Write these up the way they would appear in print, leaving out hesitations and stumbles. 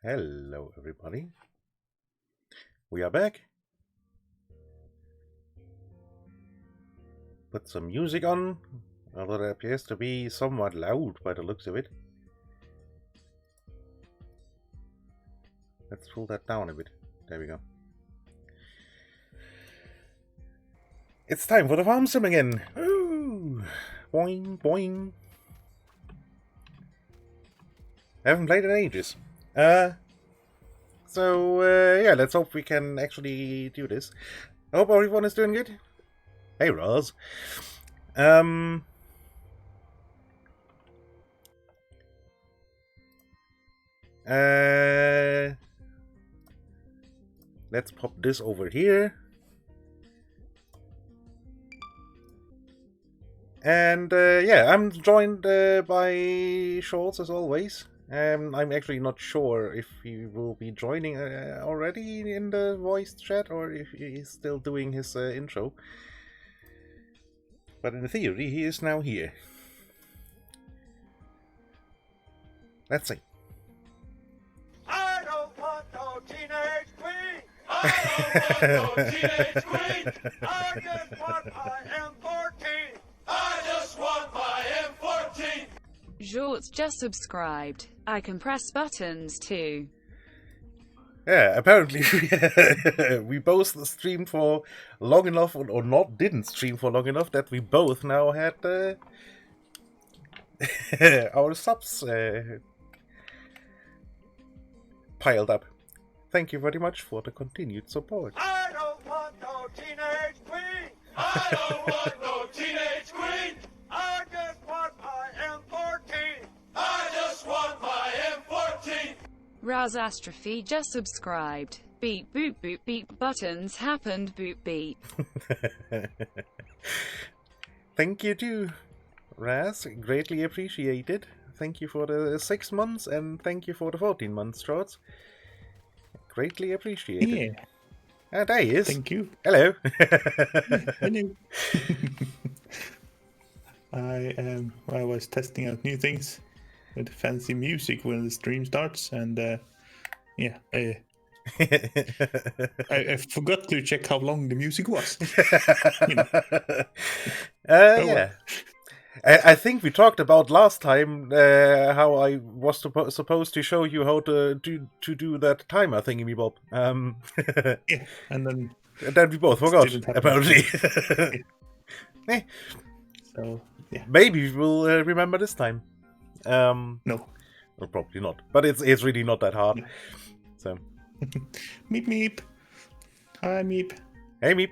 Hello, everybody. We are back. Put some music on, although it appears to be somewhat loud by the looks of it. Let's pull that down a bit. There we go. It's time for the farm sim again. Ooh, boing, boing. I haven't played in ages. Yeah, let's hope we can actually do this. I hope everyone is doing good. Hey, Roz. Let's pop this over here. And, I'm joined by Schultz as always. I'm actually not sure if he will be joining already in the voice chat or if he's still doing his intro. But in theory, he is now here. Let's see. I don't want no teenage queen! I don't want no teenage queen! I just want my M14! I just want my M14! Jort's just subscribed. I can press buttons too. Yeah, apparently we both streamed for long enough, or not didn't stream for long enough, that we both now had our subs piled up. Thank you very much for the continued support. I don't want no teenage queen! I don't want no teenage queen! I just want my M14! I just want my M14! Raz Astrophy just subscribed. Beep boop boop beep buttons happened boop beep. Thank you too, Raz. Greatly appreciated. Thank you for the 6 months and thank you for the 14 months, Strauss. Greatly appreciated. Yeah. And there he is. Thank you. Hello. Hello. I was testing out new things with fancy music when the stream starts, and I forgot to check how long the music was. You know. Yeah. I think we talked about last time how I was supposed to show you how to do that timer thingy bob. Yeah, and then we both forgot, apparently. Yeah. So yeah, maybe we'll remember this time. No, well, probably not. But it's really not that hard. No. So. Meep meep. Hi Meep. Hey Meep.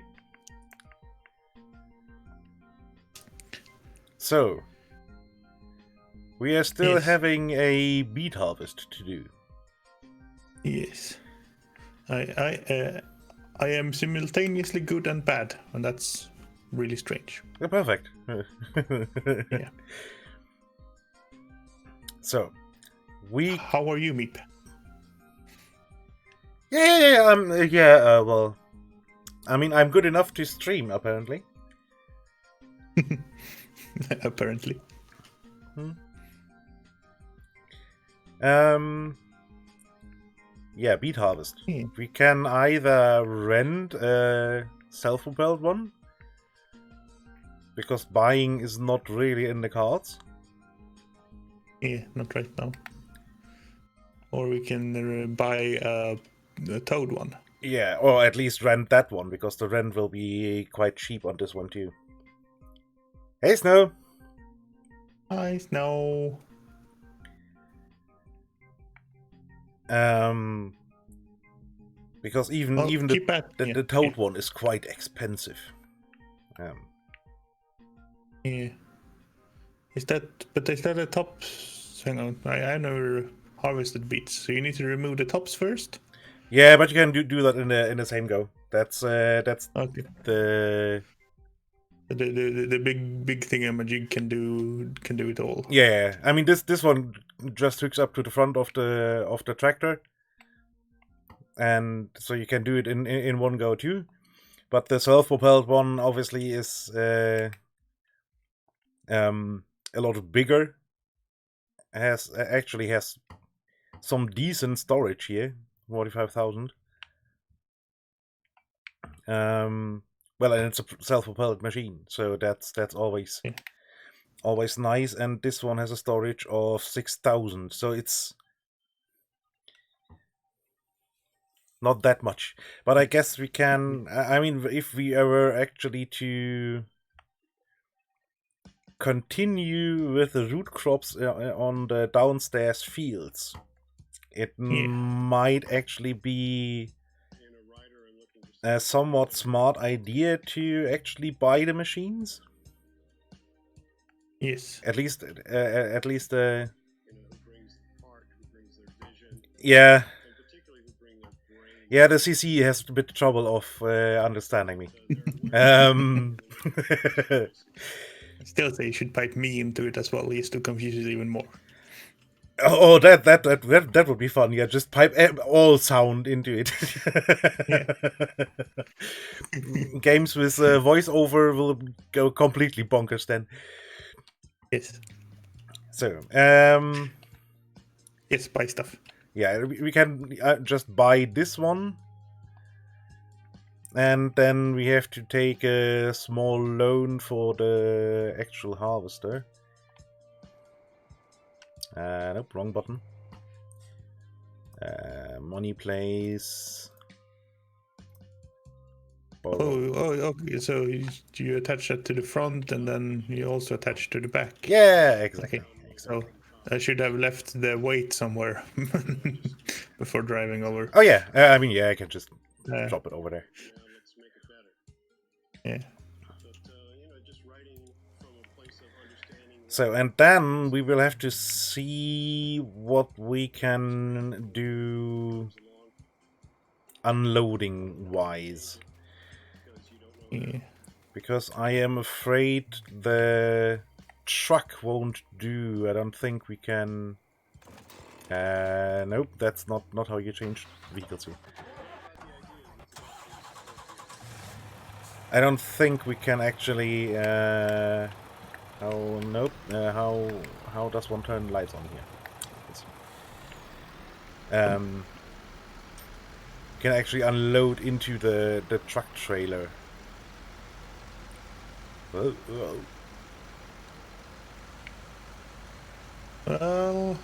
So, we are still having a beet harvest to do. Yes, I am simultaneously good and bad, and that's really strange. Oh, perfect. Yeah. So, How are you, Meep? Well, I mean, I'm good enough to stream, apparently. Apparently. Yeah, beet harvest. Yeah. We can either rent a self-propelled one, because buying is not really in the cards. Yeah, not right now. Or we can buy a Toad one. Yeah, or at least rent that one, because the rent will be quite cheap on this one too. Hey, Snow! Hi, Snow. Because even the Toad one is quite expensive. Yeah. Is that a top? Hang on, I never harvested beets, so you need to remove the tops first. Yeah, but you can do that in the same go. That's Okay. The big thingamajig can do it all. Yeah, I mean this one just hooks up to the front of the tractor, and so you can do it in one go too. But the self-propelled one obviously is a lot bigger. Actually has some decent storage here. 45,000. Well, and it's a self-propelled machine, so that's always nice. And this one has a storage of 6,000, so it's not that much. But I guess we can. I mean, if we were actually to continue with the root crops on the downstairs fields, it might actually be a somewhat smart idea to actually buy the machines. Yes. At least, yeah. Yeah, the CC has a bit of trouble of understanding me. Still say you should pipe me into it as well, just to confuse it even more. Oh, that would be fun. Yeah, just pipe all sound into it. Games with voiceover will go completely bonkers then. Yes. So, yes, buy stuff. Yeah, we can just buy this one. And then we have to take a small loan for the actual harvester. Nope, wrong button. Money place. Okay. So you attach that to the front, and then you also attach to the back. Yeah, exactly. Okay. So I should have left the weight somewhere before driving over. Oh yeah, I mean, yeah, I can just drop it over there. Yeah. So, and then we will have to see what we can do unloading wise. Yeah. Because I am afraid the truck won't do. I don't think we can. Nope, that's not how you change vehicles here. I don't think we can actually. Oh nope. How does one turn lights on here? Can actually unload into the truck trailer. Whoa. Well,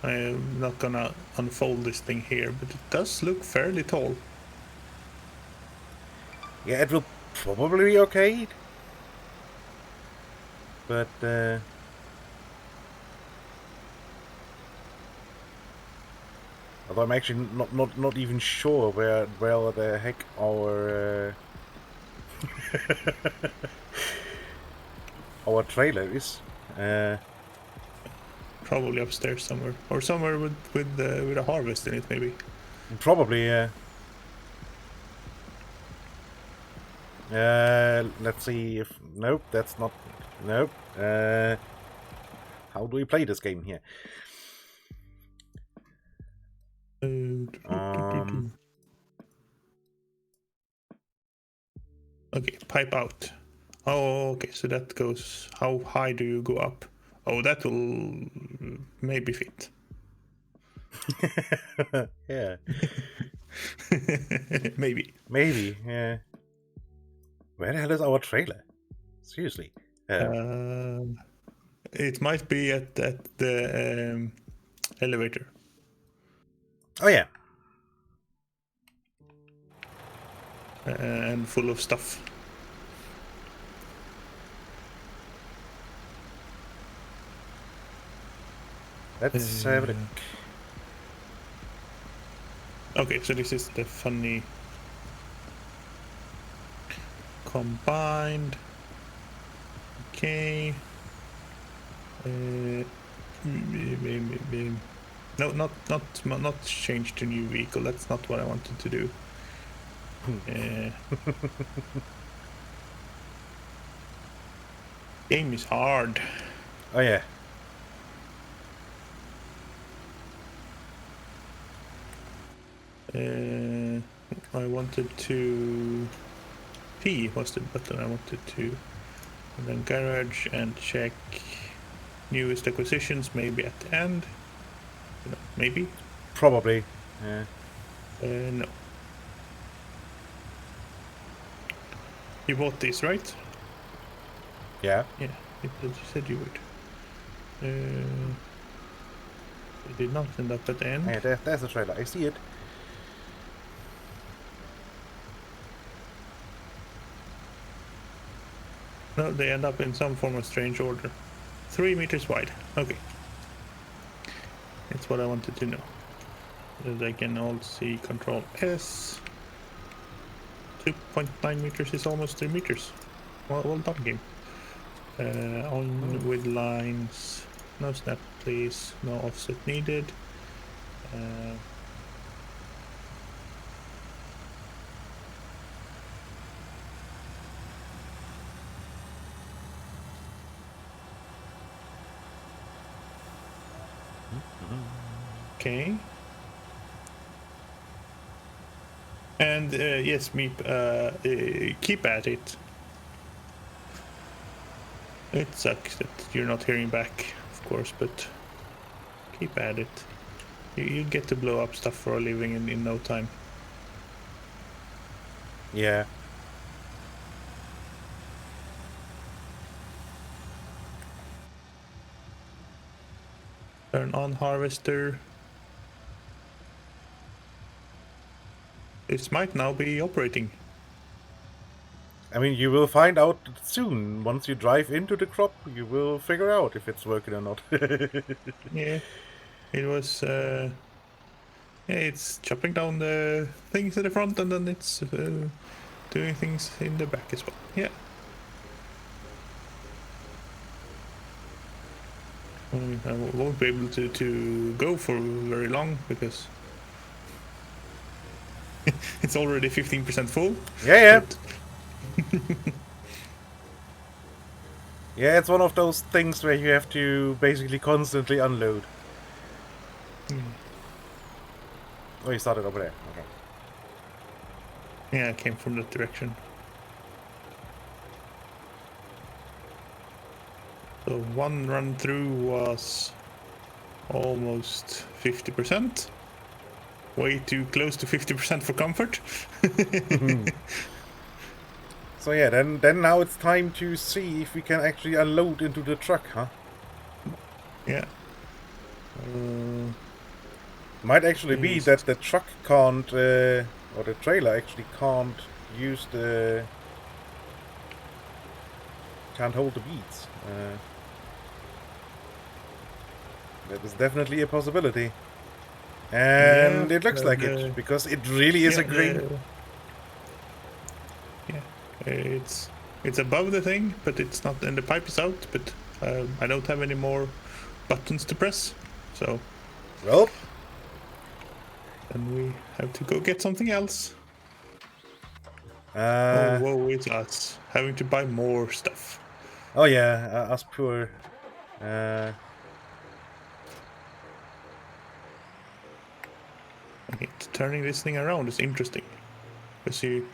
I am not gonna unfold this thing here, but it does look fairly tall. Yeah, it will probably be okay. But although I'm actually not even sure where the heck our our trailer is. Probably upstairs somewhere, or somewhere with a harvest in it, maybe. Probably, yeah. Let's see if nope, that's not nope. How do we play this game here? Okay, pipe out. Oh, okay, so that goes. How high do you go up? Oh, that will maybe fit. Yeah. Maybe, yeah. Where the hell is our trailer? Seriously. it might be at the elevator. Oh yeah. And full of stuff. Let's have a look. Okay, so this is the funny combined. Okay. No, not change to new vehicle. That's not what I wanted to do. Game is hard. Oh yeah. I wanted to. P was the button I wanted to And then garage and check newest acquisitions maybe at the end. No, maybe. Probably. Yeah. No. You bought these, right? Yeah. Yeah, you said you would. It did not end up at the end. Hey, there's the trailer. I see it. No, they end up in some form of strange order. 3 meters wide. Okay. That's what I wanted to know. They can all see Control S. 2.9 meters is almost 3 meters. Well done, game. On with lines. No snap, please. No offset needed. Okay. And yes, Meep, keep at it. It sucks that you're not hearing back, of course, but keep at it. You get to blow up stuff for a living in no time. Yeah. Turn on harvester. This might now be operating. I mean, you will find out soon. Once you drive into the crop, you will figure out if it's working or not. Yeah, it was. Yeah, it's chopping down the things at the front, and then it's doing things in the back as well. Yeah. I won't be able to go for very long because it's already 15% full. Yeah. But Yeah, it's one of those things where you have to basically constantly unload. Oh, you started over there. Okay. yeah, I came from that direction. So one run through was almost 50%. Way too close to 50% for comfort. So yeah, then now it's time to see if we can actually unload into the truck, huh? Yeah. Might actually be that the truck can't, or the trailer actually can't use the... can't hold the beats. That is definitely a possibility. And Yeah, it looks like it, because it really is a green... It's above the thing, but it's not, and the pipe is out, but I don't have any more buttons to press, so... Well... then we have to go get something else. Uh, oh, whoa, it's us having to buy more stuff. Oh yeah, us poor... Okay, turning this thing around is interesting, because you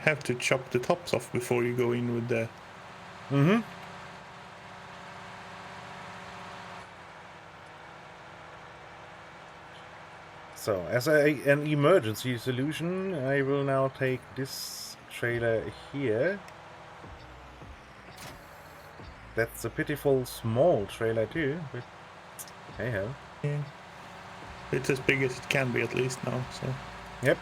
have to chop the tops off before you go in with the... Mm-hmm. So, as an emergency solution, I will now take this trailer here. That's a pitiful small trailer too, but hey ho. Yeah. It's as big as it can be at least now, so... Yep.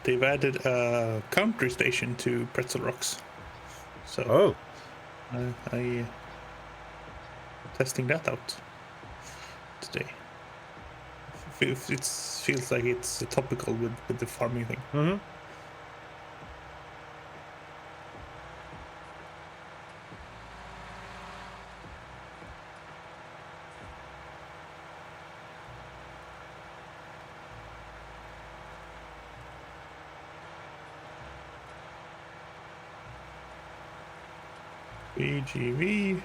They've added a country station to Pretzel Rocks. So Oh. I testing that out today. It feels like it's topical with the farming thing. Mm-hmm. BGV.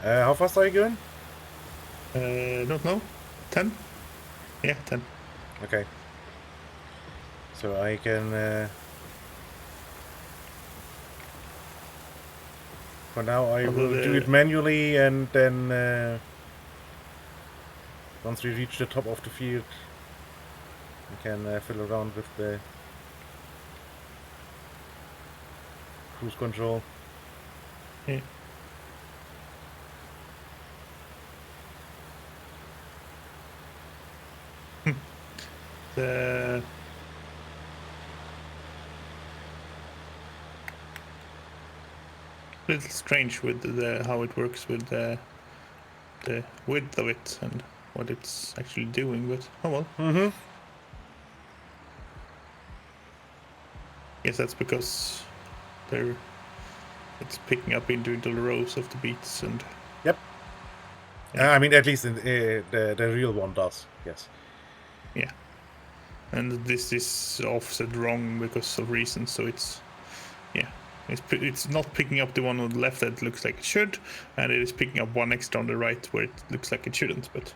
How fast are you going? Don't know. 10? Yeah, 10. Okay. So I can... For now, I will do it manually, and then once we reach the top of the field, we can fiddle around with the cruise control. Yeah. The little strange with how it works with the width of it and what it's actually doing, but oh well. Mm-hmm. Guess that's because it's picking up individual rows of the beats and. Yep. Yeah. I mean, at least in, the real one does. Yes. Yeah. And this is offset wrong because of reasons, so it's it's not picking up the one on the left that looks like it should, and it is picking up one extra on the right where it looks like it shouldn't. But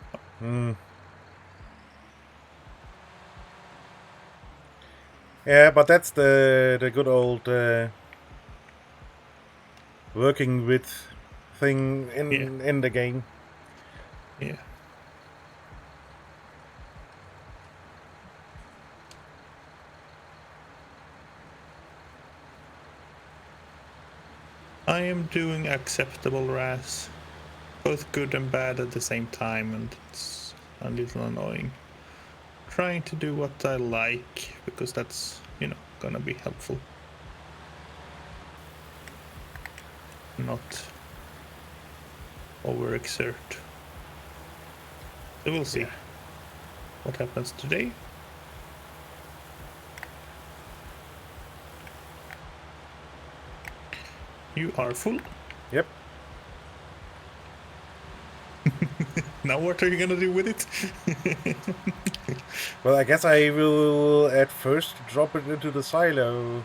yeah, but that's the good old working with thing in the game. Yeah. I am doing acceptable RAS, both good and bad at the same time, and it's a little annoying. Trying to do what I like, because that's, gonna be helpful. Not overexert. So we'll see what happens today. You are full. Yep. Now what are you gonna do with it? Well, I guess I will at first drop it into the silo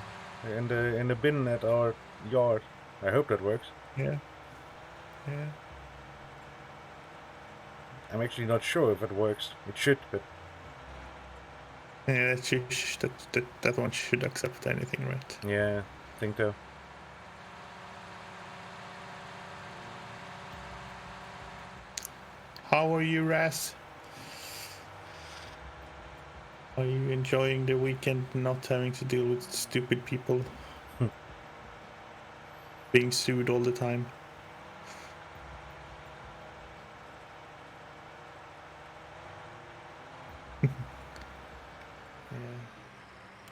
in the bin at our yard. I hope that works. Yeah. I'm actually not sure if it works. It should, but Yeah, that one should accept anything, right? yeah, I think so. How are you, Raz? Are you enjoying the weekend, not having to deal with stupid people? Being sued all the time?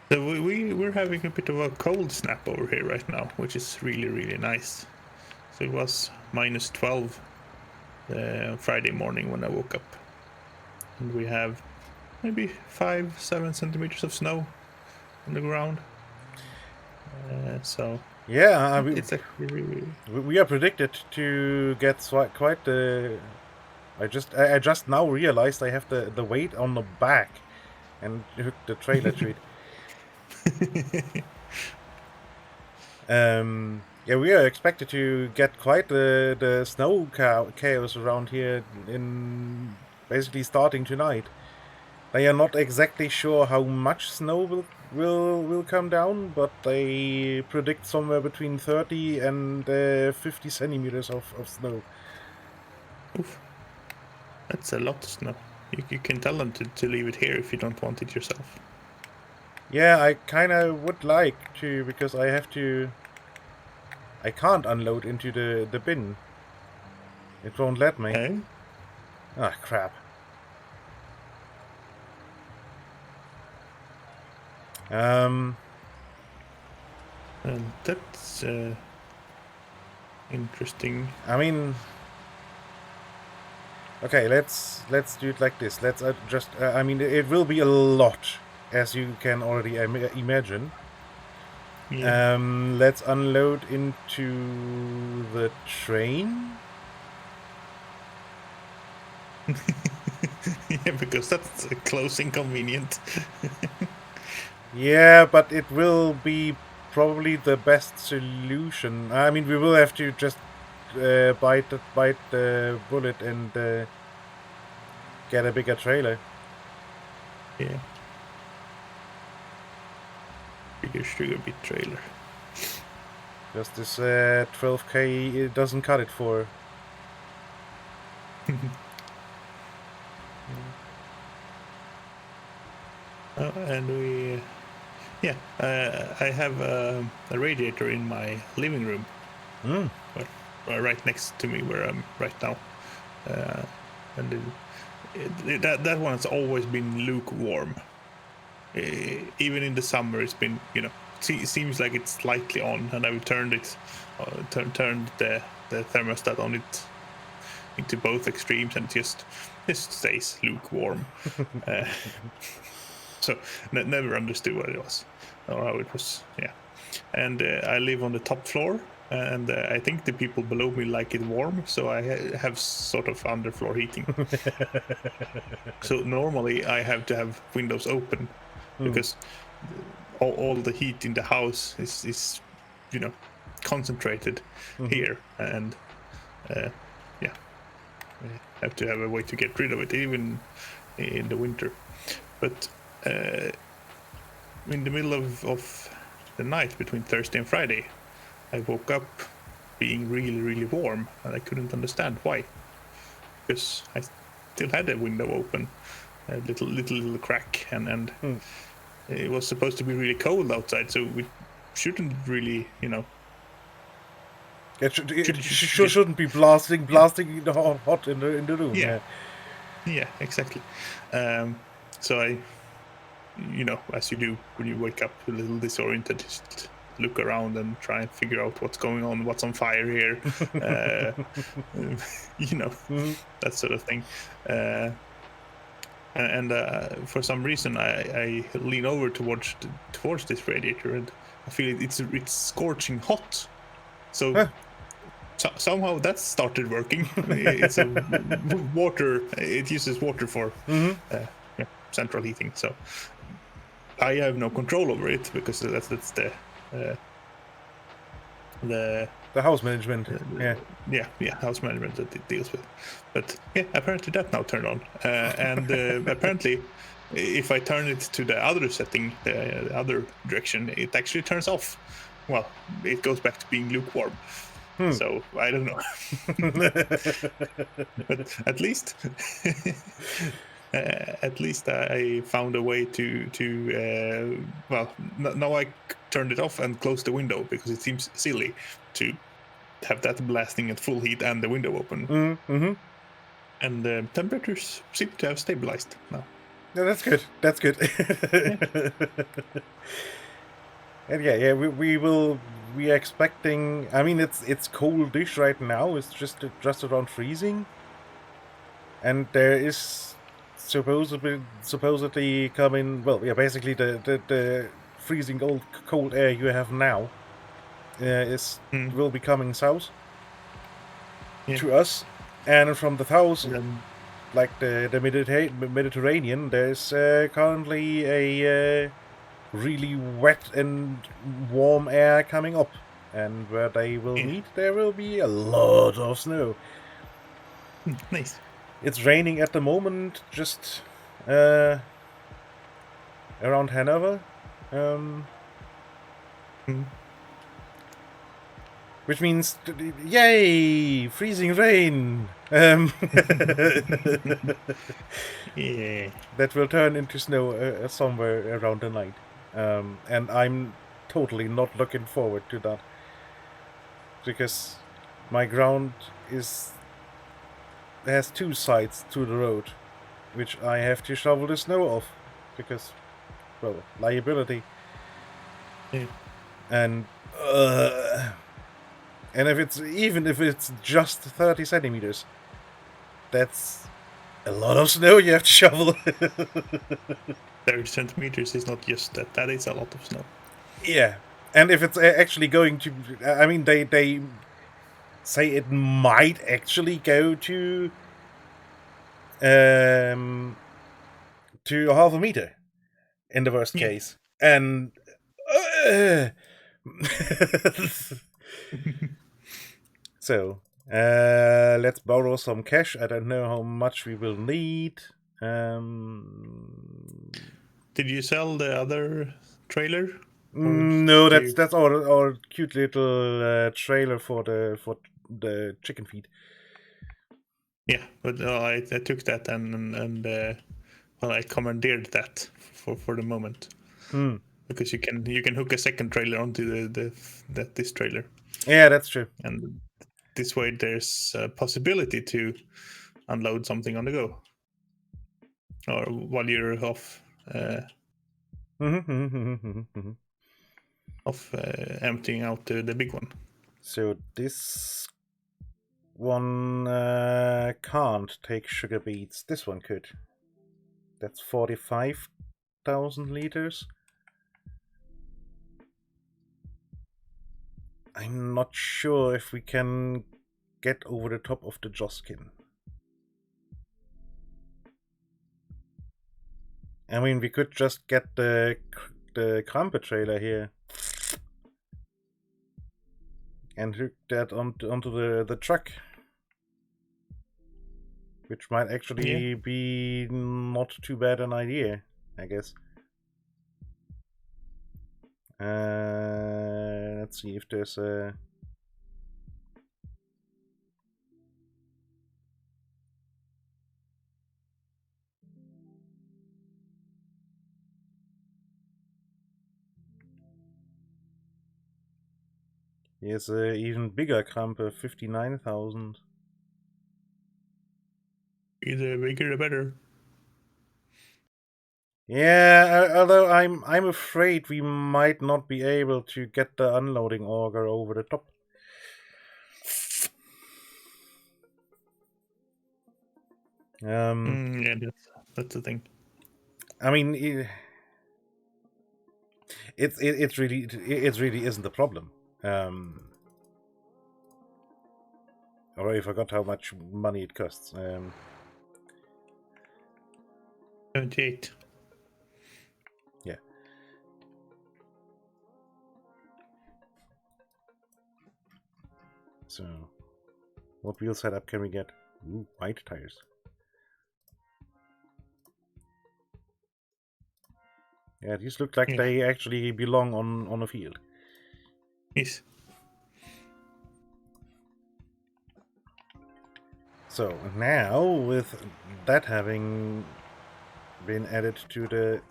So we're having a bit of a cold snap over here right now, which is really, really nice. So it was -12 Friday morning when I woke up. And we have maybe 5-7 centimeters of snow on the ground. So yeah, it's actually really... we are predicted to get quite the. I just now realized I have the weight on the back, and hooked the trailer to it. Yeah, we are expected to get quite the snow chaos around here in basically starting tonight. They are not exactly sure how much snow will come down, but they predict somewhere between 30 and 50 centimeters of snow. Oof. That's a lot of snow. You can tell them to leave it here if you don't want it yourself. Yeah, I kind of would like to, because I can't unload into the bin. It won't let me. Hey? Ah, crap. And that's interesting. I mean, okay, let's do it like this. Let's just. I mean, it will be a lot, as you can already imagine. Yeah. Let's unload into the train. Yeah, because that's a close inconvenient. Yeah, but it will be probably the best solution. I mean, we will have to just bite the bullet and get a bigger trailer. Yeah. Bigger sugar beet trailer. Just this 12K, it doesn't cut it for. And we, yeah, I have a radiator in my living room, right next to me where I'm right now, and that one has always been lukewarm. Even in the summer, it's been, you know, it seems like it's slightly on, and I've turned it, turned the thermostat on it into both extremes, and just stays lukewarm. So never understood what it was or how it was. Yeah, and I live on the top floor, and I think the people below me like it warm, so I have sort of underfloor heating. So normally I have to have windows open because all the heat in the house is you know, concentrated here, and yeah, I have to have a way to get rid of it even in the winter. But in the middle of the night between Thursday and Friday, I woke up being really warm, and I couldn't understand why, because I still had a window open, a little crack, and it was supposed to be really cold outside, so we shouldn't really, you know. It shouldn't be blasting hot in the room. Yeah, exactly. So I, you know, as you do when you wake up a little disoriented, just look around and try and figure out what's going on, what's on fire here, you know, that sort of thing. And for some reason, I lean over towards this radiator, and I feel it's scorching hot. So somehow that started working. It's a water. It uses water for central heating. So I have no control over it because that's the house management. House management that it deals with. But yeah, apparently that now turned on, and apparently if I turn it to the other setting, the other direction, it actually turns off. Well, it goes back to being lukewarm. So I don't know. But at least I found a way to well, now I turned it off and closed the window because it seems silly to have that blasting at full heat and the window open. And the temperatures seem to have stabilized now. Yeah, that's good. That's good. And we are expecting. I mean, it's coldish right now. It's just around freezing, and there is supposedly coming. Well, yeah, basically the freezing cold air you have now will be coming south to us, and from the south, like the Mediterranean, there's currently a really wet and warm air coming up, and where they will meet, there will be a lot of snow. Nice. It's raining at the moment, just around Hanover, which means, yay, freezing rain. Yeah. That will turn into snow somewhere around the night. And I'm totally not looking forward to that, because my ground has two sides to the road, which I have to shovel the snow off because, well, liability. And if it's just 30 centimeters, that's a lot of snow you have to shovel. 30 centimeters is not just that. That is a lot of snow. Yeah, and if it's actually going to, I mean, they say it might actually go to half a meter in the worst case, and so Let's borrow some cash. I don't know how much we will need. Did you sell the other trailer? No, that's our cute little trailer for the chicken feed. Yeah, but I took that and well, I commandeered that for the moment. Because you can hook a second trailer onto this trailer. Yeah, that's true. And this way there's a possibility to unload something on the go. Or while you're off emptying out the big one. So this one can't take sugar beets. This one could. That's 45,000 liters. I'm not sure if we can get over the top of the Joskin. I mean, we could just get the Krampe trailer here and hook that onto the truck, which might actually be not too bad an idea, I guess. Let's see if there's a... Here's a even bigger Krampe, 59,000. The bigger the better. Yeah, although I'm afraid we might not be able to get the unloading auger over the top. Yeah, that's the thing. I mean, it really isn't a problem. I already forgot how much money it costs. 78. Yeah. So, what wheel setup can we get? Ooh, white tires. Yeah, these look like they actually belong on a field. Yes. So now, with that having been added to the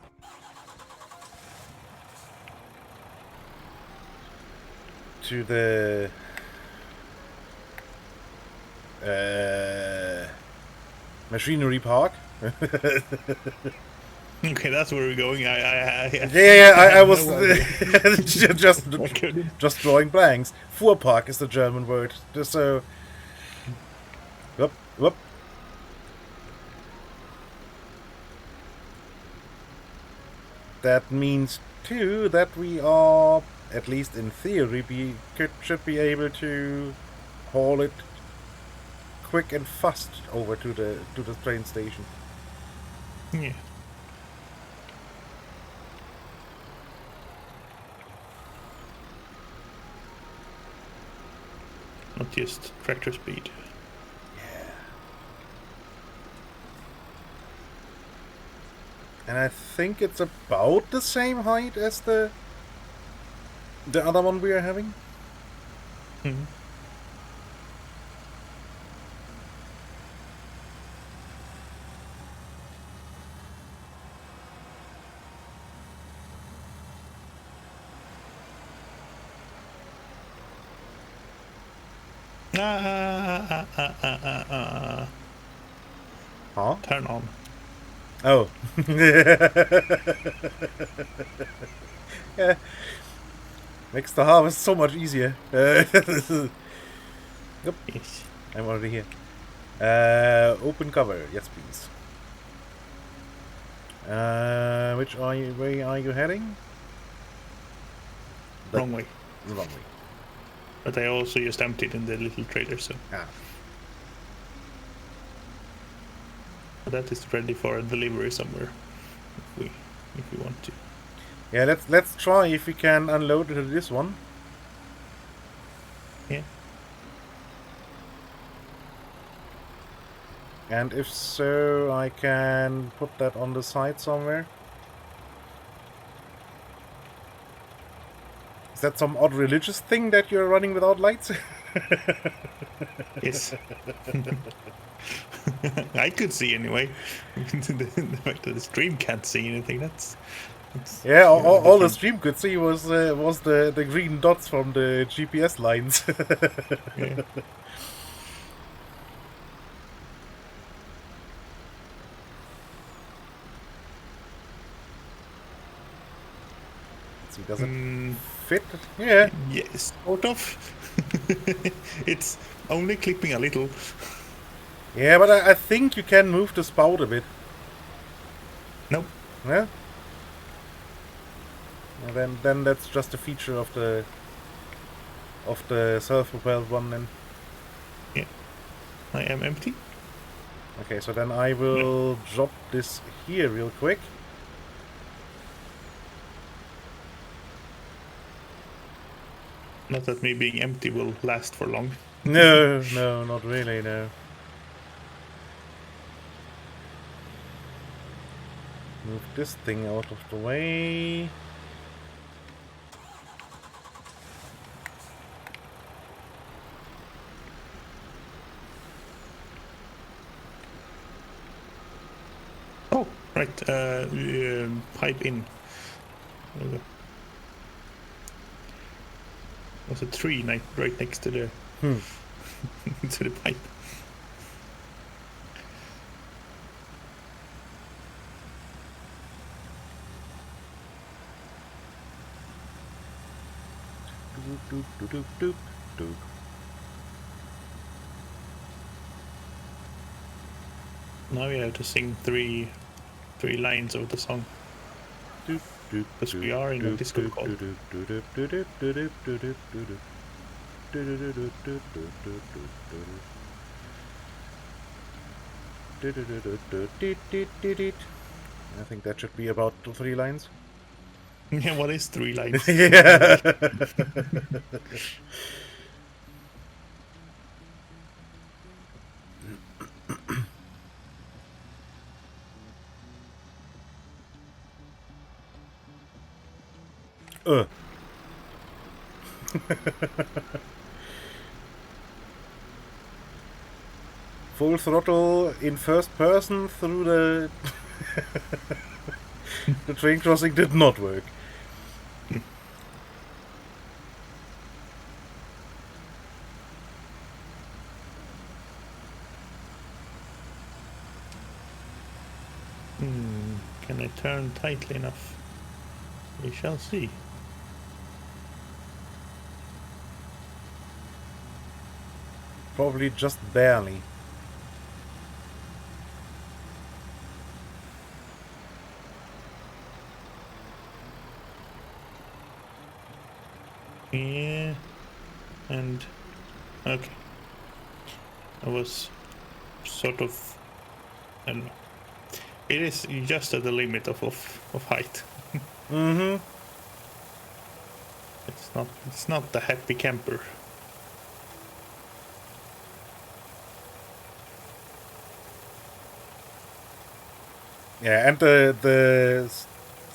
machinery park. Okay, that's where we're going. I was just drawing blanks. Fuhrpark is the German word. So, whoop. That means too that we are, at least in theory, should be able to haul it quick and fast over to the train station. Yeah. Not just tractor speed. Yeah. And I think it's about the same height as the other one we are having. Mm-hmm. Huh? Turn on. Oh. Yeah. Makes the harvest so much easier. Yep. Yes. I'm already here. Open cover. Yes, please. Which way are you heading? Wrong way. The wrong way. But I also just emptied in the little trailer, so Ah. that is ready for delivery somewhere if we want to. Yeah, let's try if we can unload it to this one. Yeah. And if so, I can put that on the side somewhere. Is that some odd religious thing that you're running without lights? Yes. I could see anyway. The fact that the stream can't see anything, that's Yeah, all the different. stream could see was the green dots from the GPS lines. Yeah. See, does it fit? Yeah. Yes, sort of. It's only clipping a little. Yeah, but I think you can move the spout a bit. Nope. Yeah. And then that's just a feature of the self-propelled one then. Yeah. I am empty. Okay, so then I will drop this here real quick. Not that me being empty will last for long. No, no, not really, no. Move this thing out of the way. Oh, right. Pipe in. There we go. There's a tree right next to the to the pipe. Doop, doop, doop, doop, doop. Now we have to sing three lines of the song. Doop, doop, Because we doop, are in a doop, Discord doop, call. doop, doop, doop, doop, doop, doop, doop, doop, doop. I think that should be about 3 lines. Yeah, what is 3 lines? Yeah. Full throttle in first person through the the train crossing did not work. Can I turn tightly enough? We shall see. Probably just barely. Yeah, and okay. I was sort of, I don't know. It is just at the limit of height. Mm-hmm. It's not the happy camper. Yeah, and the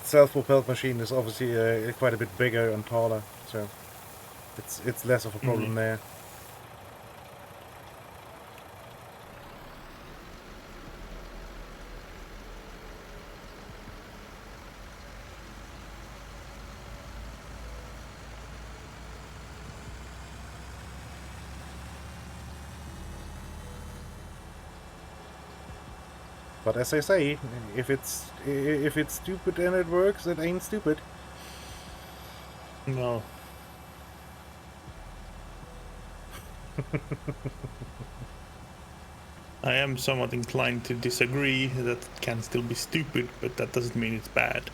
self-propelled machine is obviously quite a bit bigger and taller, so it's less of a problem there. But as I say, if it's stupid and it works, it ain't stupid. No. I am somewhat inclined to disagree that it can still be stupid, but that doesn't mean it's bad.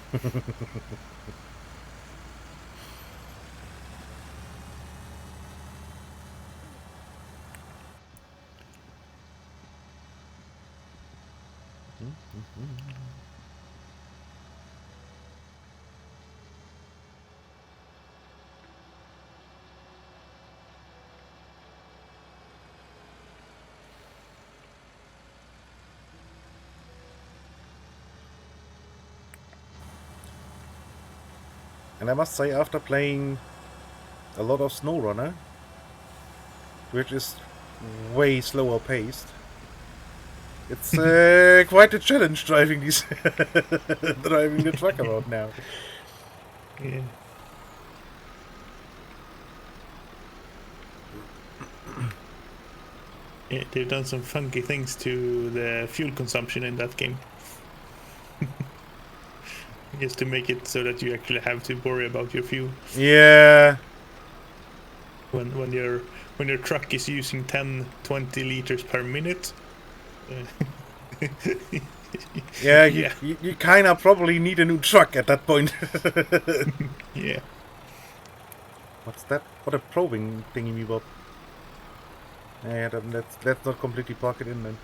And I must say, after playing a lot of SnowRunner, which is way slower paced, it's quite a challenge driving these driving the truck around now. Yeah. Yeah, they've done some funky things to the fuel consumption in that game. Just to make it so that you actually have to worry about your fuel. Yeah. When your truck is using 10-20 liters per minute. Yeah, you kind of probably need a new truck at that point. Yeah. What's that? What a probing thingy me bob. Yeah, let's not completely park it in then.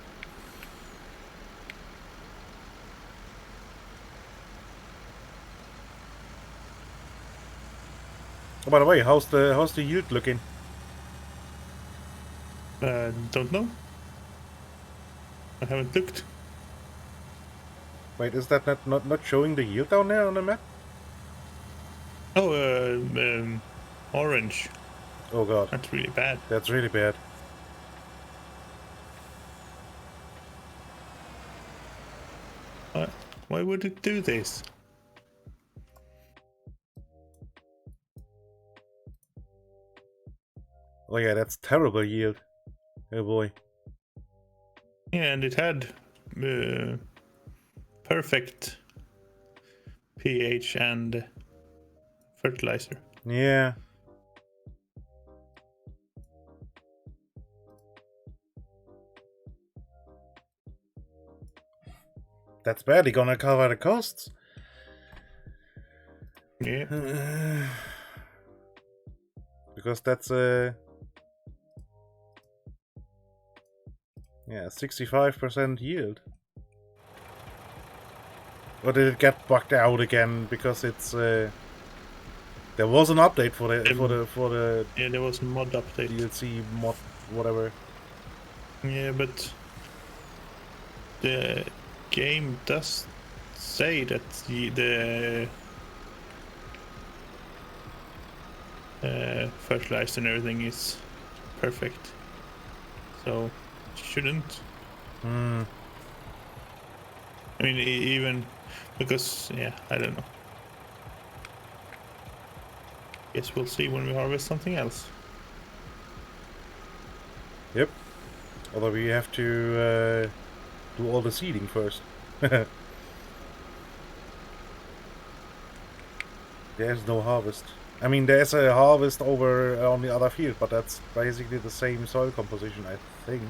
Oh, by the way, how's the yield looking? Don't know. I haven't looked. Wait, is that not showing the yield down there on the map? Oh, orange. Oh god, That's really bad. that's really bad. Why would it do this? Oh yeah, that's terrible yield. Oh boy. Yeah, and it had perfect pH and fertilizer. Yeah. That's barely gonna cover the costs. Yeah. Because that's yeah, 65% yield. Or did it get bugged out again because it's there was an update for the Yeah, there was a mod update. DLC mod whatever. Yeah, but the game does say that the fertilizer and everything is perfect, so shouldn't. Hmm. I mean, even because I don't know. Guess we'll see when we harvest something else. Yep. Although we have to do all the seeding first. There's no harvest. I mean, there's a harvest over on the other field, but that's basically the same soil composition, I think.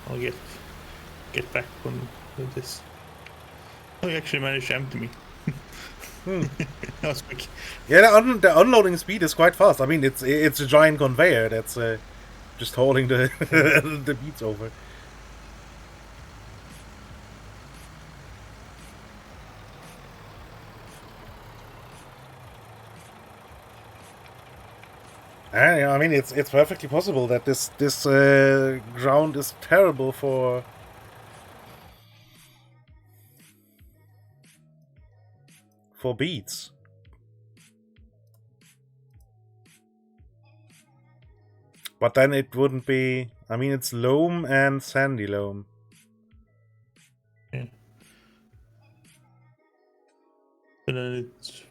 I'll get back on with this. Oh, you actually managed to empty me. That was quick. Yeah, the unloading speed is quite fast. I mean, it's a giant conveyor that's just hauling the the beets over. And, I mean, it's perfectly possible that this ground is terrible for beets. But then it wouldn't be. I mean, it's loam and sandy loam. Yeah. But then it's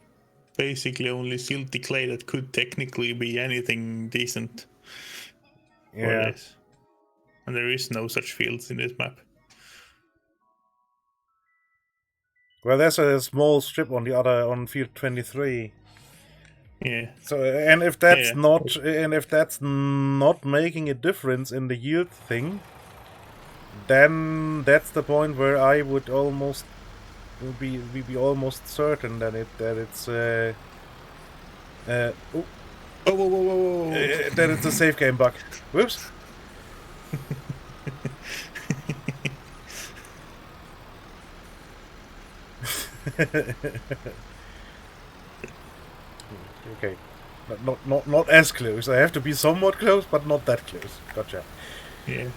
basically only silty clay that could technically be anything decent. Yeah. This. And there is no such fields in this map. Well, there's a small strip on on field 23. Yeah. So, and if that's not making a difference in the yield thing, then that's the point where I would almost be almost certain that it's Oh, whoa. that it's a save game bug. Whoops. Okay, not as close. I have to be somewhat close, but not that close. Gotcha. Yeah.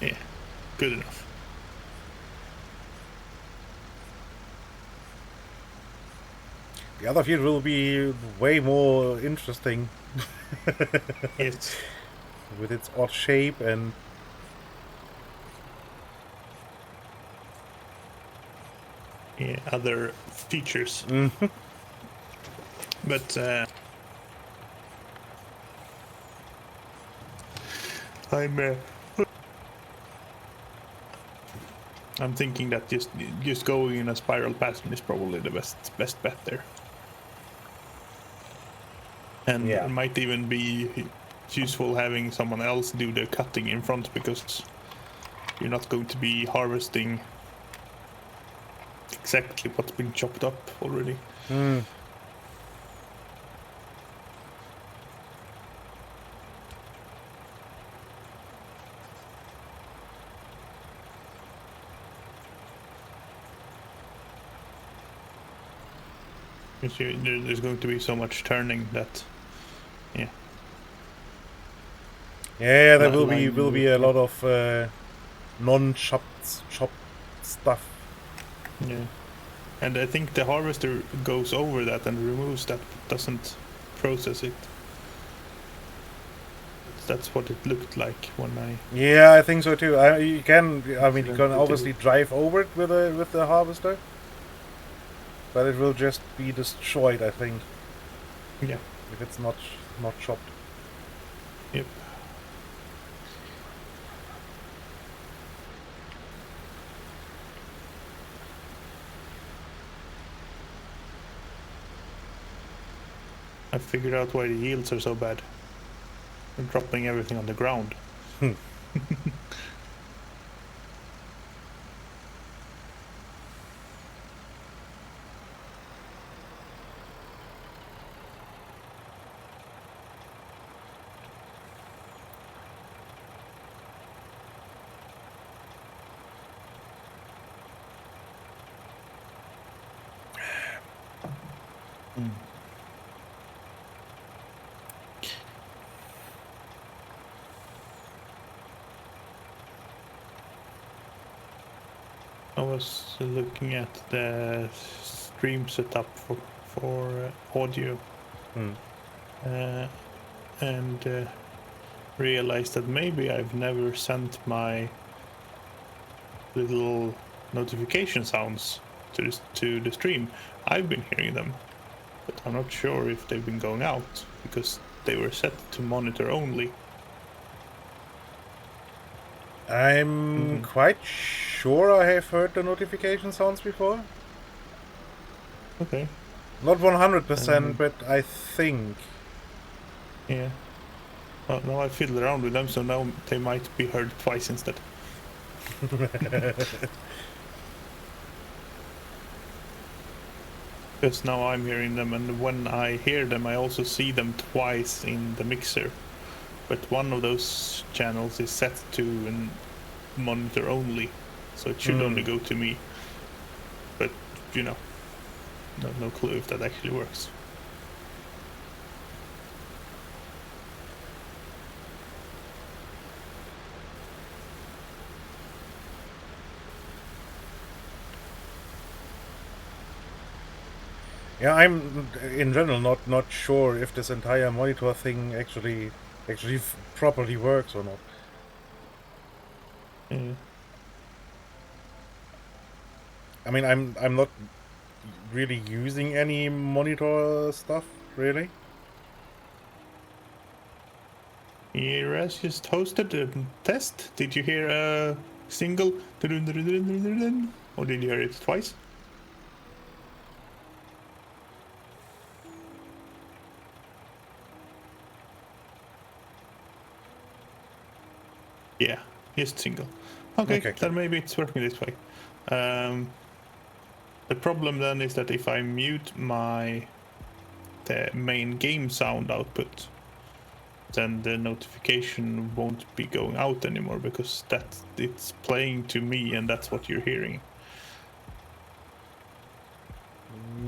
Yeah, good enough. The other field will be way more interesting. Yes. With its odd shape and Yeah, other features. But I'm thinking that just going in a spiral pattern is probably the best bet there. And Yeah. it might even be useful having someone else do the cutting in front, because you're not going to be harvesting exactly what's been chopped up already. There's going to be so much turning that, yeah. yeah, there will Line be a lot of non-chopped stuff. Yeah, and I think the harvester goes over that and removes that, but doesn't process it. That's what it looked like when I. Yeah, I think so too. You can Accidentally obviously drive over it with the harvester, but it will just be destroyed, I think, Yeah. if it's not chopped. Yep. I figured out why the yields are so bad. They're dropping everything on the ground. I was looking at the stream setup for audio, and realized that maybe I've never sent my little notification sounds to the stream. I've been hearing them, but I'm not sure if they've been going out because they were set to monitor only. I'm quite sure I have heard the notification sounds before. Okay. Not 100%, but I think. Yeah. Well, now I fiddled around with them, so now they might be heard twice instead. Because now I'm hearing them, and when I hear them, I also see them twice in the mixer. But one of those channels is set to monitor only, so it should only go to me. But, you know, no clue if that actually works. Yeah, I'm in general not sure if this entire monitor thing actually properly works or not. Yeah. I mean, I'm not really using any monitor stuff, really. Raz just hosted a test. Did you hear a single? Or did you hear it twice? Yeah, just single. Okay, Okay, then maybe it's working this way. The problem then is that if I mute the main game sound output, then the notification won't be going out anymore because it's playing to me and that's what you're hearing.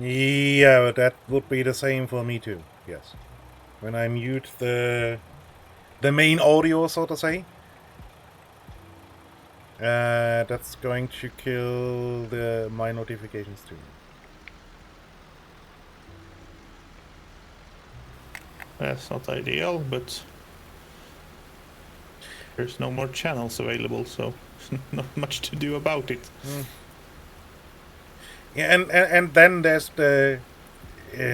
Yeah, but that would be the same for me too. Yes, when I mute the main audio, so to say, that's going to kill my notifications too. That's not ideal, but there's no more channels available, so not much to do about it. Yeah, and then there's the.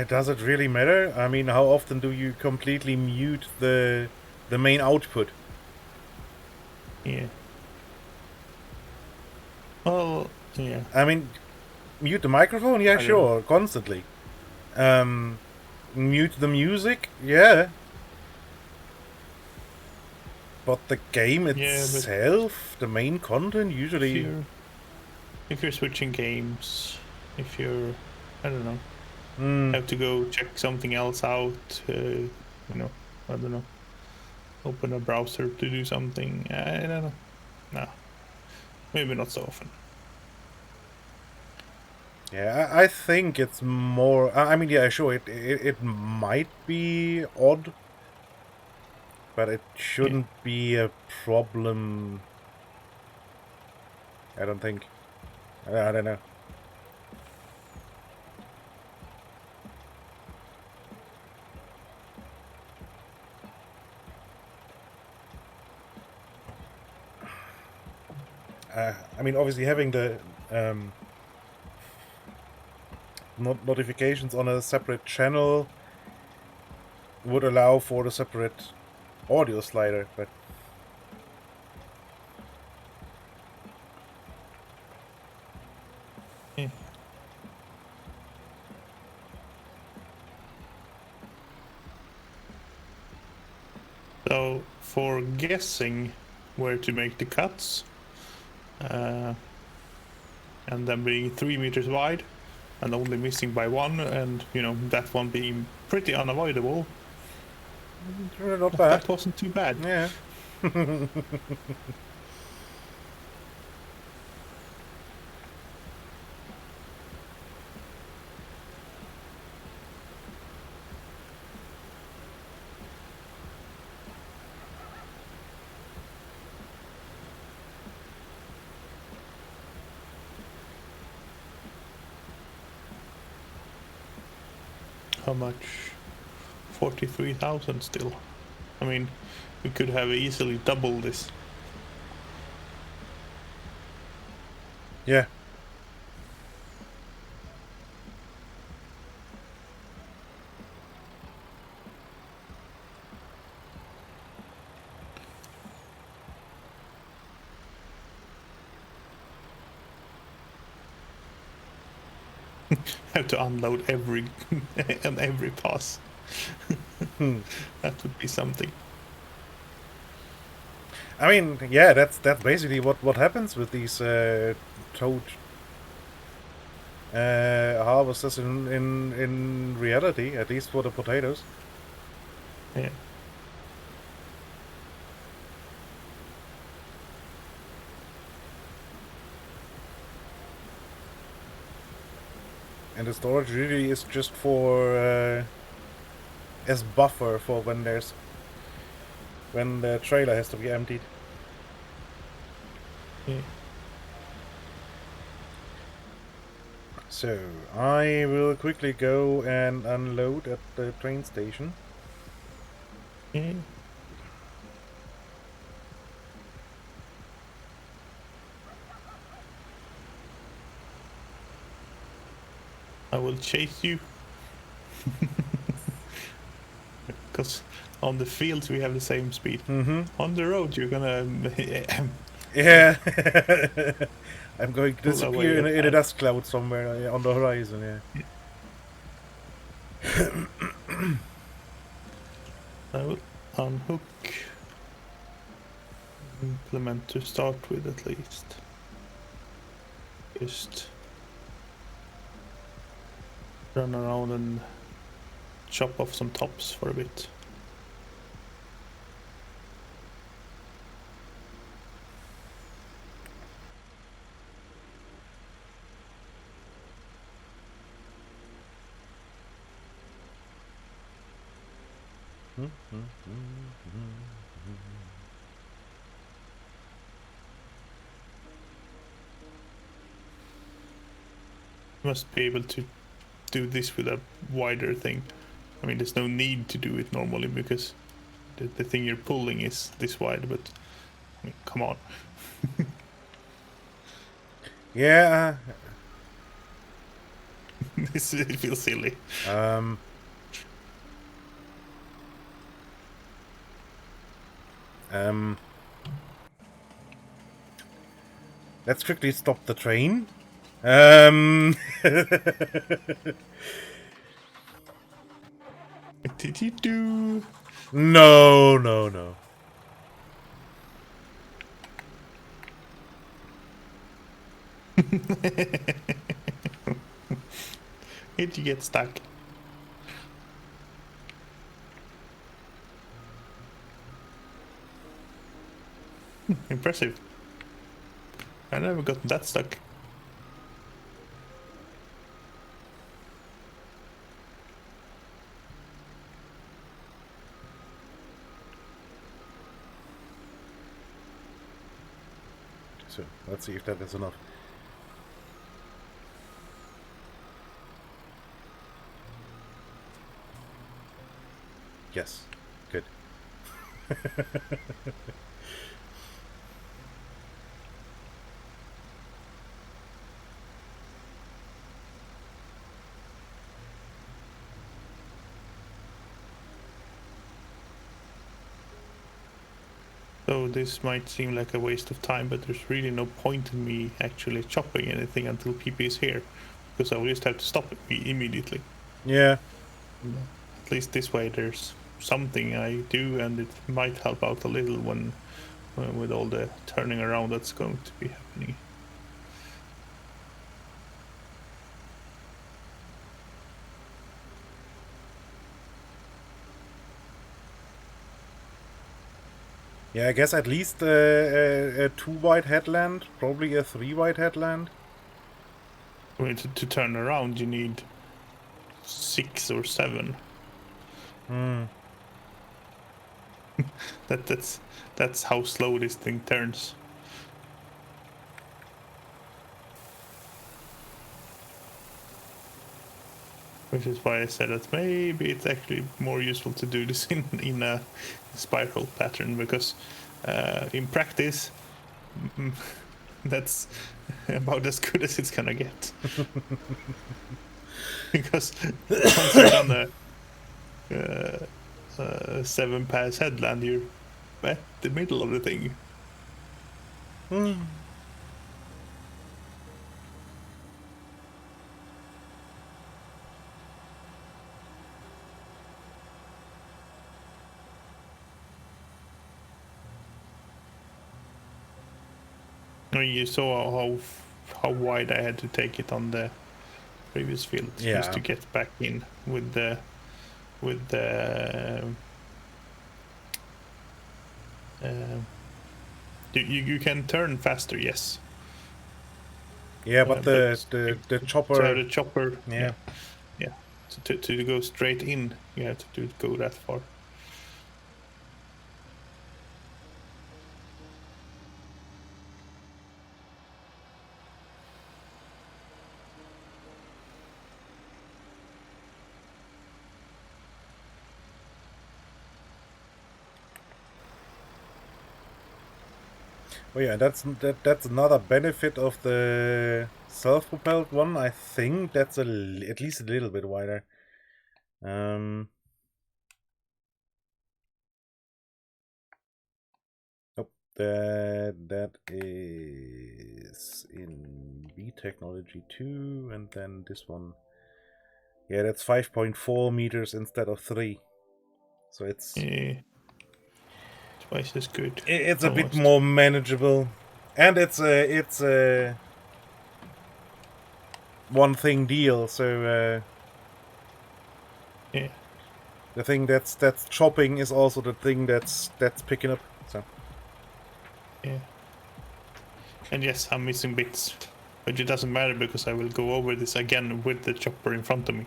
Does it really matter? I mean, how often do you completely mute the main output? Yeah. Well, yeah. I mean, mute the microphone? Yeah, don't sure, constantly. Mute the music? Yeah. But the game itself, the main content, usually. If you're switching games, if you're, I don't know, have to go check something else out, you know, I don't know, open a browser to do something, I don't know. No, maybe not so often. Yeah, I think it's more. I mean, yeah, sure, it might be odd, but it shouldn't be a problem. I don't think. I don't know. I mean, obviously having the notifications on a separate channel would allow for the separate audio slider, but So for guessing where to make the cuts, and then being 3 meters wide and only missing by one, and you know that one being pretty unavoidable, not bad. that wasn't too bad. Yeah. How much? 43,000 still. I mean, we could have easily doubled this. Yeah. Have to unload every and every pass. That would be something. I mean, yeah, that's basically what happens with these toad harvesters in reality, at least for the potatoes. Yeah. And the storage really is just for as buffer for when the trailer has to be emptied. Yeah. So I will quickly go and unload at the train station. Yeah. I will chase you. Because on the fields we have the same speed. On the road you're gonna... Yeah. I'm going to Pull disappear away in a dust cloud somewhere on the horizon, yeah. I will unhook. Implement to start with at least. Just run around and chop off some tops for a bit. Must be able to do this with a wider thing. I mean, there's no need to do it normally because the thing you're pulling is this wide, but I mean, come on. Yeah. It feels silly. Let's quickly stop the train. What did you do? No, no, no. Did you get stuck? Impressive. I never gotten that stuck. So let's see if that is enough. Yes, good. So this might seem like a waste of time, but there's really no point in me actually chopping anything until PP is here, because I will just have to stop it immediately. Yeah. At least this way there's something I do, and it might help out a little when with all the turning around that's going to be happening. Yeah, I guess at least a 2-wide headland, probably a 3-wide headland. I mean, to turn around you need 6 or 7. That's how slow this thing turns. Which is why I said that maybe it's actually more useful to do this in a spiral pattern, because in practice that's about as good as it's gonna get. Because once you've done a 7-pass headland, you're at the middle of the thing. I mean, you saw how wide I had to take it on the previous field just to get back in with the you can turn faster, yes. Yeah, but the chopper. So the chopper. Yeah. Yeah. So to go straight in, you have to go that far. Oh yeah, that's another benefit of the self-propelled one. I think that's at least a little bit wider. Nope, that is in B technology 2, and then this one. Yeah, that's 5.4 meters instead of 3. So it's twice as good. It's a bit more manageable, and it's a one thing deal. So yeah, the thing that's chopping is also the thing that's picking up. So yeah, and yes, I'm missing bits, but it doesn't matter because I will go over this again with the chopper in front of me.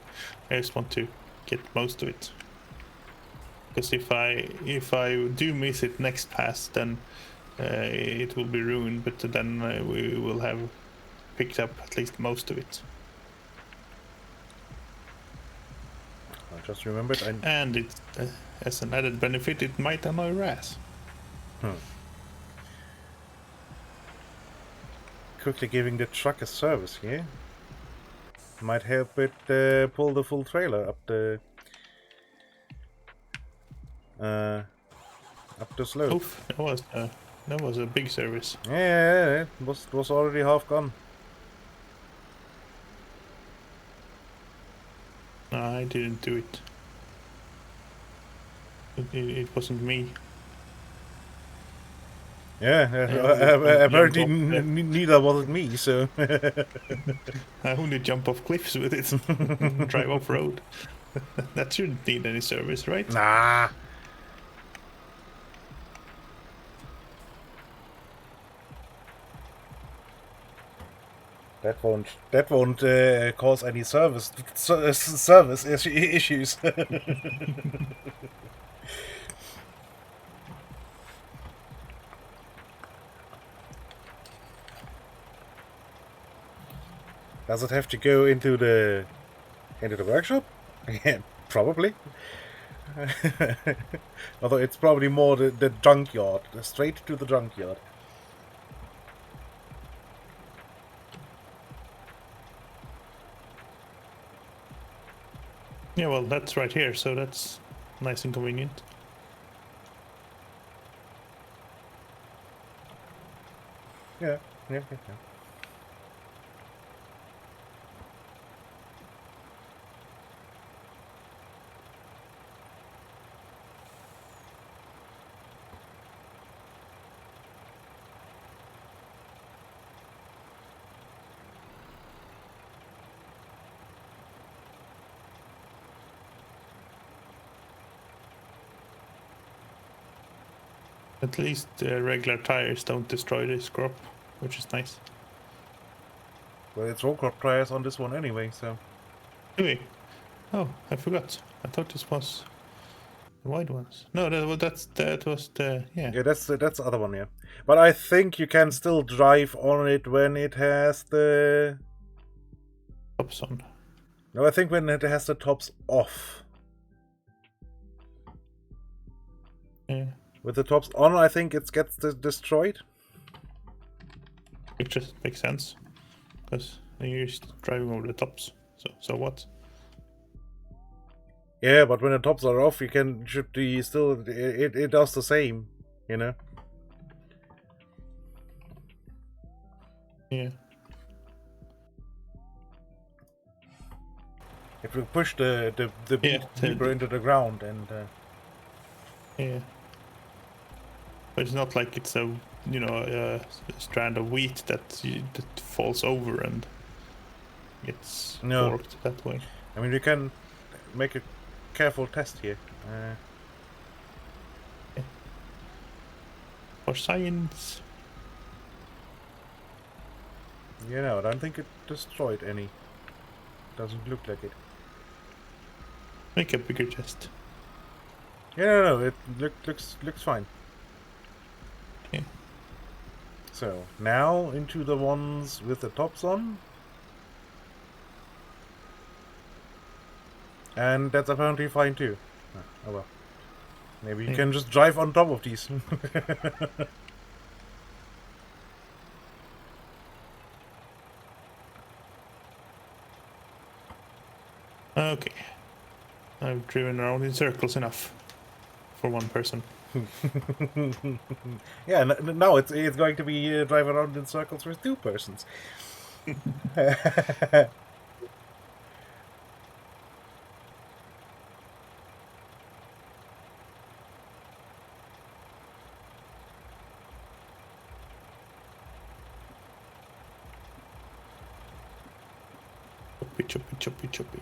I just want to get most of it. Because if I do miss it next pass, then it will be ruined. But then we will have picked up at least most of it. I just remembered. And it, as an added benefit, it might annoy Raz. Quickly giving the truck a service here might help it pull the full trailer up the slope. Oof, that was a big service. Yeah, it was already half gone. No, I didn't do it. It wasn't me. Yeah, apparently neither was it me, so... I only jump off cliffs with it. Drive off road. That shouldn't need any service, right? Nah. That won't cause any service issues. Does it have to go into the workshop? Yeah, probably. Although it's probably more the junkyard, straight to the junkyard. Yeah, well, that's right here, so that's nice and convenient. Yeah. At least regular tires don't destroy this crop, which is nice. Well, it's roll crop tires on this one anyway, so... Anyway, oh, I forgot. I thought this was the wide ones. No, that was the yeah. Yeah, that's the other one, yeah. But I think you can still drive on it when it has the... Tops on. No, I think when it has the tops off. Yeah. With the tops on, I think it gets destroyed. It just makes sense, because you're just driving over the tops. So what? Yeah, but when the tops are off, should be still. It does the same, you know. Yeah. If we push the beat deeper into the ground and. Yeah. But it's not like it's a strand of wheat that falls over and gets forked that way. I mean, we can make a careful test here. Yeah. For science. You know, I don't think it destroyed any. Doesn't look like it. Make a bigger test. Yeah, no, it looks fine. Yeah. So now into the ones with the tops on. And that's apparently fine too. Oh well. Maybe you can just drive on top of these. Okay. I've driven around in circles enough for one person. Yeah, now it's going to be drive around in circles with two persons. Choppy.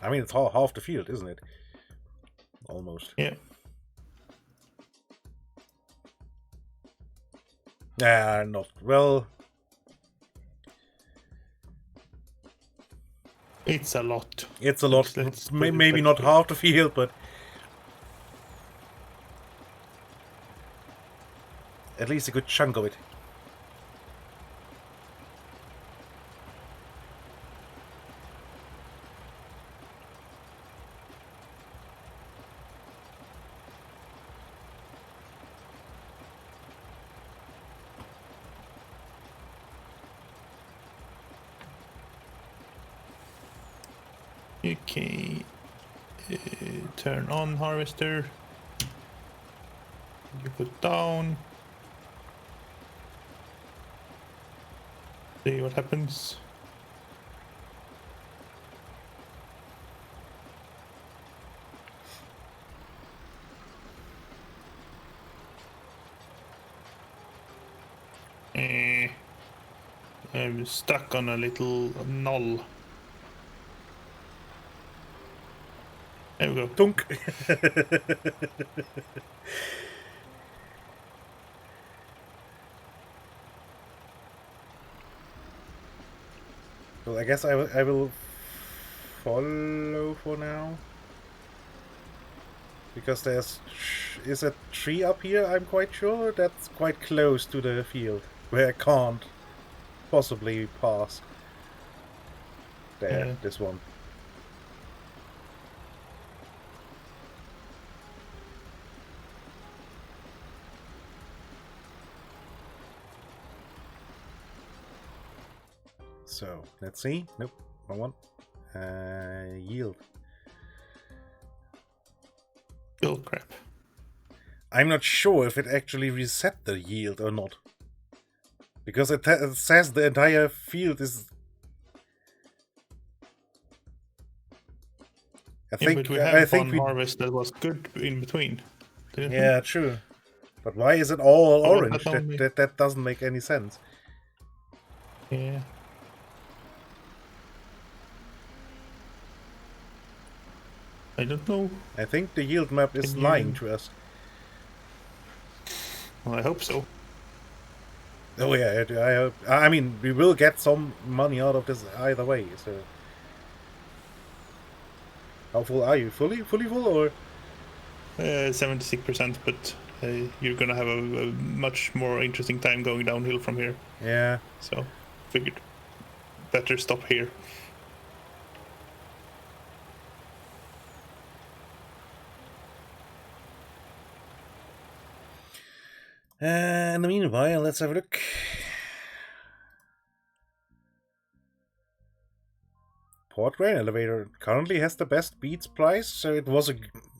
I mean, it's half the field, isn't it? Almost. Yeah. Not well. It's a lot. It's a lot. Let's Maybe not half the field, but at least a good chunk of it. Okay. Turn on harvester. You put down. See what happens. I'm stuck on a little null. There we go. Dunk. Well, I guess I will follow for now. Because is a tree up here, I'm quite sure. That's quite close to the field, where I can't possibly pass. There, this one. So, let's see. Nope, wrong one. Yield. Oh crap. I'm not sure if it actually reset the yield or not. Because it says the entire field is... I think but we have one we... harvest that was good in between. Yeah, true. But why is it all Oh, orange? That doesn't make any sense. Yeah. I don't know. I think the yield map is lying to us. Well, I hope so. Oh yeah, I hope. I mean, we will get some money out of this either way. So, how full are you? Fully full, or? 76%, but you're gonna have a much more interesting time going downhill from here. Yeah. So, figured better stop here. In the meanwhile, let's have a look. Port Rail Elevator currently has the best beats price, so it was a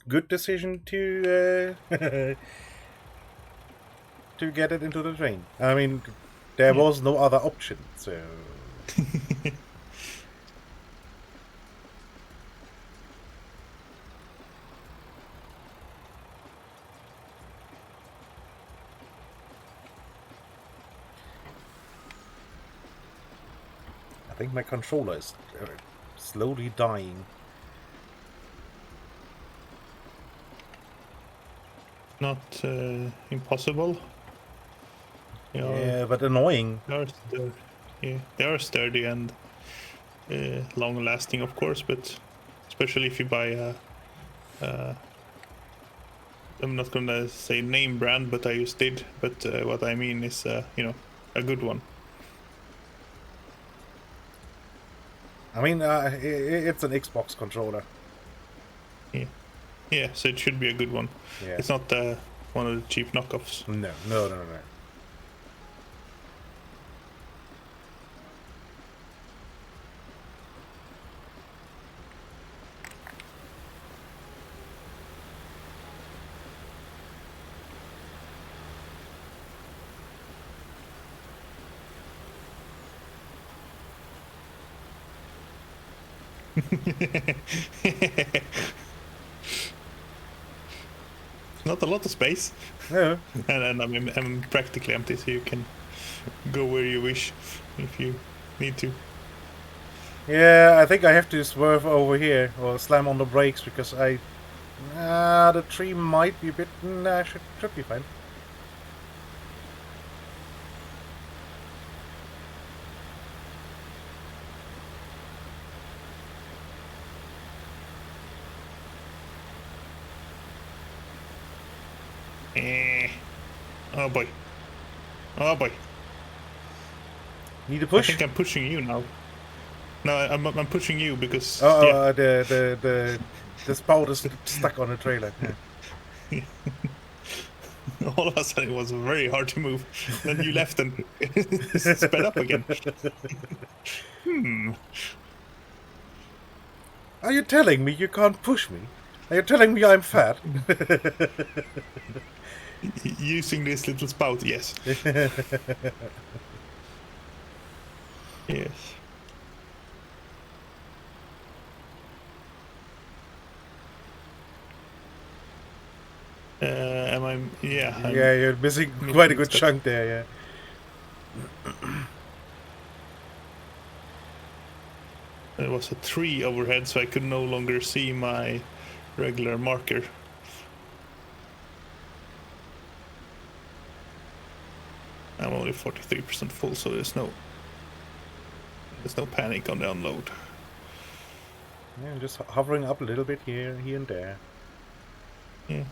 good decision to to get it into the train. I mean, there was no other option, so... I think my controller is slowly dying. Not impossible. Yeah, but annoying. They are sturdy and long lasting, of course, but especially if you buy I'm not gonna say name brand, but I just did. But what I mean is, a good one. I mean, it's an Xbox controller. Yeah, so it should be a good one. Yeah. It's not one of the cheap knockoffs. No. Not a lot of space. No. And I'm practically empty, so you can go where you wish if you need to. Yeah, I think I have to swerve over here or slam on the brakes because the tree might be a bit... Nah, should be fine. Oh boy. Oh boy. Need a I push? think I'm pushing you now. No, I'm pushing you because Oh, yeah. the spout is stuck on the trailer. Yeah. All of a sudden it was very hard to move. Then you left and sped up again. Are you telling me you can't push me? Are you telling me I'm fat? Using this little spout, yes. Yes. Am I? Yeah. Yeah, you're missing missing quite a good stuff. chunk there, yeah. There was a tree overhead, so I could no longer see my regular marker. I'm only 43% full, so there's no panic on the unload. Yeah, just hovering up a little bit here and there. Yeah.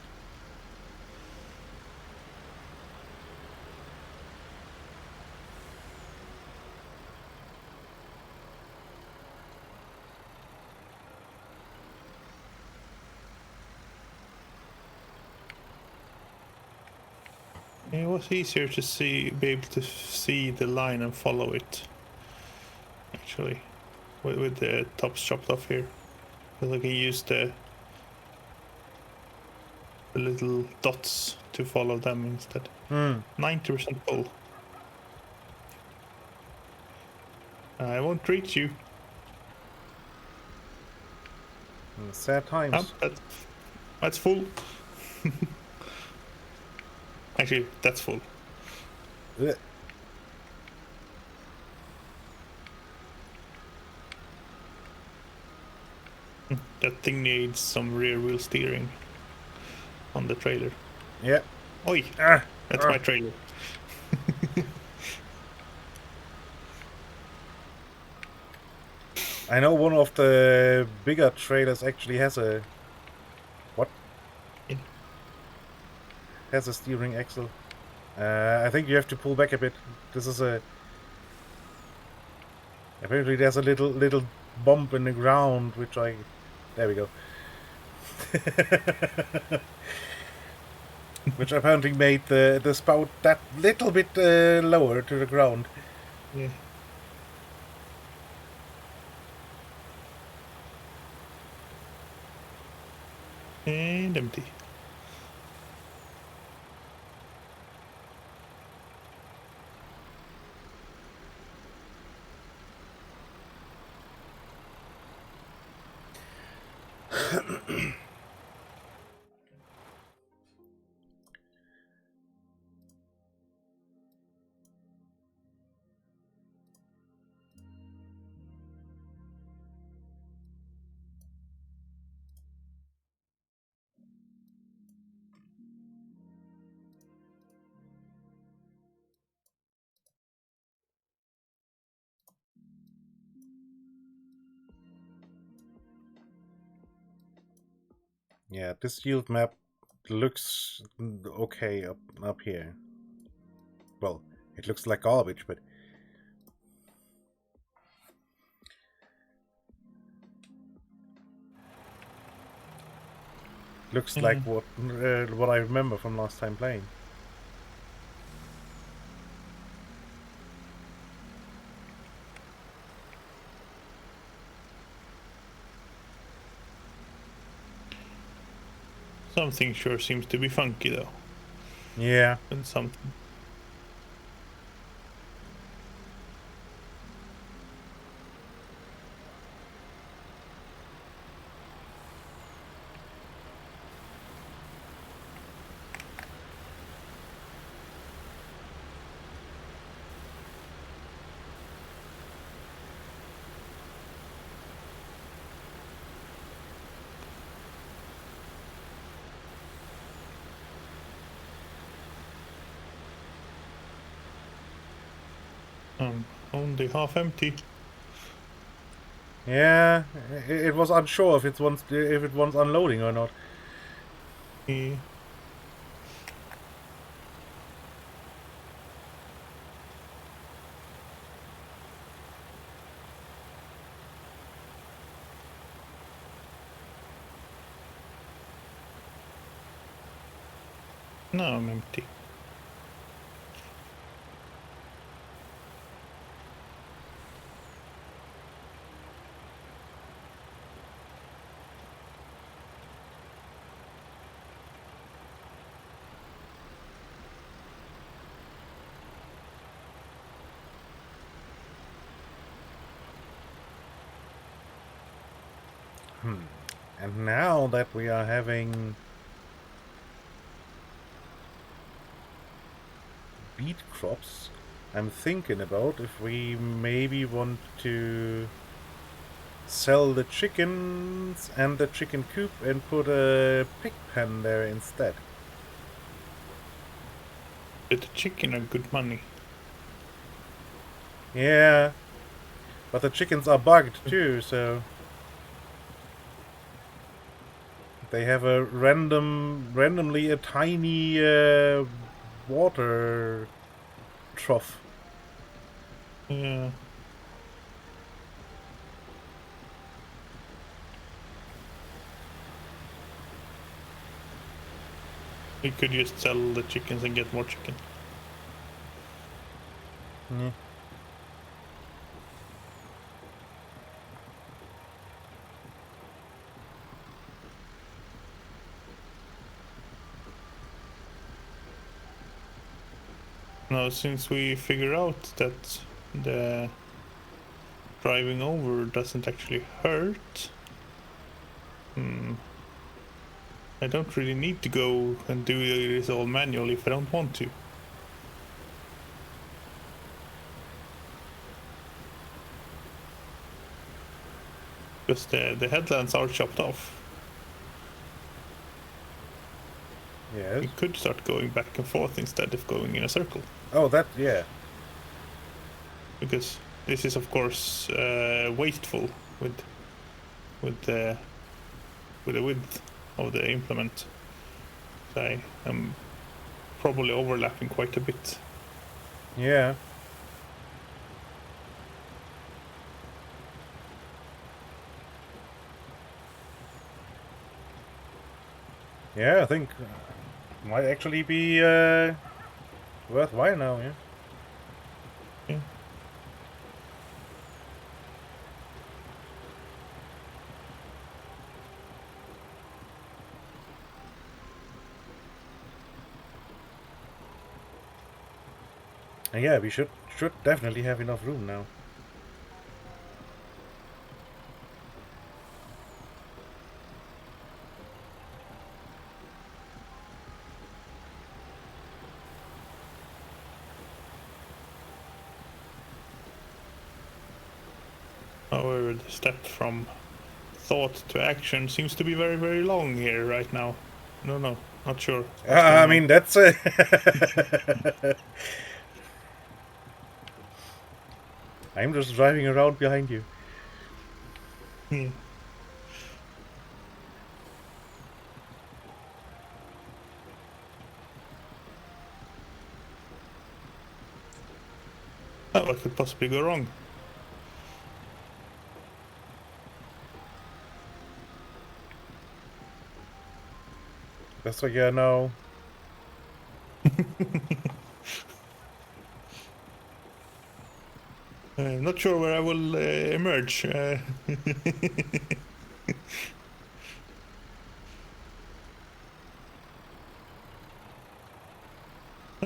It was easier to be able to see the line and follow it. Actually, with the tops chopped off here, because I can use the little dots to follow them instead. 90% full. I won't reach you. Sad times. That's full. Actually, that's full. Ugh. That thing needs some rear wheel steering on the trailer. Yeah. Oi! That's my trailer. I know one of the bigger trailers actually has a... What? Yeah. Has a steering axle. I think you have to pull back a bit. This is a... Apparently there's a little bump in the ground, which I... There we go. Which apparently made the spout that little bit lower to the ground. Yeah. And empty. Yeah, this yield map looks okay up here. Well, it looks like garbage, but looks like what I remember from last time playing. Something sure seems to be funky though. Yeah. And something. Only half empty. Yeah, it was unsure if it wants unloading or not. Yeah. No, I'm empty. And now that we are having beet crops, I'm thinking about if we maybe want to sell the chickens and the chicken coop and put a pig pen there instead. But the chicken are good money. Yeah, but the chickens are bugged too, so they have a randomly a tiny water trough. Yeah. We could just sell the chickens and get more chicken. Yeah. Now, since we figure out that the driving over doesn't actually hurt, I don't really need to go and do this all manually if I don't want to. Because the headlands are chopped off. Yes. We could start going back and forth instead of going in a circle. Oh, that, yeah. Because this is of course wasteful with the width of the implement. So I am probably overlapping quite a bit. Yeah. Yeah, I think might actually be worthwhile now, yeah. Yeah. And yeah, we should definitely have enough room now. However, the step from thought to action seems to be very, very long here right now. No, not sure. I mean, that's I'm just driving around behind you. Yeah. Oh, what could possibly go wrong? That's what you know. I'm not sure where I will emerge. And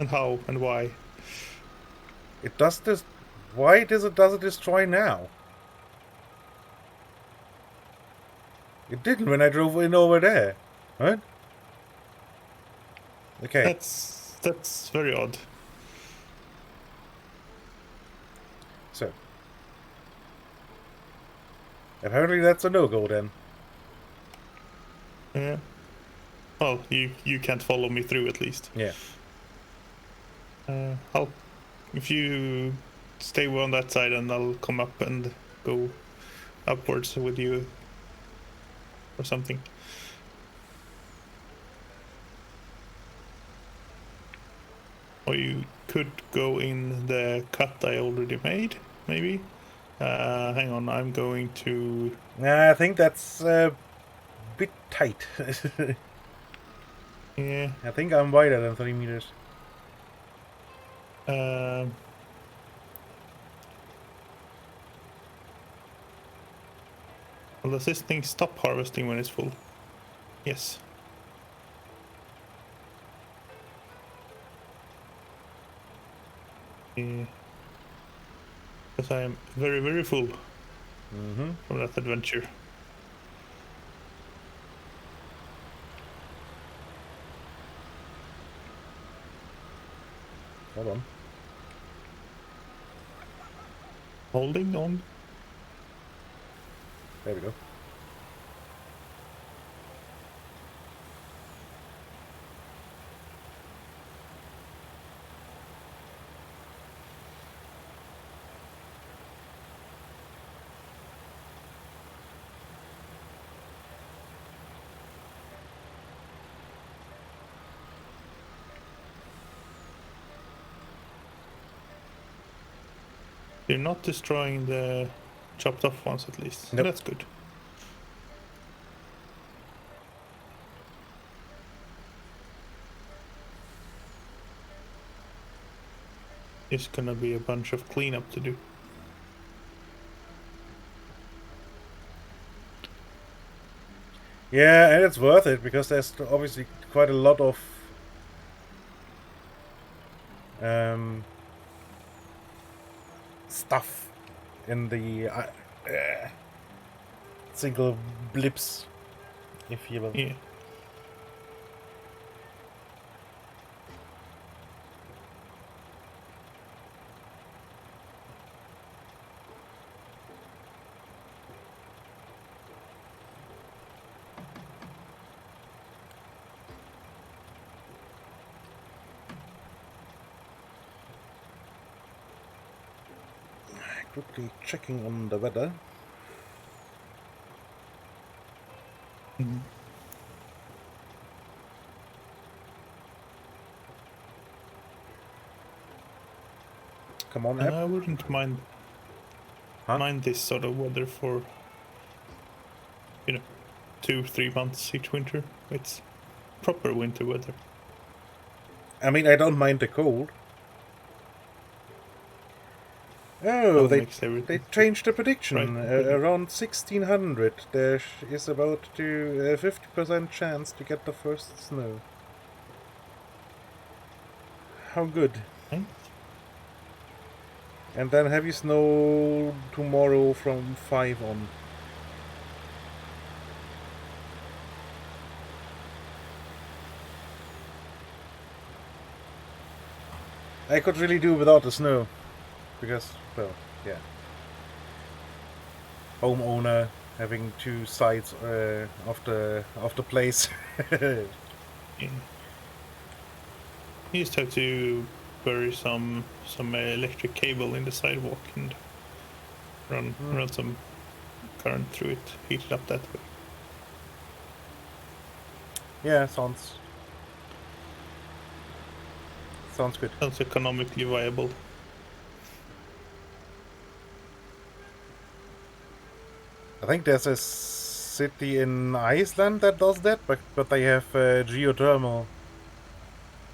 how and why. It does this. Why does it destroy now? It didn't when I drove in over there. What? Okay. That's very odd. So. Apparently that's a no-go then. Yeah. Well, you can't follow me through at least. Yeah. If you stay on that side, and I'll come up and go upwards with you or something. Or you could go in the cut I already made, maybe. Hang on, I'm going to... Nah, I think that's a bit tight. Yeah. I think I'm wider than 3 meters. Well, does this thing stop harvesting when it's full? Yes. Yeah. Because I am very, very full from that adventure. Hold on. Holding on. There we go. You're not destroying the chopped off ones at least. Nope. That's good. It's gonna be a bunch of cleanup to do. Yeah, and it's worth it because there's obviously quite a lot of stuff in the single blips, if you will. Yeah. Quickly checking on the weather. Come on, app. I wouldn't mind Huh? this sort of weather for 2-3 months each winter. It's proper winter weather. I mean, I don't mind the cold. Oh, they changed the prediction. Right. Around 1600, there is about to 50% chance to get the first snow. How good. Right. And then heavy snow tomorrow from 5 on. I could really do without the snow. Because, well, yeah. Homeowner having 2 sides of the place. Yeah. You just have to bury some electric cable in the sidewalk and run some current through it, heat it up that way. Yeah, sounds good. Sounds economically viable. I think there's a city in Iceland that does that, but they have geothermal.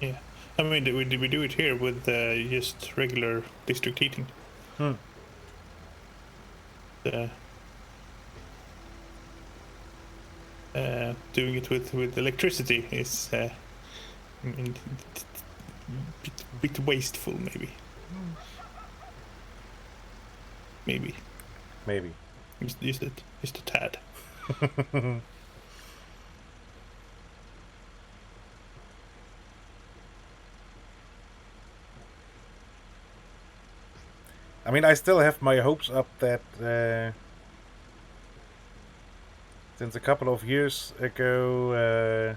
Yeah, I mean we do it here with just regular district heating. Doing it with electricity is bit wasteful, maybe. Maybe. Just a tad. I mean, I still have my hopes up that since a couple of years ago,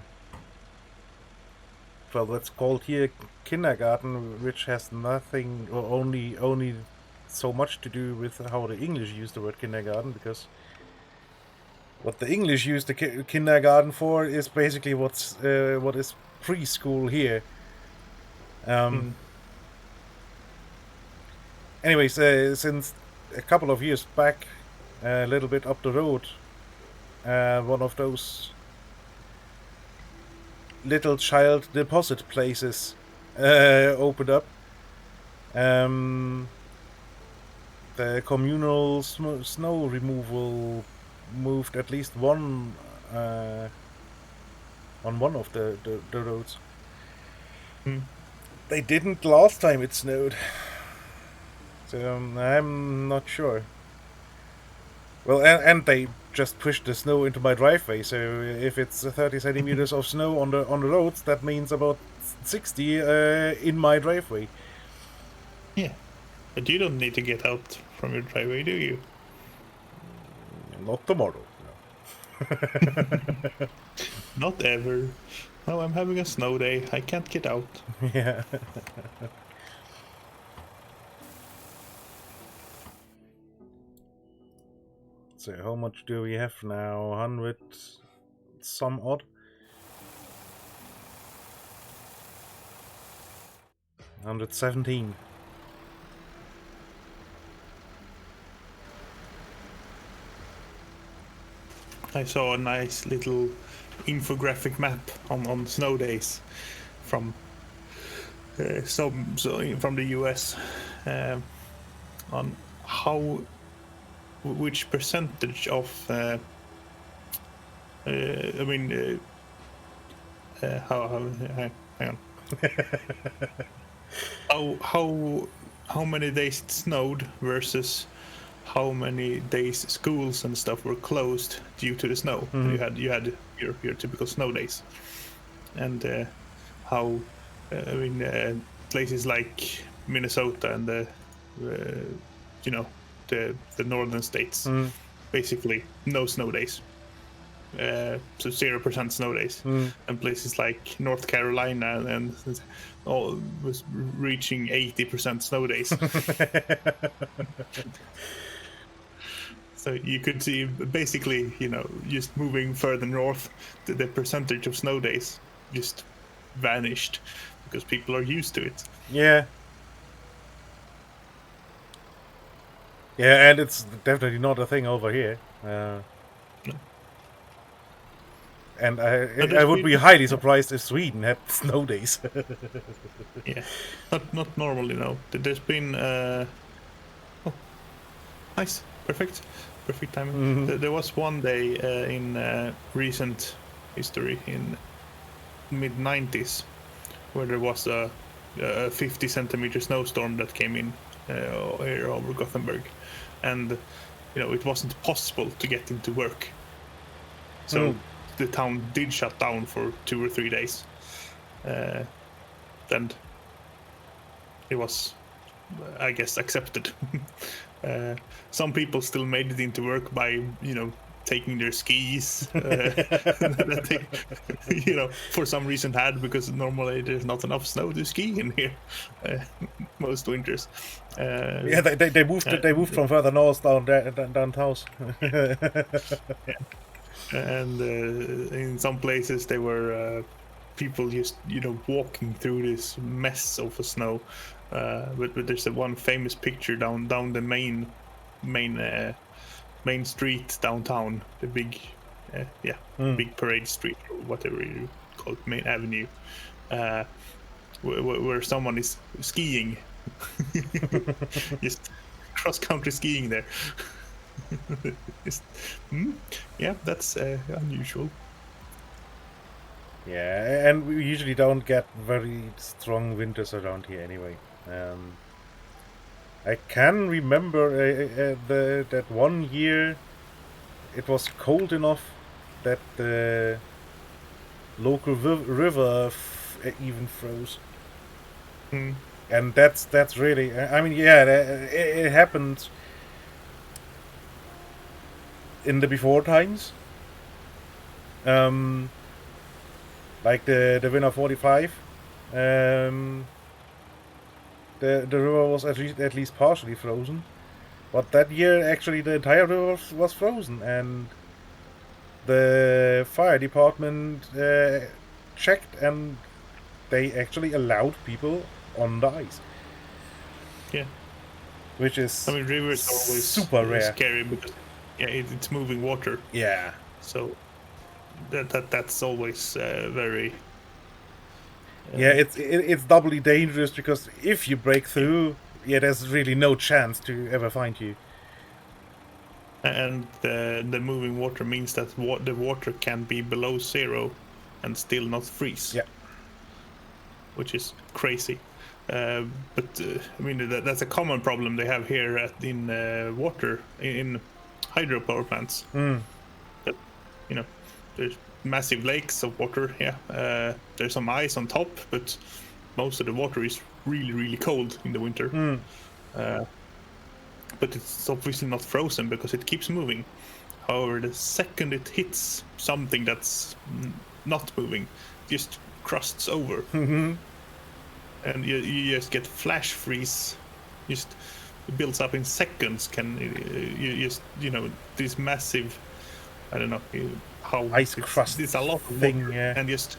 well, that's called here kindergarten, which has nothing or only so much to do with how the English use the word kindergarten, because what the English use the kindergarten for is basically what is preschool here. Anyways, since a couple of years back, a little bit up the road, one of those little child deposit places opened up. The communal snow removal moved at least one on one of the roads. They didn't last time it snowed, so I'm not sure. Well, and they just pushed the snow into my driveway, so if it's 30 centimeters of snow on the roads, that means about 60 in my driveway. Yeah, but you don't need to get out from your driveway, do you? Not tomorrow. No. Not ever. Oh, I'm having a snow day. I can't get out. Yeah. So how much do we have now? 100 some odd? 117. I saw a nice little infographic map on snow days from from the US on which percentage of hang on how many days it snowed versus how many days schools and stuff were closed due to the snow. Mhm. You had your typical snow days, and how places like Minnesota and the northern states, basically no snow days, so 0% snow days, and places like North Carolina and all was reaching 80% snow days. So you could see basically, just moving further north, the percentage of snow days just vanished because people are used to it. Yeah. Yeah, and it's definitely not a thing over here. No. And I would be highly surprised if Sweden had snow days. Yeah, not normally, no. There's been nice, perfect timing. Mhm. There was one day in recent history in mid-90s where there was a 50 centimeter snowstorm that came in here over Gothenburg, and it wasn't possible to get into work, so the town did shut down for 2 or 3 days, and it was, I guess, accepted. Some people still made it into work by taking their skis that they for some reason had, because normally there's not enough snow to ski in here most winters. Yeah, they moved from further north down south. And in some places they were people just walking through this mess of snow, but there's one famous picture down the main street downtown, the big big parade street or whatever you call it, main avenue, where someone is skiing. Just cross-country skiing there. Yeah, that's unusual. Yeah, and we usually don't get very strong winters around here anyway. I can remember that one year it was cold enough that the local river even froze. And that's really, I mean, yeah, it happened in the before times. Like the winter 45. The river was at least partially frozen, but that year actually the entire river was frozen, and the fire department checked, and they actually allowed people on the ice. Yeah, which is, I mean, rivers are always super rare. scary because it's moving water. Yeah. So that's always very Yeah, it's doubly dangerous because if you break through, yeah, there's really no chance to ever find you. And the moving water means that the water can be below 0 and still not freeze. Yeah. Which is crazy. But I mean, that's a common problem they have here in water, in hydropower plants. That, you know, there's massive lakes of water, yeah. There's some ice on top, but most of the water is really, really cold in the winter. But it's obviously not frozen because it keeps moving. However, the second it hits something that's not moving, just crusts over. And you just get flash freeze. Just it builds up in seconds. You just, you know, this massive, I don't know how Ice crust it's a lot of thing, water, yeah. and just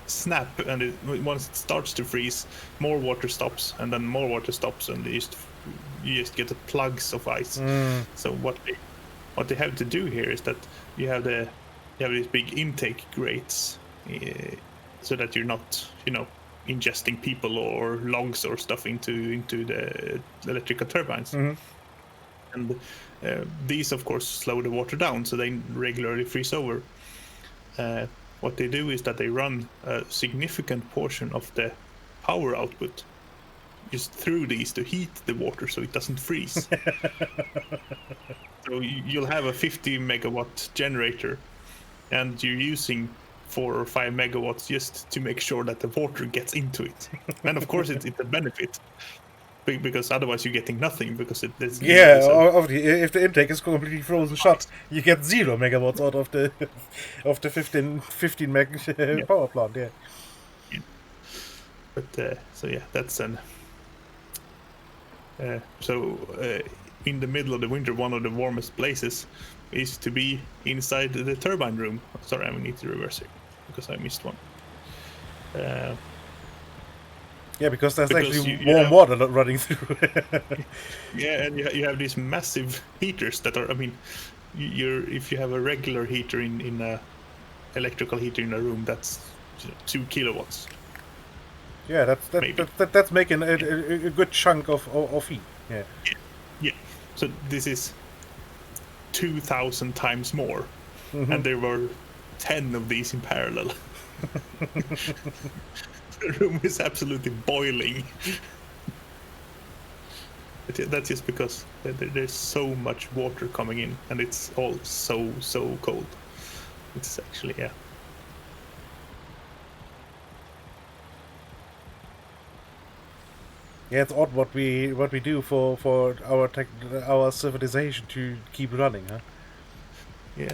snap, and once it starts to freeze, more water stops, and then more water stops, and you just get the plugs of ice. So what they have to do here is that you have these big intake grates, so that you're not, you know, ingesting people or logs or stuff into the electrical turbines. And these, of course, slow the water down, so they regularly freeze over. What they do is that they run a significant portion of the power output just through these to heat the water so it doesn't freeze. So you'll have a 50 megawatt generator, and you're using 4 or 5 megawatts just to make sure that the water gets into it. And of course it's a benefit, because otherwise you're getting nothing, because there's if the intake is completely frozen shut, you get 0 megawatts out of the 15 meg power plant. Yeah. But so yeah, that's an in the middle of the winter, one of the warmest places is to be inside the turbine room. Sorry, I need to reverse it because I missed one. Yeah, because there's actually you warm have, water running through. Yeah, and you have these massive heaters that are, I mean, if you have a regular heater in a electrical heater in a room, that's 2 kilowatts. Yeah, that's making a good chunk of heat. Yeah. Yeah. So this is 2,000 times more, and there were 10 of these in parallel. The room is absolutely boiling. That's just because there's so much water coming in, and it's all so cold. It's actually, yeah. Yeah, it's odd what we do for our civilization to keep running, huh? Yeah.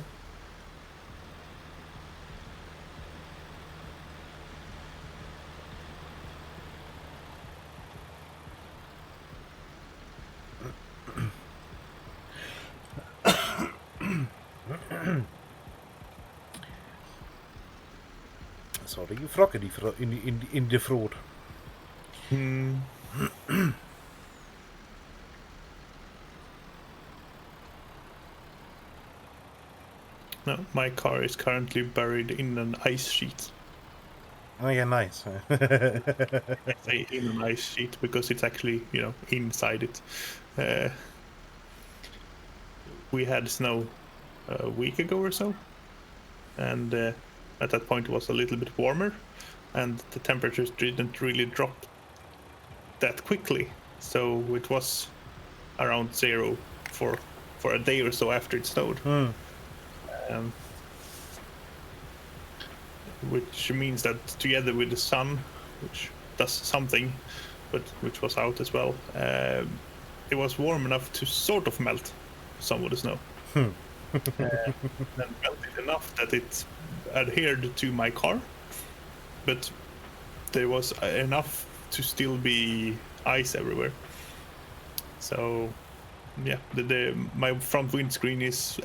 Sorry, you flokken in de throat. No, my car is currently buried in an ice sheet. Oh yeah, nice. I say in an ice sheet because it's actually, you know, inside it. We had snow a week ago or so, and at that point it was a little bit warmer, and the temperatures didn't really drop that quickly, so it was around 0 for a day or so after it snowed. Which means that together with the sun, which does something, but which was out as well, it was warm enough to sort of melt some of the snow. And melted enough that it adhered to my car, but there was enough to still be ice everywhere. So yeah, my front windscreen is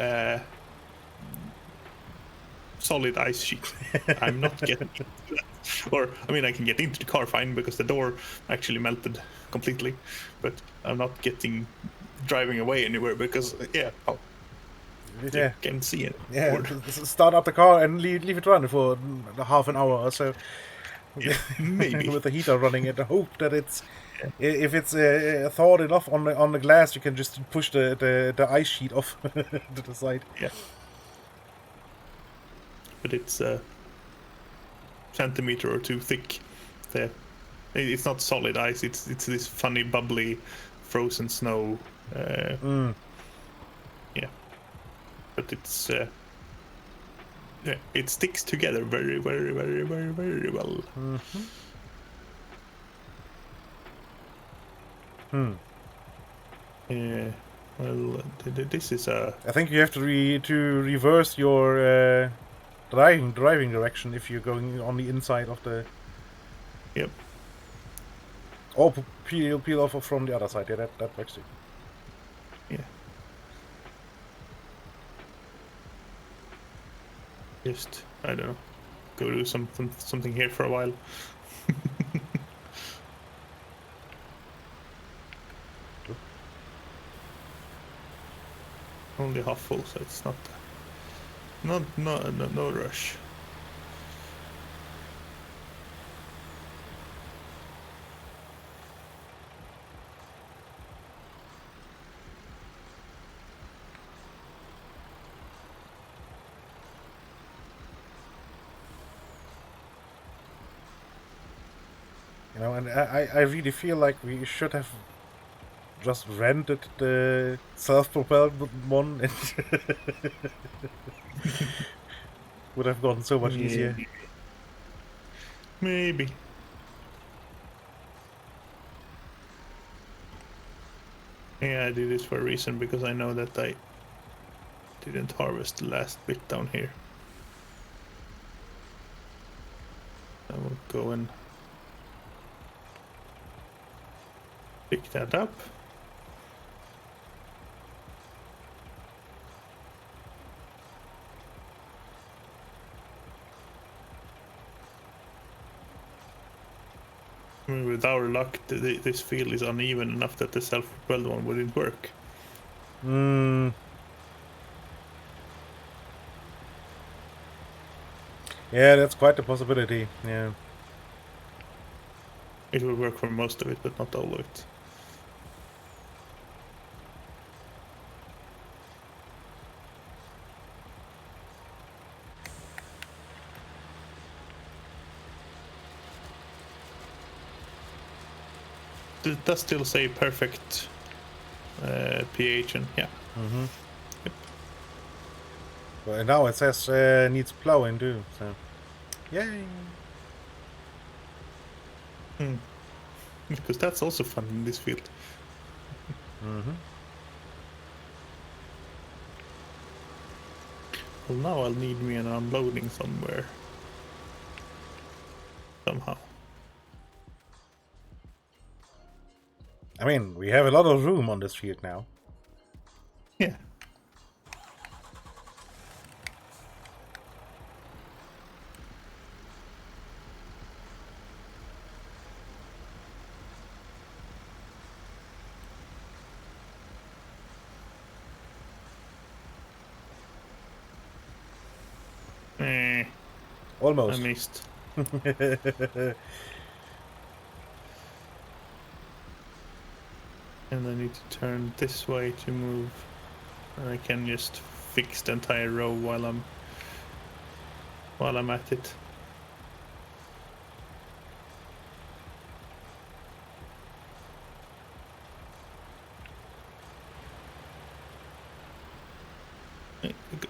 solid ice sheet. I'm not getting into that. Or, I mean, I can get into the car fine because the door actually melted completely, but I'm not driving away anywhere because, you can see it. Yeah, start up the car and leave it running for half an hour or so. Maybe. with the heater running, and hope that it's if it's thawed enough on the glass, you can just push the ice sheet off to the side. Yeah. But it's a centimeter or two thick. It's not solid ice. It's this funny bubbly frozen snow. Yeah. But it's yeah, it sticks together very, very, very, very, very well. Yeah. Well, this is a. I think you have to reverse your driving direction if you're going on the inside of the. Yep. Or peel off from the other side. Yeah, that works too. Yeah. Just, I don't know, go do something here for a while. Only half full, so it's no rush. You know, and I really feel like we should have just rented the self-propelled one and would have gotten so much easier. Maybe. Yeah, I did this for a reason, because I know that I didn't harvest the last bit down here. I will go and pick that up. I mean, with our luck, this field is uneven enough that the self-propelled one wouldn't work. Yeah, that's quite a possibility. Yeah. It will work for most of it, but not all of it. It does still say perfect pH, and yeah. Yep. Well, now it says needs plowing too. So, yay! Because that's also fun in this field. Well, now I'll need me an unloading somewhere. Somehow. I mean, we have a lot of room on this field now. Yeah. Almost. I missed. And I need to turn this way to move. And I can just fix the entire row while I'm at it. There we go.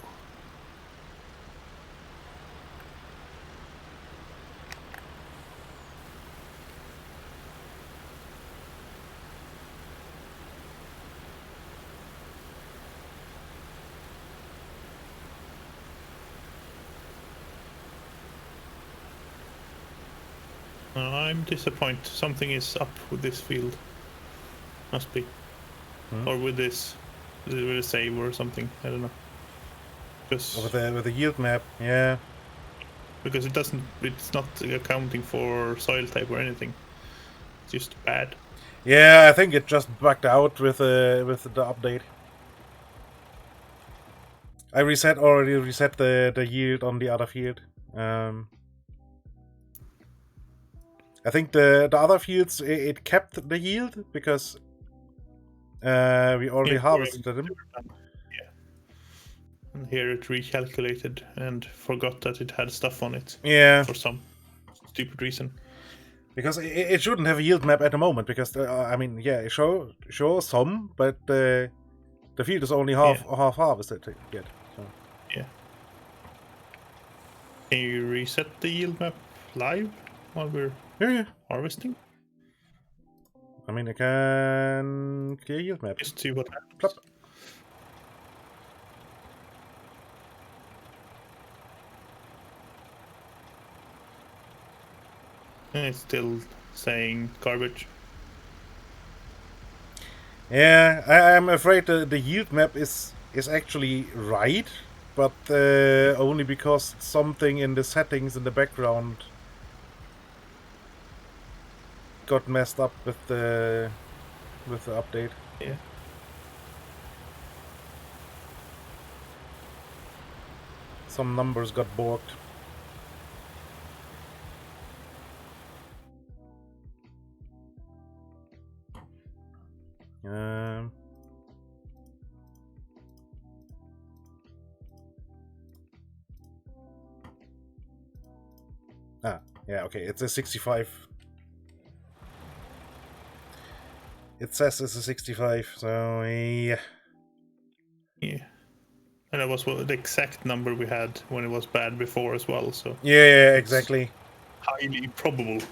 I'm disappointed. Something is up with this field. Must be. Or with this. With a save or something. I don't know. Just With the yield map, yeah. because it's not accounting for soil type or anything. It's just bad. Yeah, I think it just bugged out with the update. I already reset the yield on the other field. I think the other fields it kept the yield because we already harvested them. Yeah. And here it recalculated and forgot that it had stuff on it. Yeah. For some stupid reason. Because it shouldn't have a yield map at the moment, because I mean, yeah, sure some, but the field is only half harvested yet. So. Yeah. Can you reset the yield map live while we're harvesting? I mean, I can clear yield map. Just see what happens. Plop. And it's still saying garbage. Yeah, I'm afraid the yield map is actually right, but only because something in the settings in the background got messed up with the update. Yeah. Some numbers got borked. Yeah, okay, it's a 65. It says it's a 65, so yeah. Yeah. And that was the exact number we had when it was bad before as well, so... Yeah, exactly. Highly probable.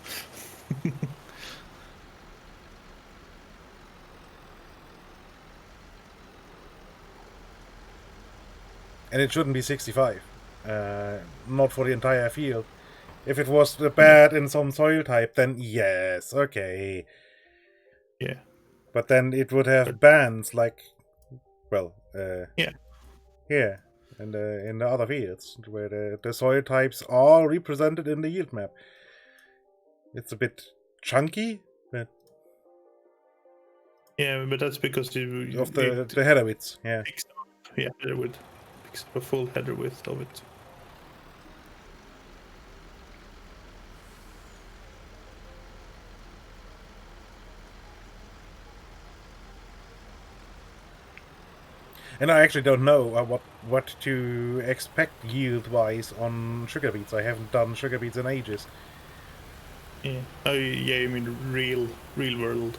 And it shouldn't be 65. Not for the entire field. If it was bad in some soil type, then yes, okay. Yeah. But then it would have bands like, well, yeah, and in the other fields where the soil types are represented in the yield map. It's a bit chunky, but yeah, but that's because of the header widths. Yeah, header width, picks up a full header width of it. and I actually don't know what to expect yield-wise on sugar beets. I haven't done sugar beets in ages. Yeah. Oh, yeah. I mean real world.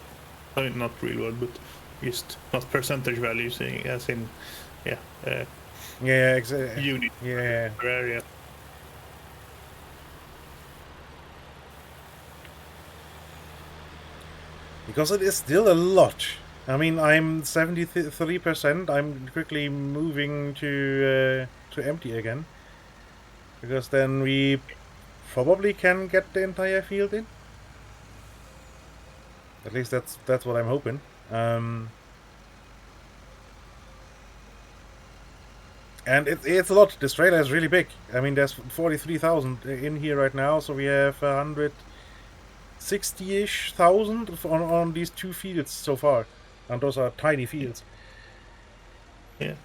I mean not real world, but just not percentage values. As in, yeah. Yeah, exactly. Unit. Yeah. Per area. Because it is still a lot. I mean, I'm 73%. I'm quickly moving to empty again, because then we probably can get the entire field in. At least that's what I'm hoping. And it's a lot. This trailer is really big. I mean, there's 43,000 in here right now, so we have 160-ish thousand on these two fields so far. And those are tiny fields. Yeah.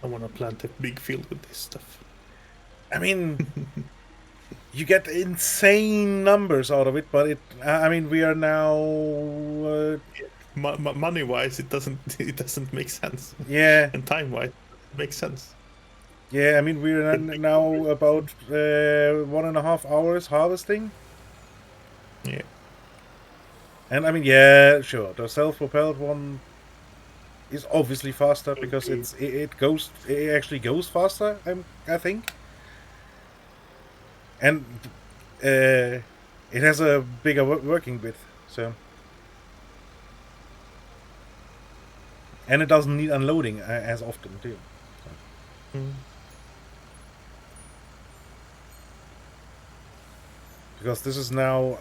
I want to plant a big field with this stuff. I mean, you get insane numbers out of it, but I mean, we are now money-wise, it doesn't make sense. Yeah. And time-wise, it makes sense. Yeah, I mean, we're now about 1.5 hours harvesting. Yeah. And I mean, yeah, sure, the self-propelled one is obviously faster because it actually goes faster. I think, and it has a bigger working width, so, and it doesn't need unloading as often too. So. Because this is now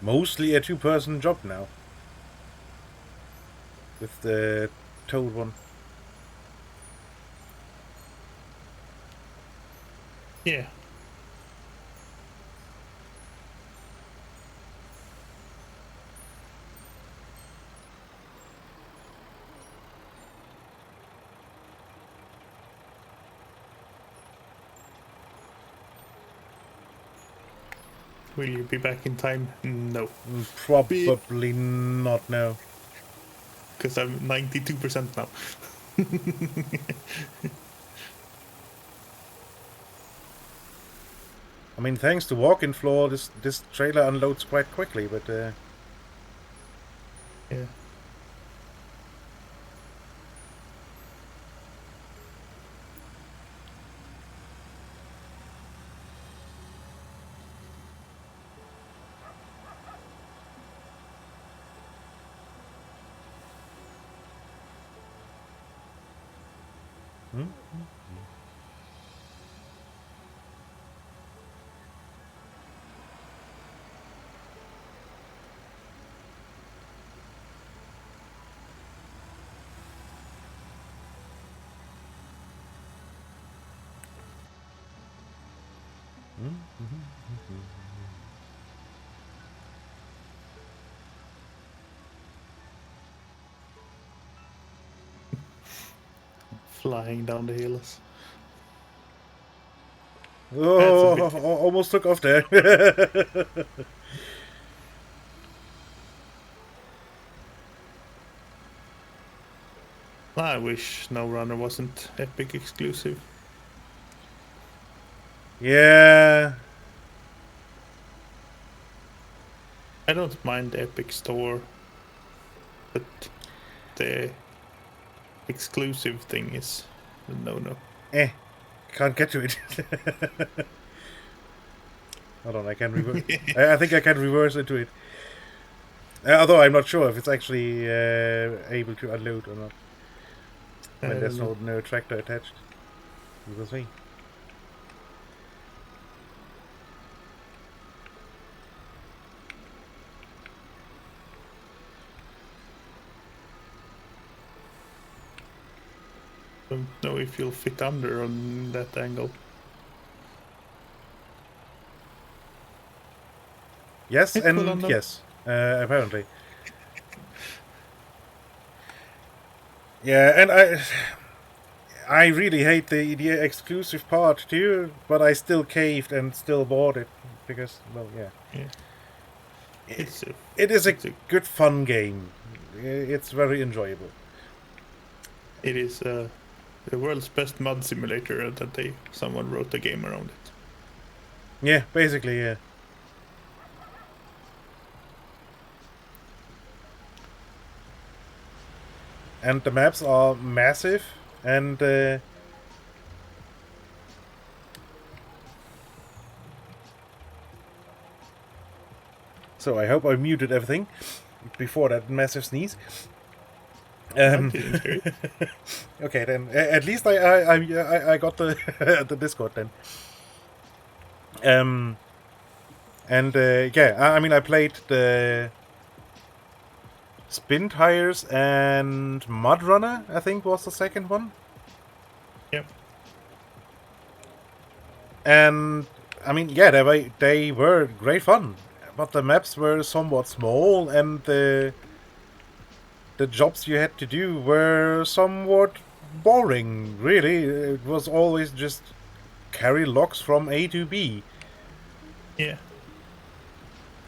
mostly a two-person job now. With the toad one. Yeah. Will you be back in time? No, Probably not, no. because I'm 92% now. I mean, thanks to Walk-in Floor, this trailer unloads quite quickly, but Yeah. Flying down the hills. oh, That's a bit- almost took off there. I wish No Runner wasn't Epic exclusive. Yeah, I don't mind the Epic Store, but the exclusive thing is a no. can't get to it. Hold on, I can reverse. I think I can reverse into it. Although I'm not sure if it's actually able to unload or not. When there's no tractor attached. We will see. Don't know if you'll fit under on that angle. Yes, It will and unload. yes, apparently. Yeah, and I really hate the exclusive part too, but I still caved and still bought it because, well, yeah. It's a, It is a it's a- good fun game. It's very enjoyable. it is the world's best mud simulator that someone wrote a game around it. Yeah, basically, yeah. And the maps are massive, and so I hope I muted everything before that massive sneeze. I didn't hear it. Okay, then at least I got the the Discord then. And yeah, I mean I played the Spin Tires and Mud Runner, I think was the second one. Yep. And I mean, yeah, they were great fun, but the maps were somewhat small, and the jobs you had to do were somewhat boring. Really, it was always just carry logs from A to B. Yeah.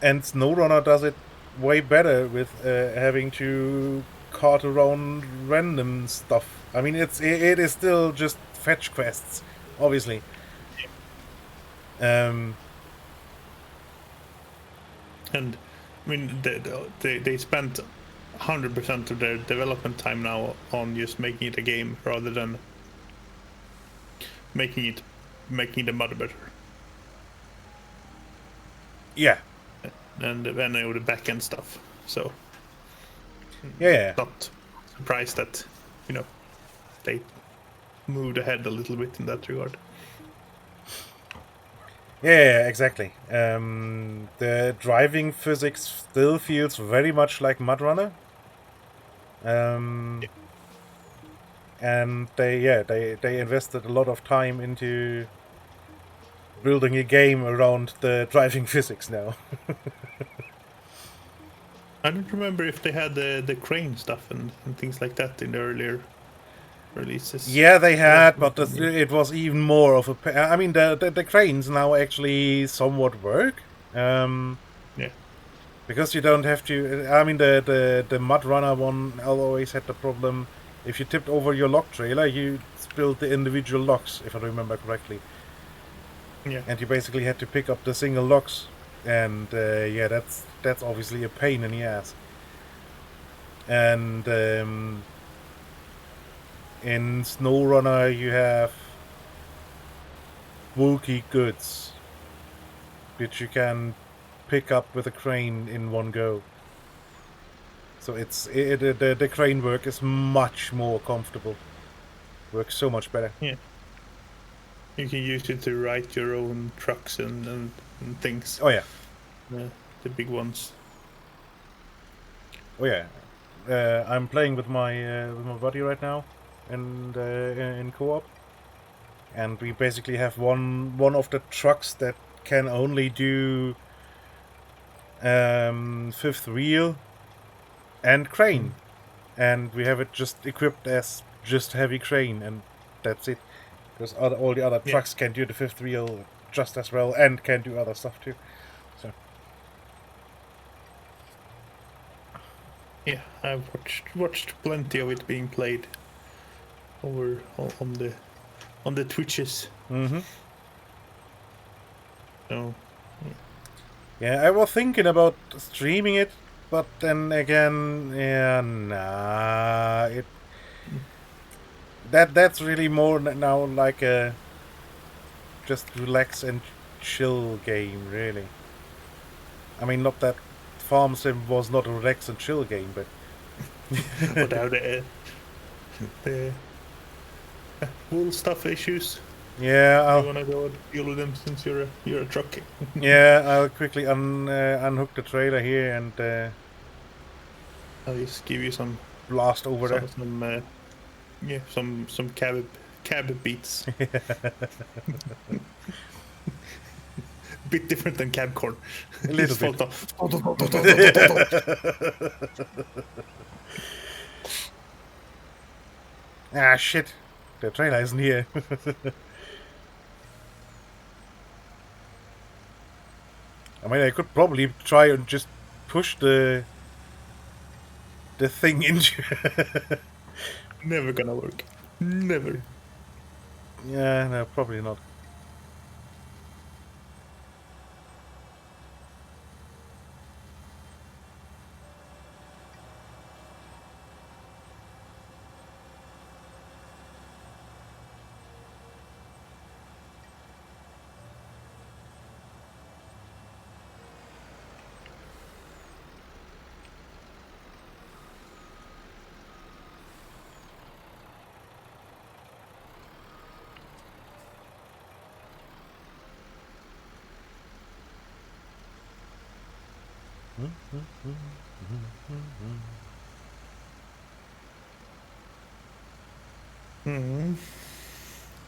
And SnowRunner does it way better with having to cart around random stuff. I mean, it is still just fetch quests, obviously. And I mean, they spent 100% of their development time now on just making it a game rather than making the mud better. Yeah, And then the back end stuff. So yeah. not surprised that they moved ahead a little bit in that regard. Yeah, exactly. The driving physics still feels very much like Mud Runner. And they invested a lot of time into building a game around the driving physics now. I don't remember if they had the crane stuff and things like that in the earlier releases. Yeah, they had, but it was even more of a. I mean, the cranes now actually somewhat work. Yeah. Because you don't have to. I mean, the mud runner one always had the problem. If you tipped over your log trailer, you spilled the individual logs, if I remember correctly. Yeah. And you basically had to pick up the single logs, and yeah, that's obviously a pain in the ass. And in SnowRunner you have bulky goods, which you can pick up with a crane in one go. So the crane work is much more comfortable. Works so much better. Yeah. You can use it to ride your own trucks and things. Oh yeah. The big ones. Oh yeah. I'm playing with my buddy right now, and in co-op, and we basically have one of the trucks that can only do fifth wheel and crane, and we have it just equipped as just heavy crane, and that's it. Because all the other trucks can do the fifth wheel just as well, and can do other stuff too. So yeah, I've watched plenty of it being played over on the Twitches. Mm-hmm. So yeah, I was thinking about streaming it, but then again, yeah, nah, that's really more now like a just relax and chill game, really. I mean, not that Farm Sim was not a relax and chill game, but without the wool stuff issues. yeah, You wanna go and deal with them since you're a truck. yeah, I'll quickly unhook the trailer here and I'll just give you some blast over there. some cab beats. Bit different than cab corn. A little bit. Ah, shit. The trailer isn't here. I mean, I could probably try and just push the thing into... Never gonna work. Never. Yeah, no, probably not.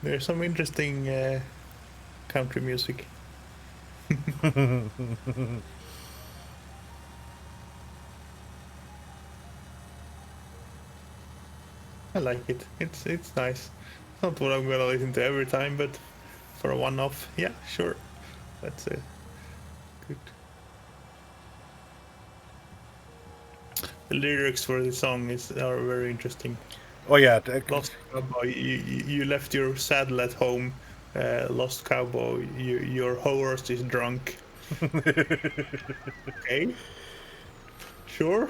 There's some interesting country music. I like it. It's nice. Not what I'm gonna listen to every time, but for a one-off, yeah, sure. That's good. The lyrics for the song are very interesting. Oh yeah. Lost cowboy, you left your saddle at home. Lost cowboy, your horse is drunk. Okay, sure.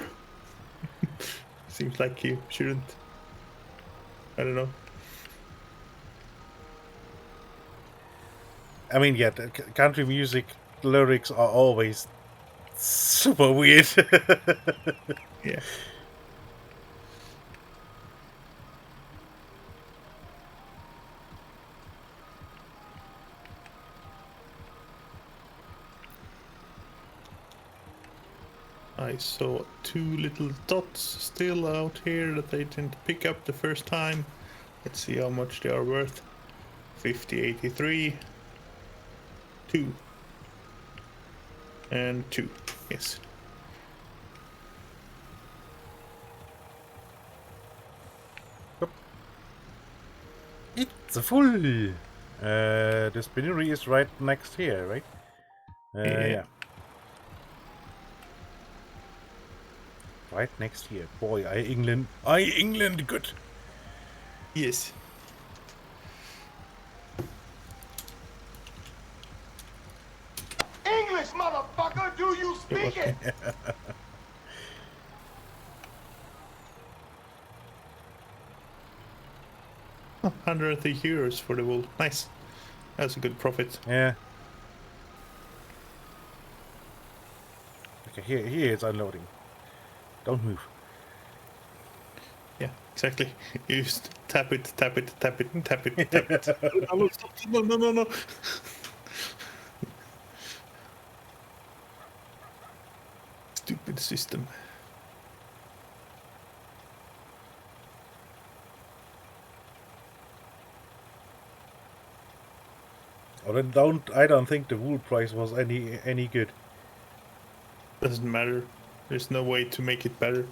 Seems like you shouldn't. I don't know. I mean, yeah, the country music lyrics are always super weird. Yeah. I saw two little dots still out here that I didn't pick up the first time. Let's see how much they are worth. 50.83. 2. And 2. Yes. It's a full. The spinnery is right next here, right? Yeah. Right next year. Boy, I England good. Yes. English, motherfucker, do you You're speak it? welcome. 130 euros for the wool. Nice. That's a good profit. Yeah. Okay, here it's unloading. Don't move. Yeah, exactly. You just tap it, tap it, tap it, and tap it, tap it. No, no, no, no. Stupid system. Oh, then I don't think the wool price was any good. Doesn't matter. There's no way to make it better.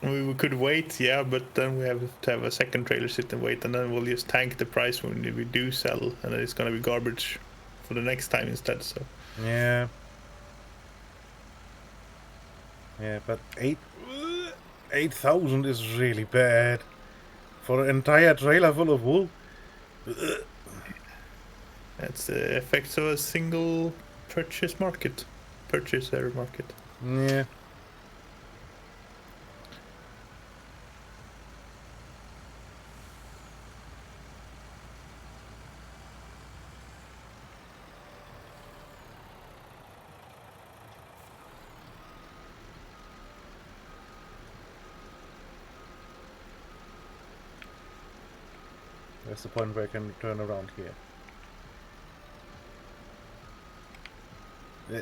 We could wait, yeah, but then we have to have a second trailer sit and wait, and then we'll just tank the price when we do sell, and then it's gonna be garbage for the next time instead. So Yeah. Yeah, but 8,000 is really bad for an entire trailer full of wool. that's the effects of a single purchase market, purchaser market. Yeah. That's the point where I can turn around here. Eh.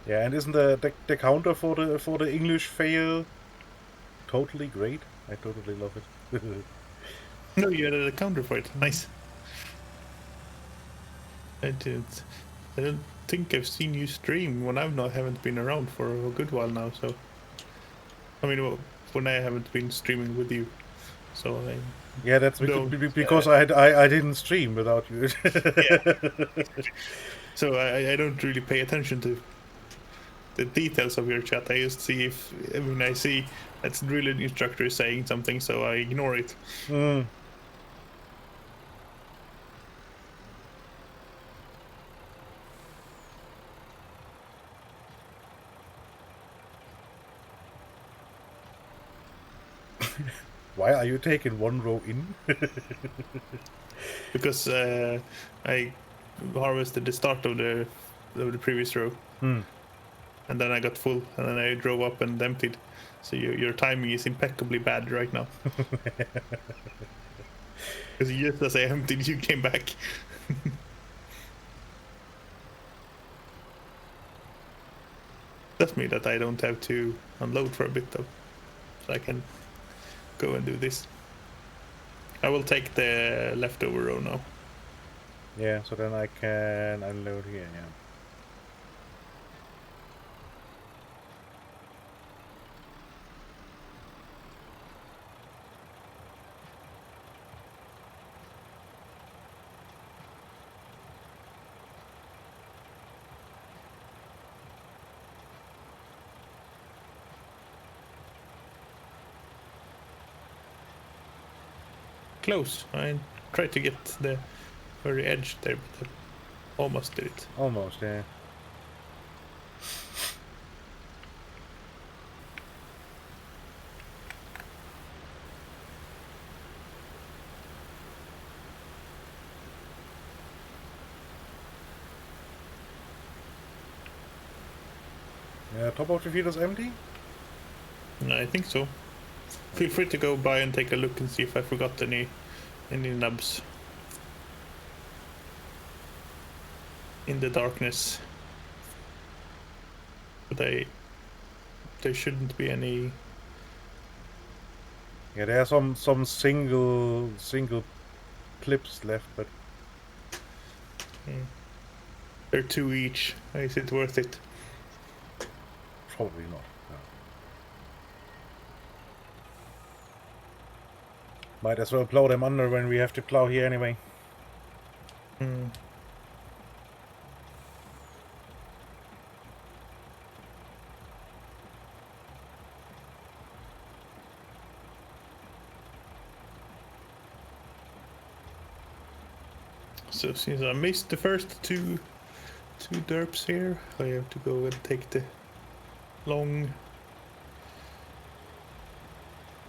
Yeah, and isn't the counter for the English fail totally great? I totally love it. No, you added a counter for it. Nice. I don't think I've seen you stream when haven't been around for a good while now. So, I mean, well, when I haven't been streaming with you. So Yeah, that's don't, because I didn't stream without you. yeah. So I don't really pay attention to the details of your chat. I just see if I see that drill instructor is saying something, so I ignore it. Mm. Why are you taking one row in? Because I harvested the start of the previous row, and then I got full, and then I drove up and emptied. So your timing is impeccably bad right now. Because just as I emptied, you came back. That's me that I don't have to unload for a bit though, so I can go and do this. I will take the leftover row now. Yeah, so then I can unload here, yeah. Close. I tried to get the very edge there, but I almost did it. Almost, yeah. Yeah, top of the field is empty? I think so. Feel free to go by and take a look and see if I forgot any nubs in the darkness. But there shouldn't be any Yeah, there are some single clips left, but They're 2 each. Is it worth it? probably not. No. Might as well plow them under when we have to plow here anyway. So since I missed the first two derps here, I have to go and take the long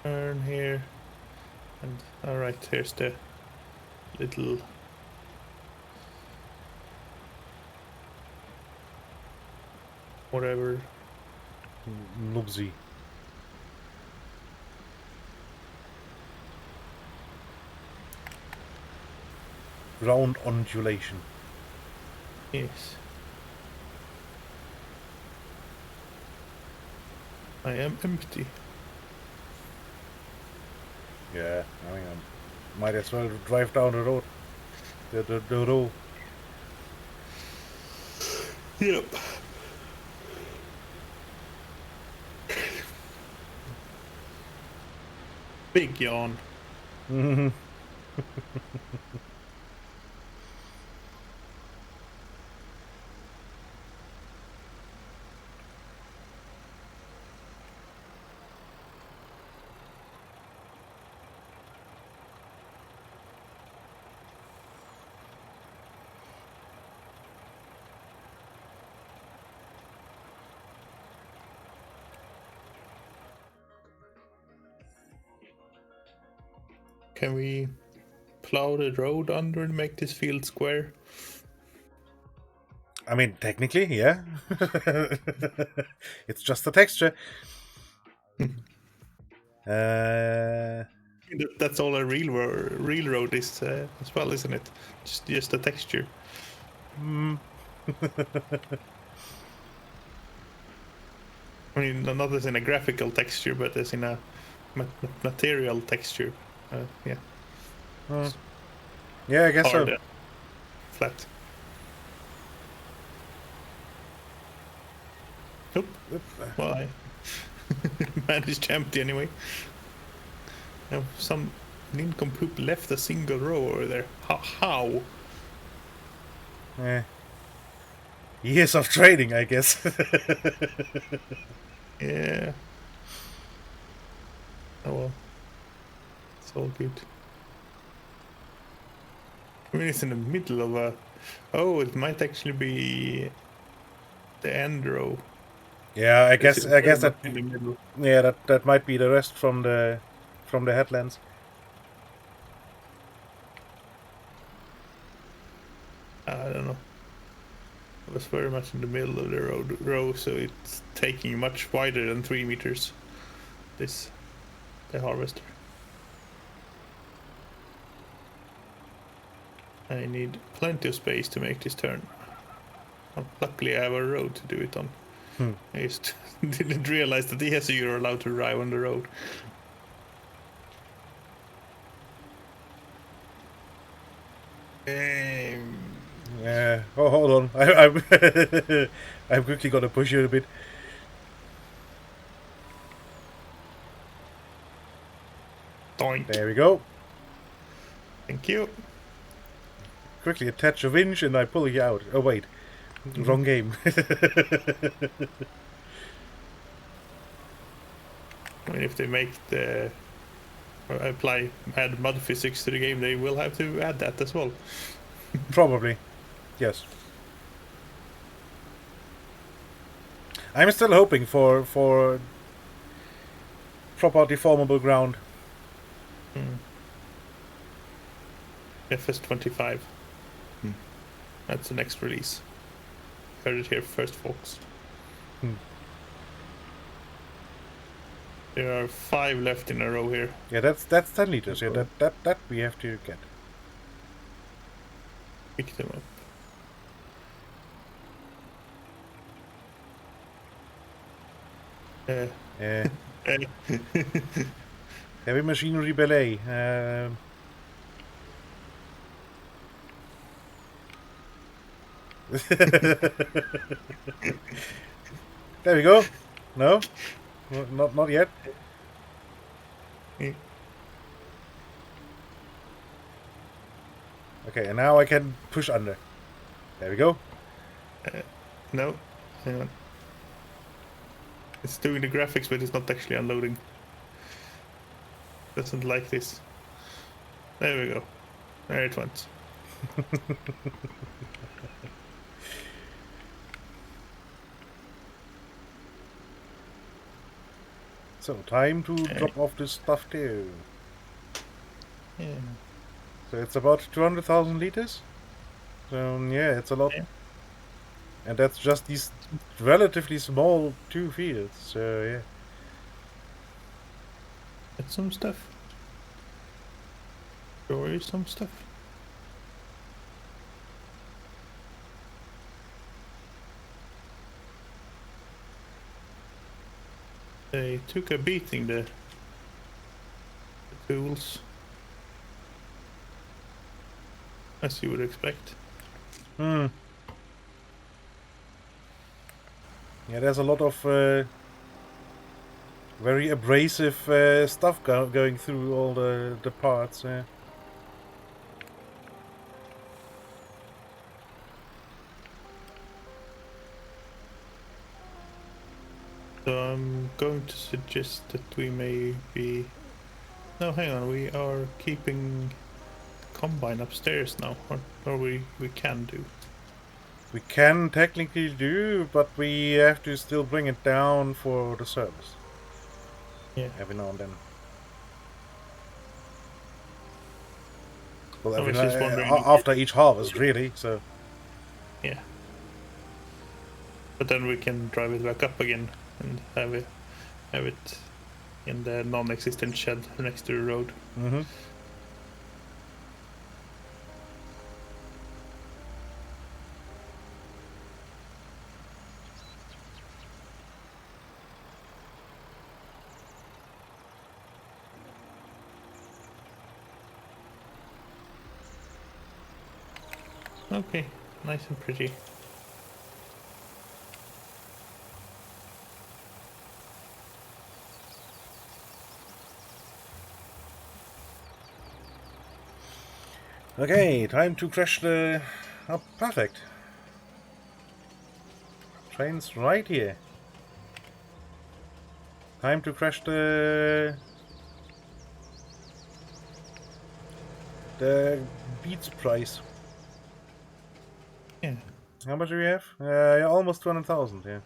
turn here. And alright, here's the little whatever. Nubsy. Round undulation. Yes. I am empty. Yeah, I mean, I might as well drive down the road. The road. Yep. Big yawn. Can we plow the road under and make this field square? I mean, technically, yeah. It's just a texture. That's all a real road is as well, isn't it? Just a texture. I mean, not as in a graphical texture, but as in a material texture. Yeah. Yeah, I guess so. Hard, flat. Nope. Well, I managed to empty anyway. Now, some nincompoop left a single row over there. How? Years of training, I guess. Yeah. Oh well. It's all good. I mean, it's in the middle of a... Oh, it might actually be the end row. Yeah, I guess that. In the middle. Yeah, that might be the rest from the headlands. I don't know. It was very much in the middle of the row, so it's taking much wider than 3 meters. The harvester. I need plenty of space to make this turn. Luckily, I have a road to do it on. I just didn't realize that yes, you're allowed to drive on the road. Yeah. Oh, hold on. I'm I'm quickly gonna push you a bit. Doink. There we go. Thank you. Quickly attach a winch and I pull you out. Oh wait, wrong game. I mean, if they make the add mud physics to the game, they will have to add that as well. Probably, yes. I'm still hoping for proper deformable ground. FS25. That's the next release. Heard it here first, folks. There are 5 left in a row here. Yeah, that's 10 liters. Yeah, that we have to get. Pick them up. Heavy machinery ballet. There we go. No, not yet. Yeah. Okay, and now I can push under. There we go. No, hang on. It's doing the graphics, but it's not actually unloading. Doesn't like this. There we go. There it went. So, time to drop off this stuff too. Yeah. So it's about 200,000 liters. So yeah, it's a lot. Yeah. And that's just these relatively small 2 fields. So yeah. That's some stuff. Sure is some stuff. They took a beating, the tools. As you would expect. Yeah, there's a lot of very abrasive stuff going through all the parts. Yeah. So I'm going to suggest that we maybe... No, hang on, we are keeping the combine upstairs now, or we can do. We can technically do, but we have to still bring it down for the service. Yeah. Every now and then. Well, I every was just wondering after each harvest, really. So. Yeah. But then we can drive it back up again and have it in the non-existent shed next to the road. Mm-hmm. Okay, nice and pretty. Okay, time to crash the... Oh, perfect. Train's right here. Time to crash the Beats price. Yeah. How much do we have? Yeah, almost 200,000, yeah.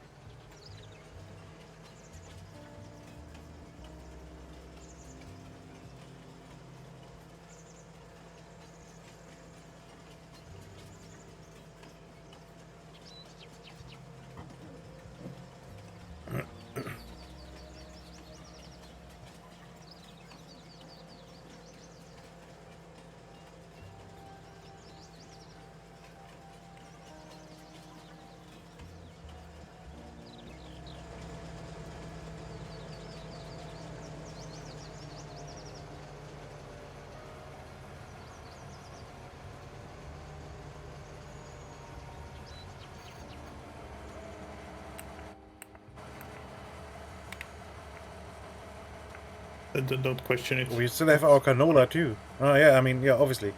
Don't question it. We still have our canola too. Oh yeah, I mean, yeah, obviously.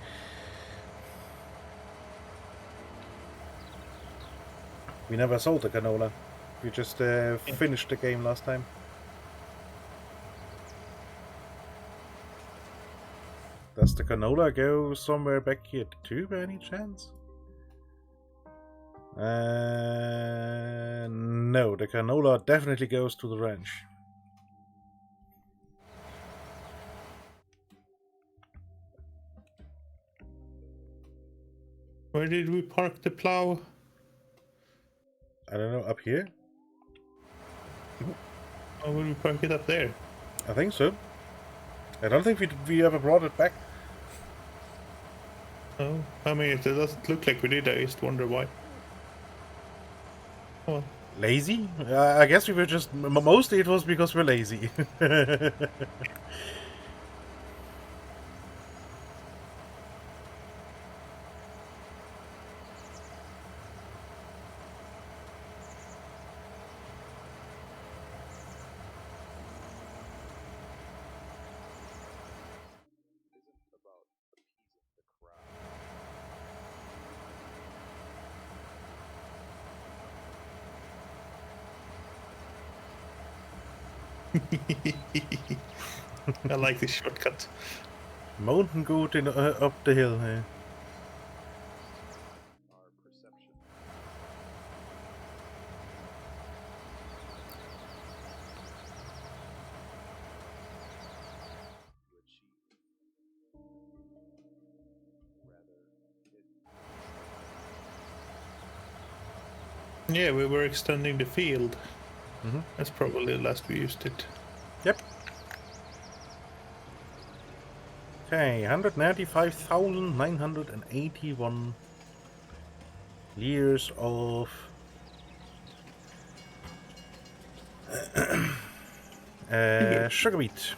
We never sold the canola. We just finished the game last time. Does the canola go somewhere back here too, by any chance? No, the canola definitely goes to the ranch. Where did we park the plow? I don't know, up here? Or will we park it up there? I think so. I don't think we ever brought it back. Oh, I mean, it doesn't look like we did. I just wonder why. Oh, Lazy? I guess we were just... Mostly it was because we're lazy. I like this shortcut. Mountain goat in, up the hill. Yeah, we were extending the field. Mhm. That's probably the last we used it. Yep. Okay, 195,981 years of sugar beet.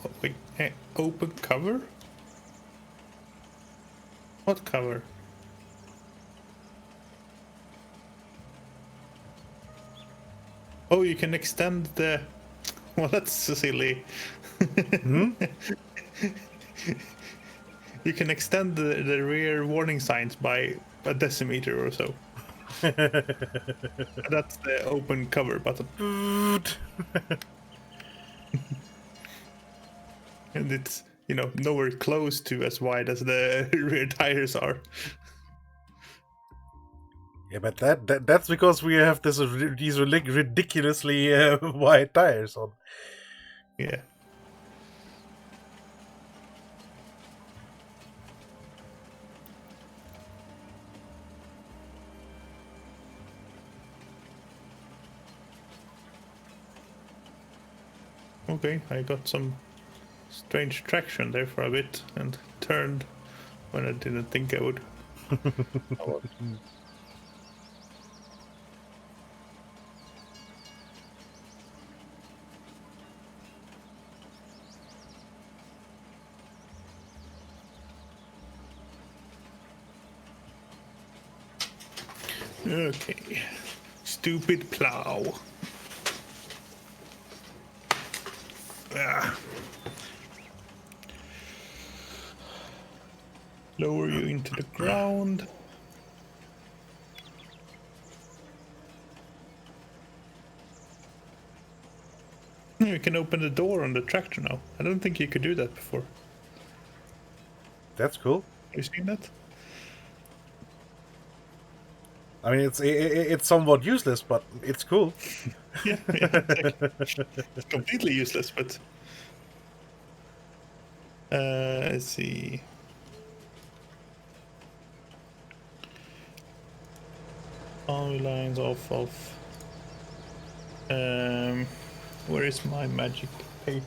Oh, wait, open cover? What cover? Oh, you can extend the... Well, that's silly. Hmm? You can extend the rear warning signs by a decimeter or so. That's the open cover button. And it's, you know, nowhere close to as wide as the rear tires are. Yeah, but that's because we have these ridiculously wide tires on. Yeah. Okay, I got some strange traction there for a bit and turned when I didn't think I would. Oh, okay. Stupid plow. Ah. Lower you into the ground. You can open the door on the tractor now. I don't think you could do that before. That's cool. Have you seen that? I mean, it's somewhat useless, but it's cool. Yeah, it's completely useless, but let's see. Power lines off. Where is my magic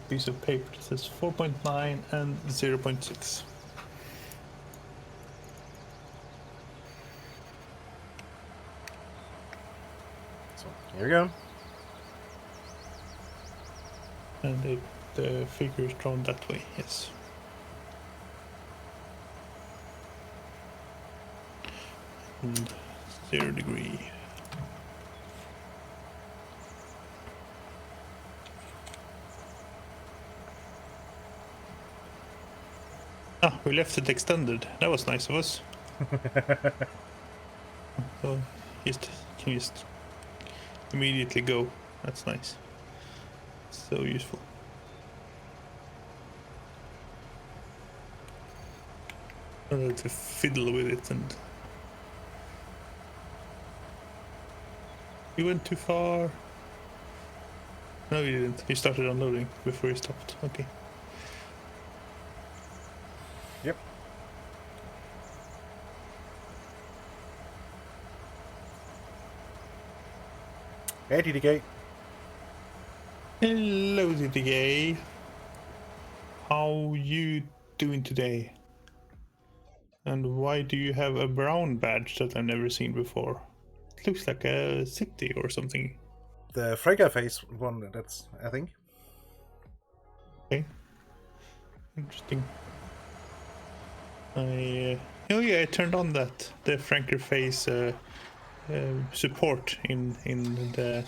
piece of paper? It says 4.9 and 0.6. So here we go. And the figure is drawn that way, yes. And 0 degree. Ah, we left it extended. That was nice of us. So can just immediately go. That's nice. So useful. I don't have to fiddle with it and... You went too far. No, you didn't. You started unloading before you stopped. Okay. Yep. Hey, TDK. Hello, TDK. How you doing today? And why do you have a brown badge that I've never seen before? It looks like a city or something. The Frega face one, that's, I think. Okay. Interesting. I oh yeah, I turned on the Franker face support in the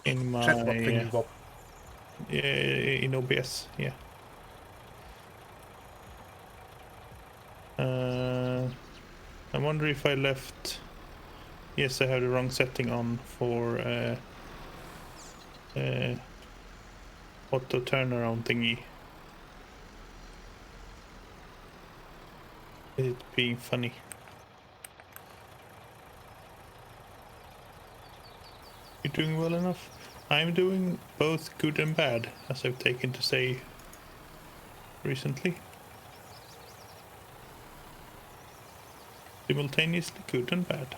in my chatbot thingy bob. in OBS. Yeah. I wonder if I left. Yes, I have the wrong setting on for auto turnaround thingy. Is it being funny? You doing well enough? I'm doing both good and bad, as I've taken to say recently. Simultaneously good and bad.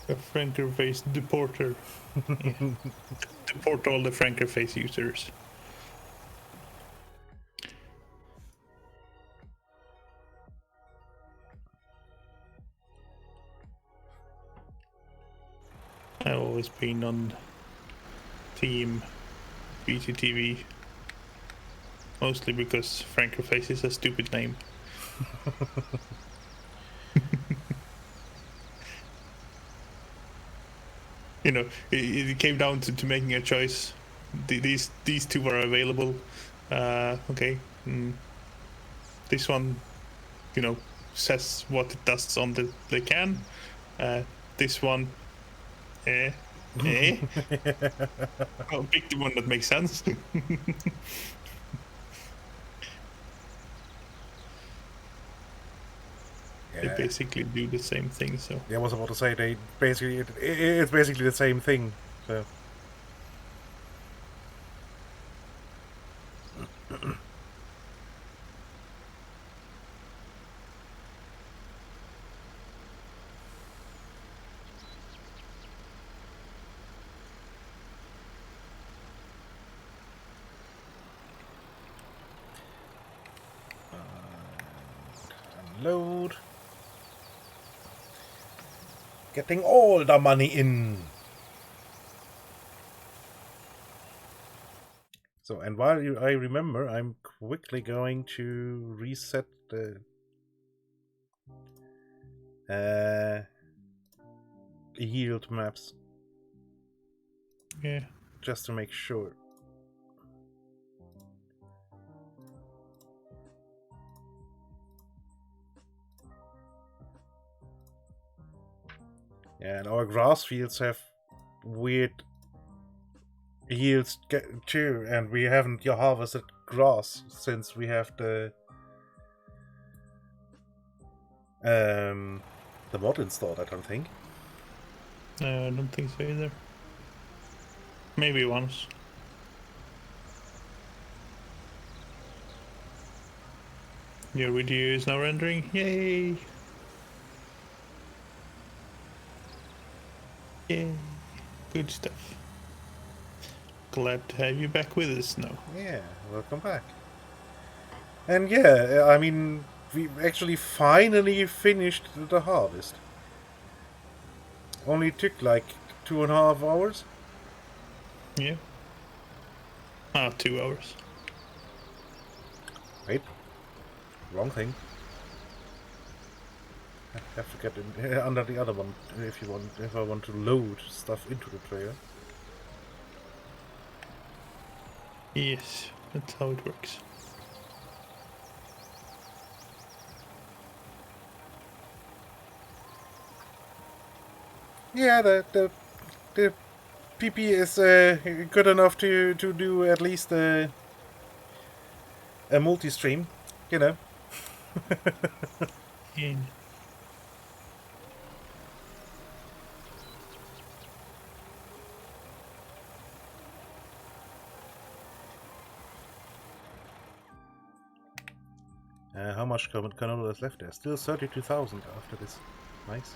A Franker face deporter. Yeah. Deport all the Franker face users. I've always been on Team BTTV. Mostly because Franker face is a stupid name. You know, it came down to making a choice. These two are available. Okay. This one, you know, says what it does on the can. This one, I'll pick the one that makes sense. They basically do the same thing, so. Yeah, I was about to say they basically it's basically the same thing. So. Unload. Getting all the money in. So, and while I remember, I'm quickly going to reset the yield maps. Yeah. Just to make sure. Yeah, and our grass fields have weird yields too, and we haven't harvested grass since we have the mod installed, I don't think. I don't think so either. Maybe once. Your video is now rendering. Yay! Yay! Good stuff. Glad to have you back with us now. Yeah, welcome back. And yeah, I mean, we actually finally finished the harvest. Only took like 2.5 hours. Yeah. 2 hours. Wait. Wrong thing. I have to get in, under the other one if I want to load stuff into the trailer. Yes, that's how it works. Yeah, the PP is good enough to do at least a multi-stream, you know. Yeah. How much canola is left there? Still 32,000 after this. Nice.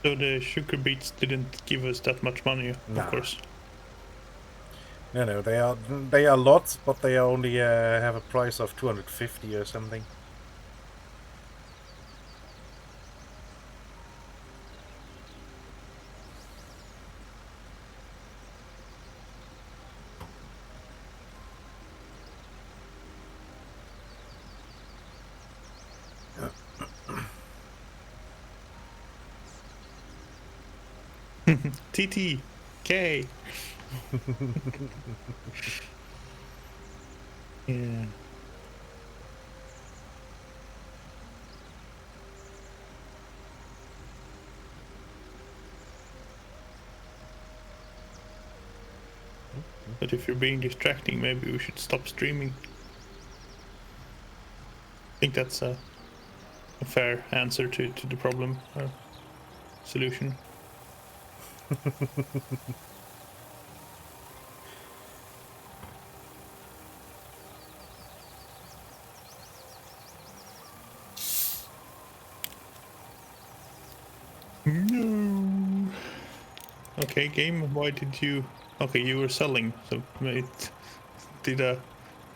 So the sugar beets didn't give us that much money, Nah. of course. No, they are lots, but they only have a price of 250 or something. TT K. Yeah. But if you're being distracting, maybe we should stop streaming. I think that's a fair answer to the problem solution. No. Okay, game. Why did you? Okay, you were selling. So it did a.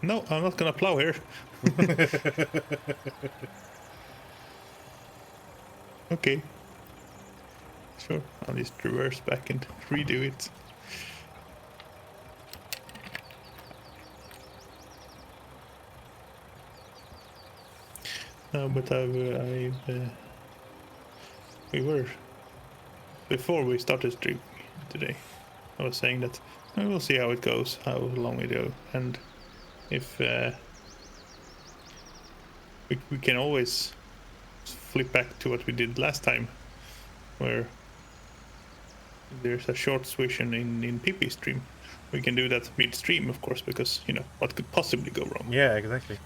No, I'm not gonna plow here. Okay. Sure, I'll just reverse back and redo it. No, but we were before we started streaming today. I was saying that we'll see how it goes, how long we do, and if we can always flip back to what we did last time, where there's a short swish in PP stream. We can do that mid-stream, of course, because you know what could possibly go wrong. Yeah, exactly.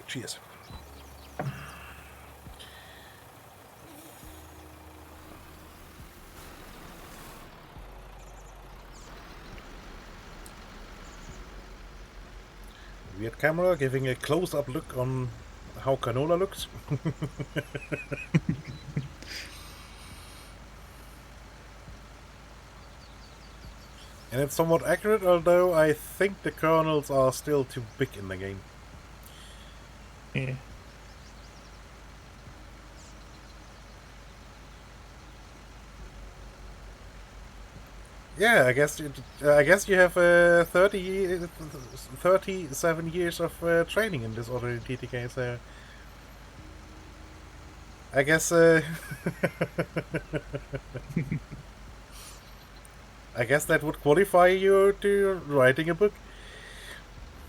Cheers. Weird camera giving a close-up look on how canola looks. And it's somewhat accurate, although I think the kernels are still too big in the game. Yeah. Yeah, I guess you have 37 years of training in this already, TTK. So I guess I guess that would qualify you to writing a book.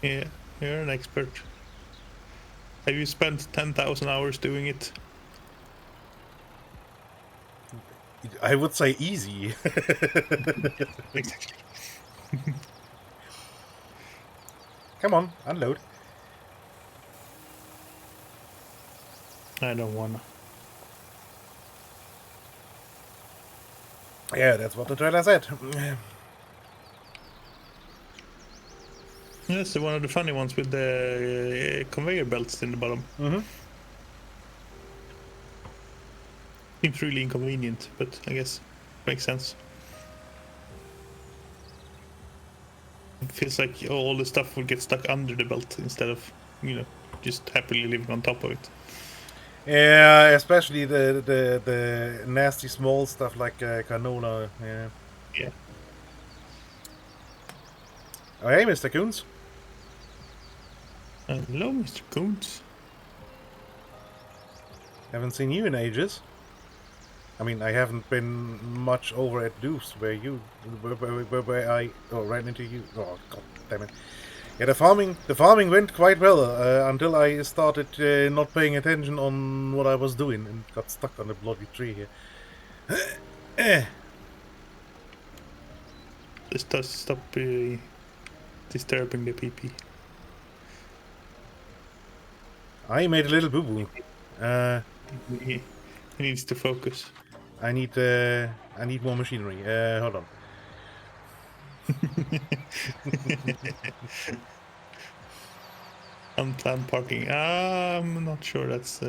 Yeah, you're an expert. Have you spent 10,000 hours doing it? I would say easy. Exactly. Come on, unload. I don't wanna. Yeah, that's what the trailer said. That's one of the funny ones with the conveyor belts in the bottom. Mm-hmm. Seems really inconvenient, but I guess makes sense. It feels like all the stuff will get stuck under the belt instead of, you know, just happily living on top of it. Yeah, especially the nasty small stuff like canola. Yeah. Yeah. Oh, hey, Mr. Coons. Hello, Mr. Coons. Haven't seen you in ages. I mean, I haven't been much over at Deuce, where I ran into you. Oh, god damn it! Yeah, the farming went quite well until I started not paying attention on what I was doing and got stuck on a bloody tree here. Just does stop disturbing the PP. I made a little boo-boo. He needs to focus. I need more machinery. Hold on. Unplanned parking. I'm not sure that's.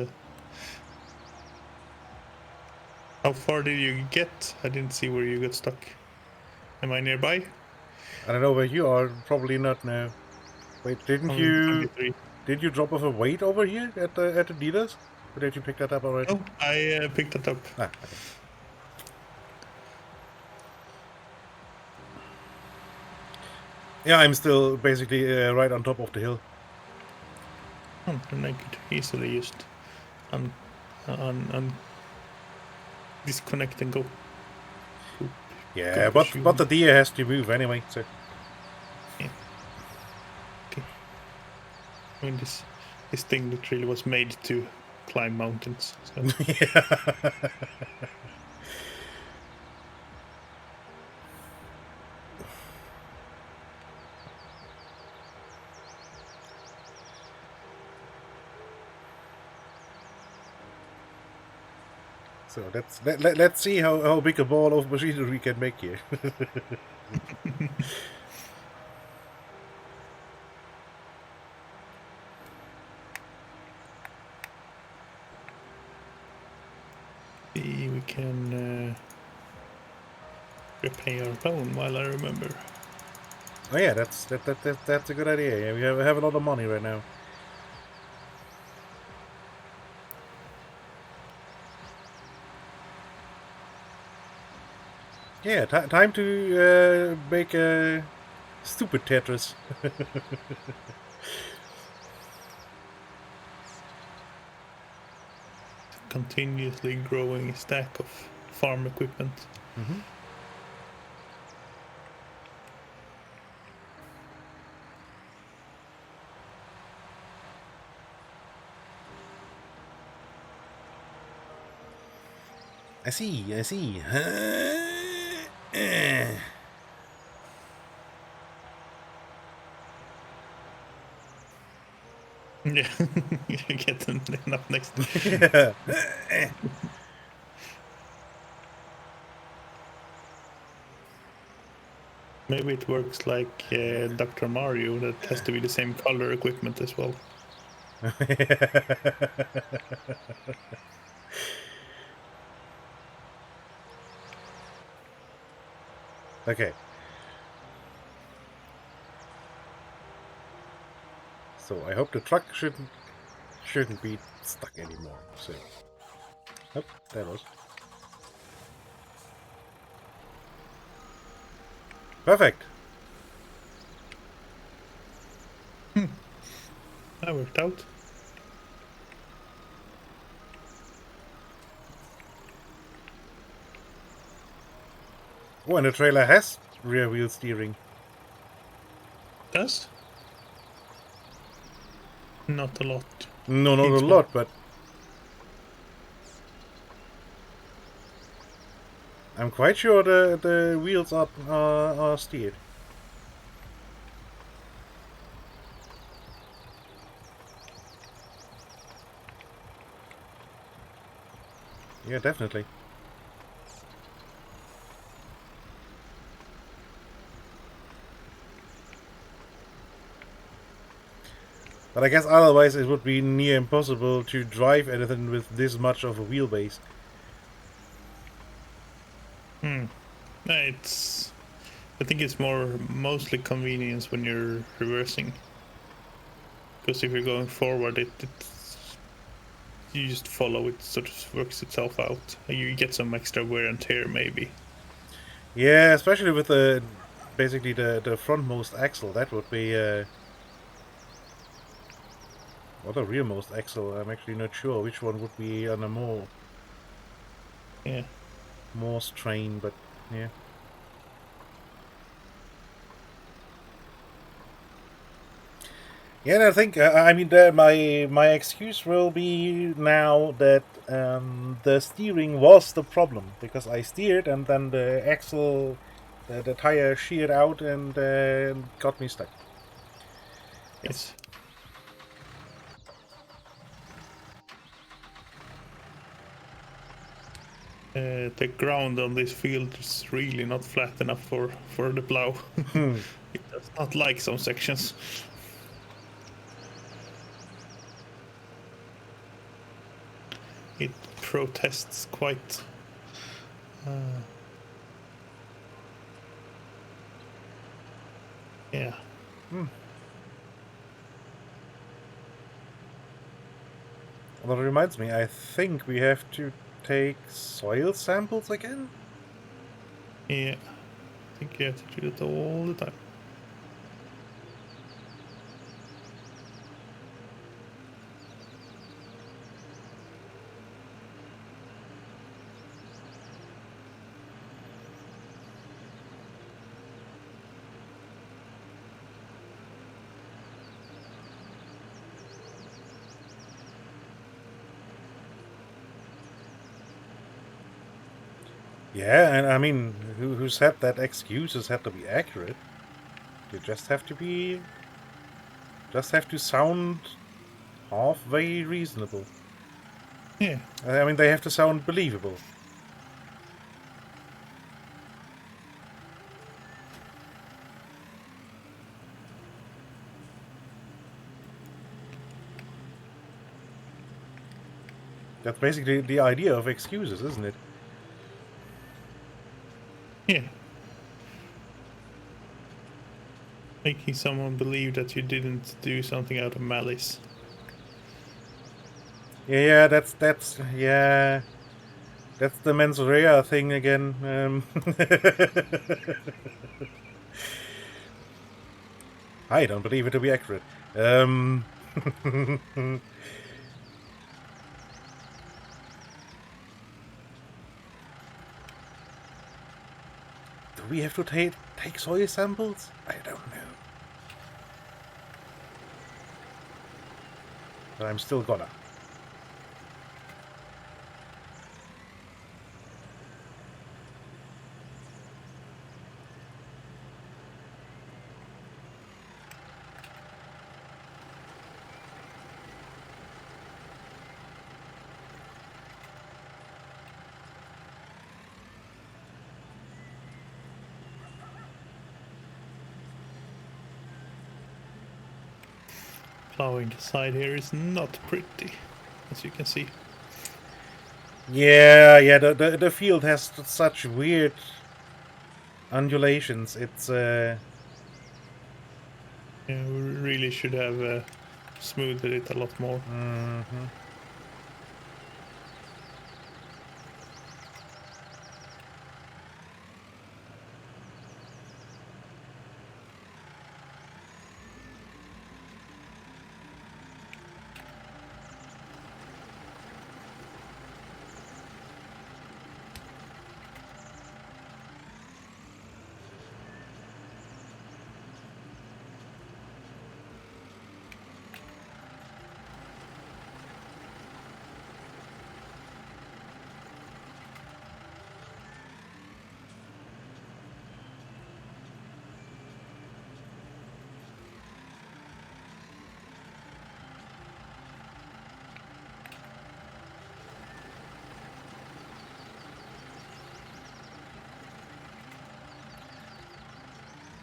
How far did you get? I didn't see where you got stuck. Am I nearby? I don't know where you are. Probably not now. Wait, didn't you 23. did you drop off a weight over here at the dealers? Or did you pick that up already? Oh, I picked it up. Ah, okay. Yeah, I'm still basically right on top of the hill. Oh, then I could easily just disconnect and go. Yeah, Good push but the deer has to move anyway. So Okay. I mean, this thing literally was made to climb mountains. So. yeah. So let's see how big a ball of machinery we can make here. See, we can repay our phone while I remember. Oh yeah, that's a good idea. Yeah, we have a lot of money right now. Yeah, time to make a stupid Tetris. Continuously growing stack of farm equipment. Mm-hmm. I see. Yeah, you get them up next. Maybe it works like Dr. Mario, that has to be the same color equipment as well. Okay. So I hope the truck shouldn't be stuck anymore. So, oh, there it was. Perfect. That worked out. Oh, and the trailer has rear wheel steering. Does? Not a lot. No, not It's a lot, but I'm quite sure the wheels are steered. Yeah, definitely. But I guess otherwise it would be near impossible to drive anything with this much of a wheelbase. I think it's mostly convenience when you're reversing. Because if you're going forward, you just follow it, sort of works itself out. You get some extra wear and tear, maybe. Yeah, especially with basically the frontmost axle. That would be or the rearmost axle. I'm actually not sure which one would be on a more strain, but yeah. Yeah, and I think I mean my excuse will be now that the steering was the problem, because I steered and then the axle the tire sheared out and got me stuck. Yes. The ground on this field is really not flat enough for the plow. It does not like some sections. It protests quite. Yeah. Well, that reminds me, I think we have to take soil samples again? Yeah. I think you have to do it all the time. Yeah, and I mean, who said that excuses have to be accurate? They just have to be... just have to sound halfway reasonable. Yeah. I mean, they have to sound believable. That's basically the idea of excuses, isn't it? Yeah. Making someone believe that you didn't do something out of malice. Yeah, that's yeah, that's the mens rea thing again. I don't believe it to be accurate. Do we have to take soil samples? I don't know. But I'm still gonna. Plowing the side here is not pretty, as you can see. Yeah, the field has such weird undulations. It's Yeah, we really should have smoothed it a lot more.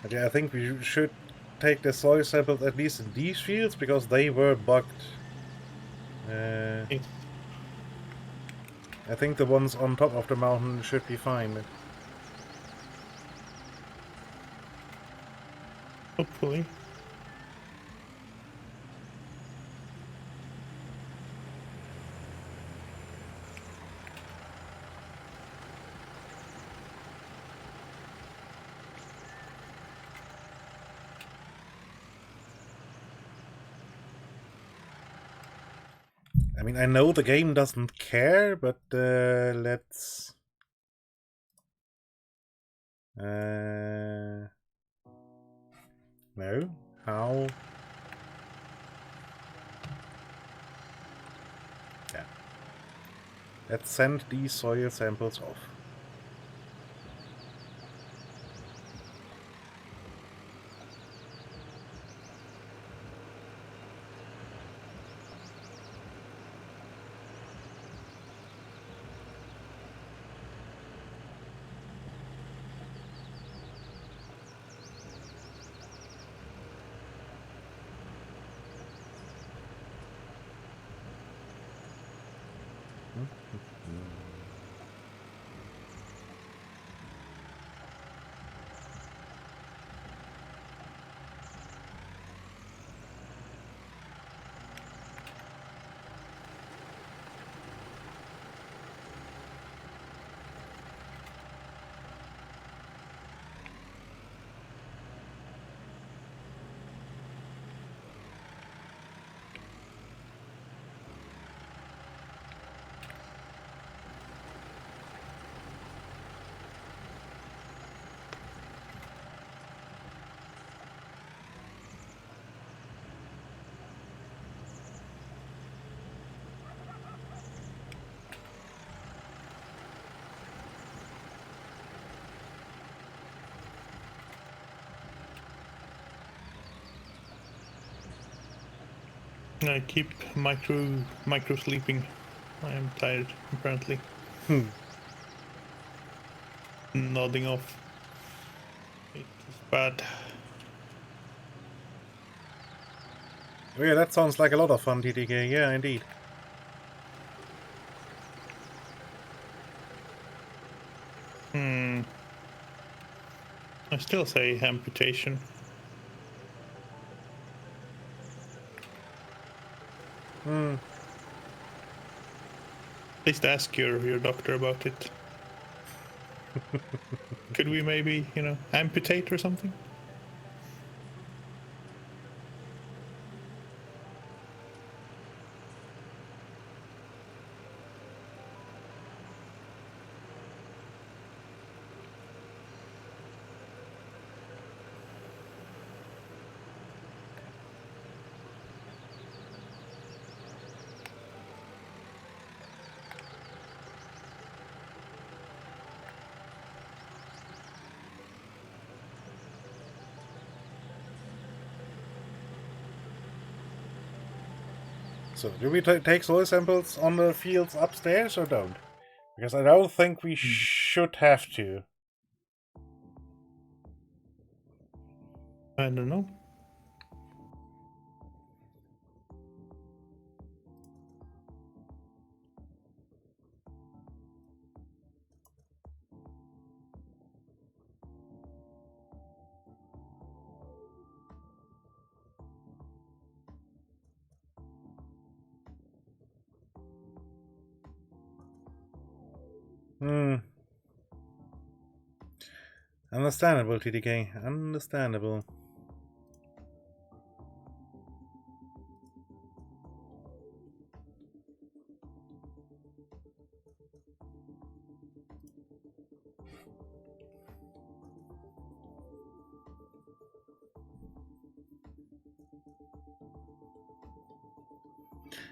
okay. I think we should take the soil samples at least in these fields because they were bugged. Yes. I think the ones on top of the mountain should be fine. Hopefully. I mean, I know the game doesn't care, but let's... No? How? Yeah. Let's send these soil samples off. I keep micro sleeping. I am tired apparently. Nodding off. It is bad. Oh, yeah, that sounds like a lot of fun, TTK. Yeah, indeed. I still say amputation. At least ask your doctor about it. Could we maybe, amputate or something? So, do we take soil samples on the fields upstairs or don't? Because I don't think we should have to. I don't know. Understandable, TDK. Understandable.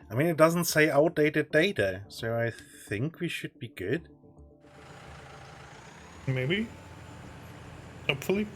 I mean, it doesn't say outdated data, so I think we should be good. Maybe. Hopefully.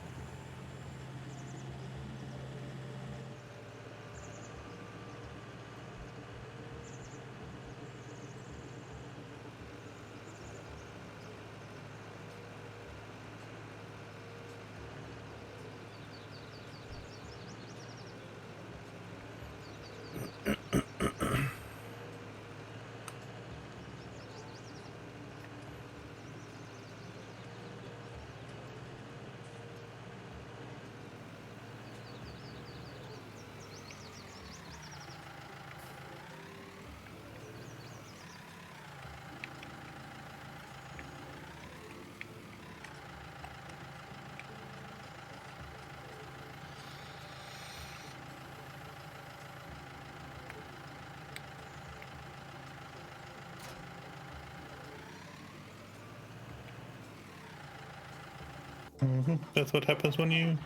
That's what happens when you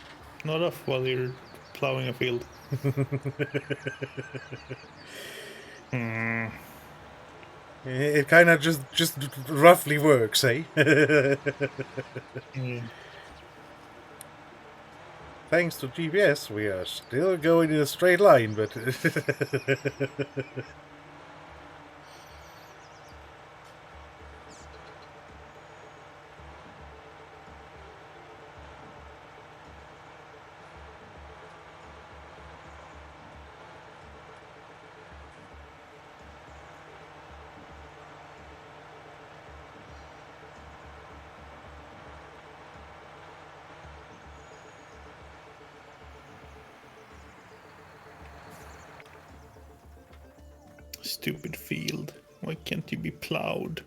nod off while you're plowing a field. It kind of just roughly works, eh? Yeah. Thanks to GPS, we are still going in a straight line, but... Stupid field. Why can't you be plowed?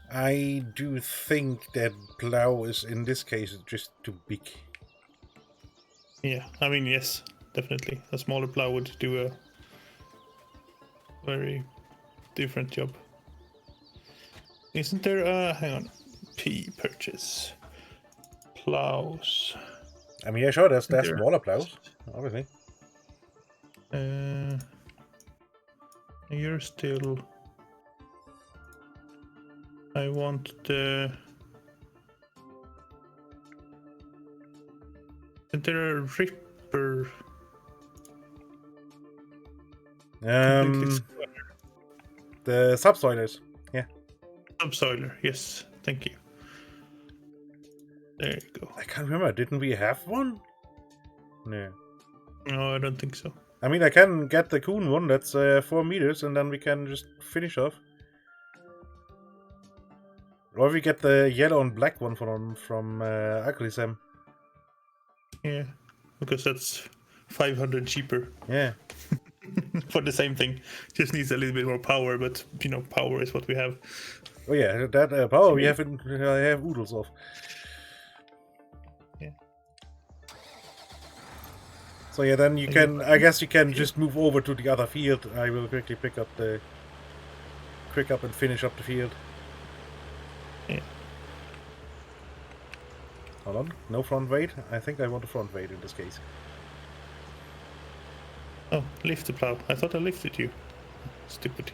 I do think that plow is in this case just too big. Yeah, I mean, yes, definitely. A smaller plow would do a very different job. Isn't there a, hang on, P purchase plows? I mean, yeah, sure, there's There. smaller plows, obviously. You're still. I want the. Isn't there a ripper? The subsoilers. Yeah. Subsoiler, yes, thank you. There you go. I can't remember. Didn't we have one? No. No, I don't think so. I mean, I can get the Kuhn one. That's 4 meters, and then we can just finish off. Or we get the yellow and black one from Agrisem. Yeah, because that's 500 cheaper. Yeah. For the same thing. Just needs a little bit more power, but you know, power is what we have. Oh yeah, that power we have oodles of. Yeah. So yeah, then you can. I guess you can just move over to the other field. I will quickly pick up and finish up the field. Yeah. Hold on, no front weight. I think I want a front weight in this case. Oh, lift the plow. I thought I lifted you. Stupid.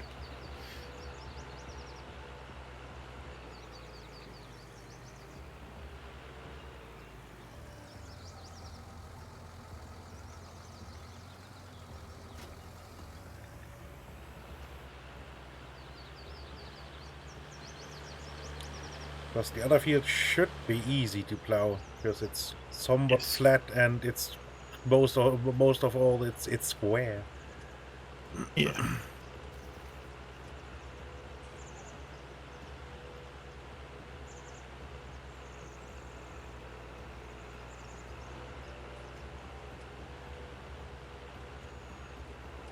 Because the other field should be easy to plow because it's somewhat flat and it's most of all it's square. Yeah.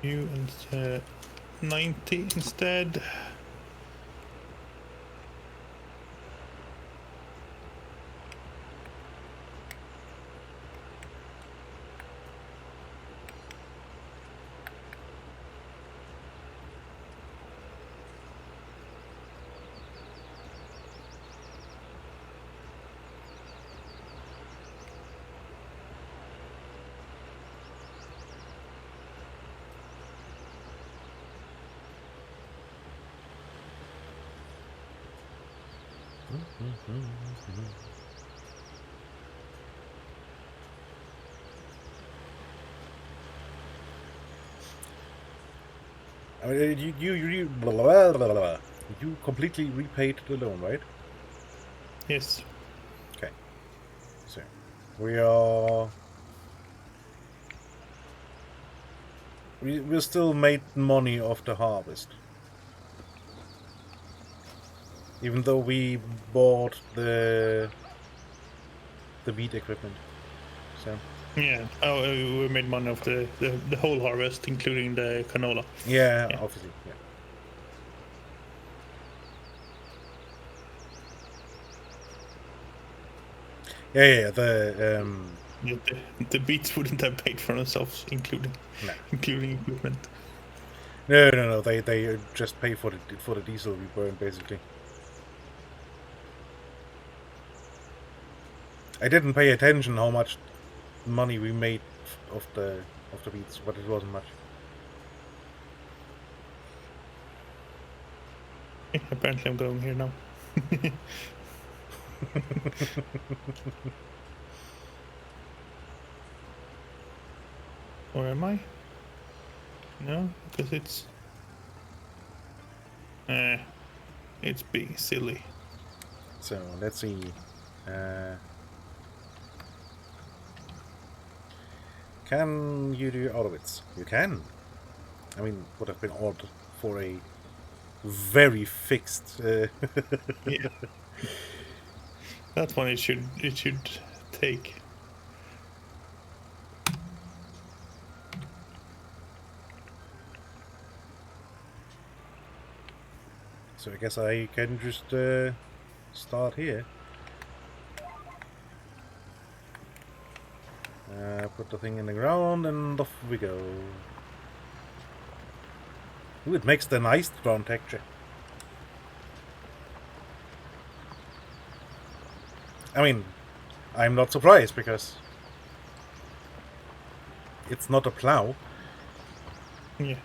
You and 90 instead. I mean, you blah, blah, blah, blah. You completely repaid the loan, right? Yes. Okay. So we still made money off the harvest, even though we bought the wheat equipment. So. Yeah. Oh, we made money off the whole harvest, including the canola. Yeah, obviously. Yeah. The beets wouldn't have paid for themselves, including equipment. No. They just pay for the diesel we burn, basically. I didn't pay attention how much money we made of the beets, but it wasn't much. Apparently, I'm going here now. Or am I? No, because it's being silly. So let's see. Can you do Auschwitz? You can. I mean, would have been odd for a very fixed. Yeah. That one it should take. So I guess I can just start here. Put the thing in the ground and off we go. Ooh, it makes the nice ground texture. I mean, I'm not surprised because it's not a plow. Yeah.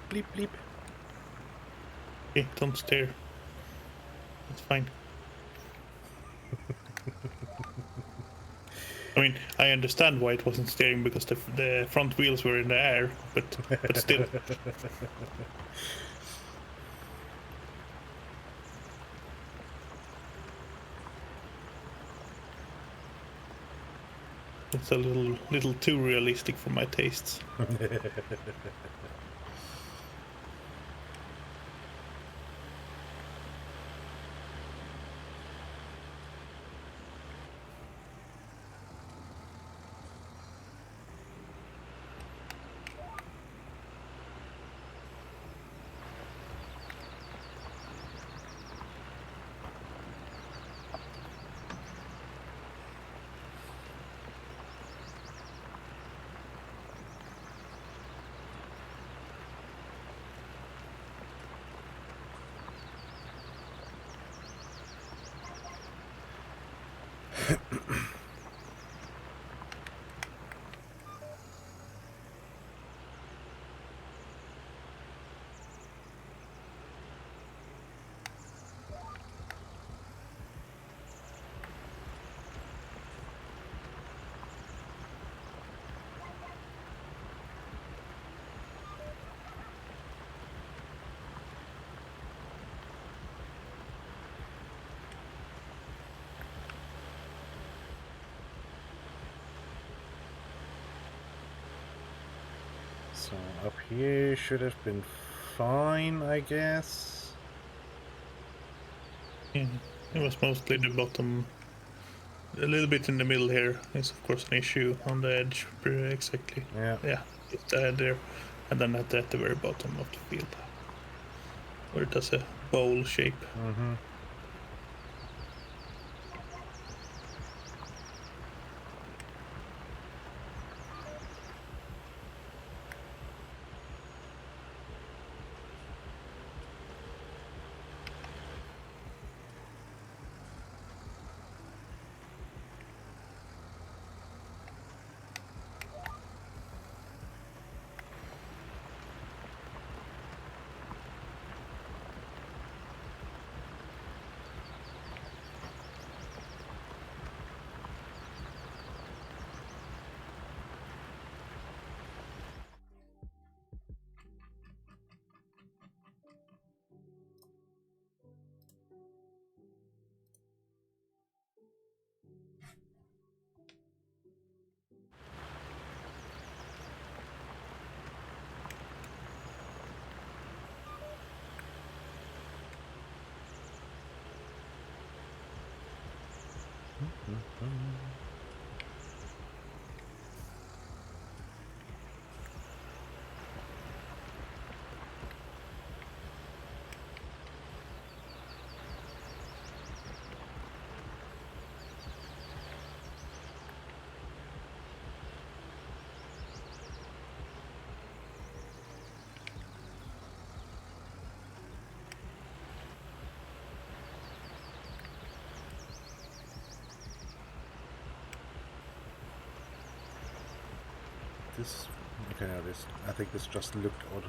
Bleep bleep. Okay, don't stare. It's fine. I mean, I understand why it wasn't steering because the front wheels were in the air, but still. It's a little too realistic for my tastes. So up here should have been fine, I guess. Yeah, it was mostly the bottom. A little bit in the middle here is of course an issue on the edge, exactly. Yeah. Yeah, it's there, and then at the very bottom of the field, where it does a bowl shape. Mm-hmm. this? Okay, no, this. I think this just looked odd.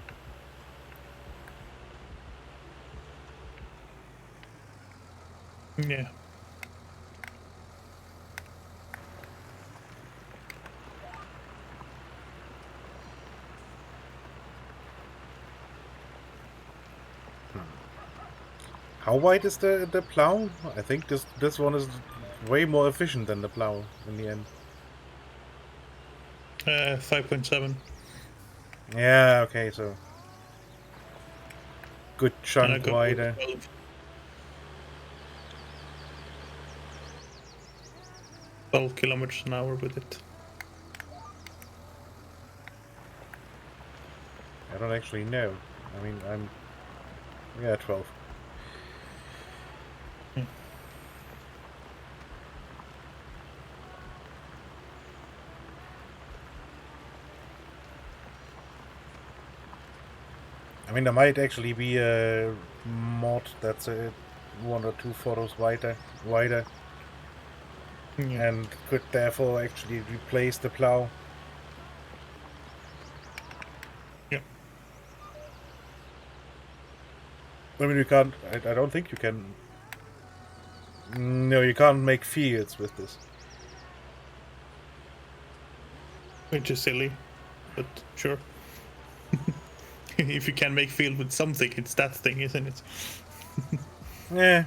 Yeah. How wide is the plow? I think this one is way more efficient than the plow in the end. 5.7. Yeah. Okay. So good And I chunk go wider. 12 kilometers an hour with it. I don't actually know. I mean, I'm. Yeah, 12. I mean, there might actually be a mod that's 1 or 2 photos wider, Yeah. and could therefore actually replace the plow. Yeah. I mean, you can't. I don't think you can. No, you can't make fields with this. Which is silly, but sure. If you can make field with something, it's that thing, isn't it? Yeah.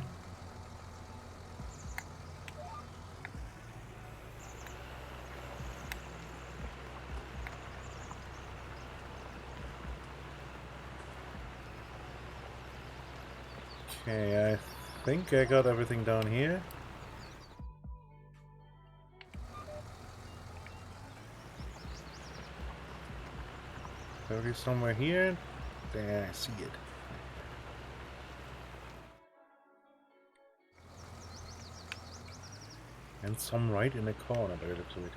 Okay, I think I got everything down here. Probably somewhere here. There, I see it. And some right in the corner by the looks of it.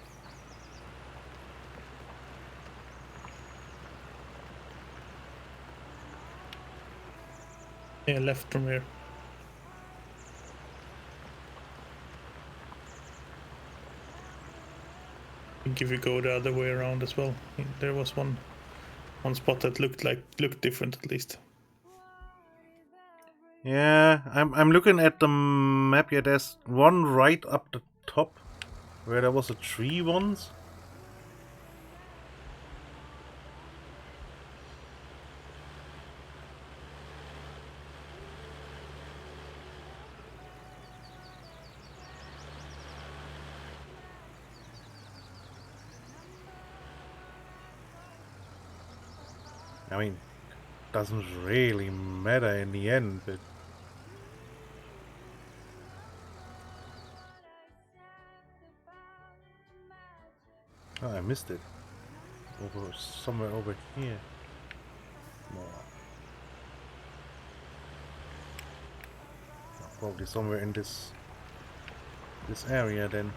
Yeah, left from here. I think if you go the other way around as well, there was one spot that looked different at least. Yeah, I'm looking at the map here. There's one right up the top where there was a tree once. I mean, doesn't really matter in the end, but oh, I missed it. Somewhere over here. More. Probably somewhere in this area then.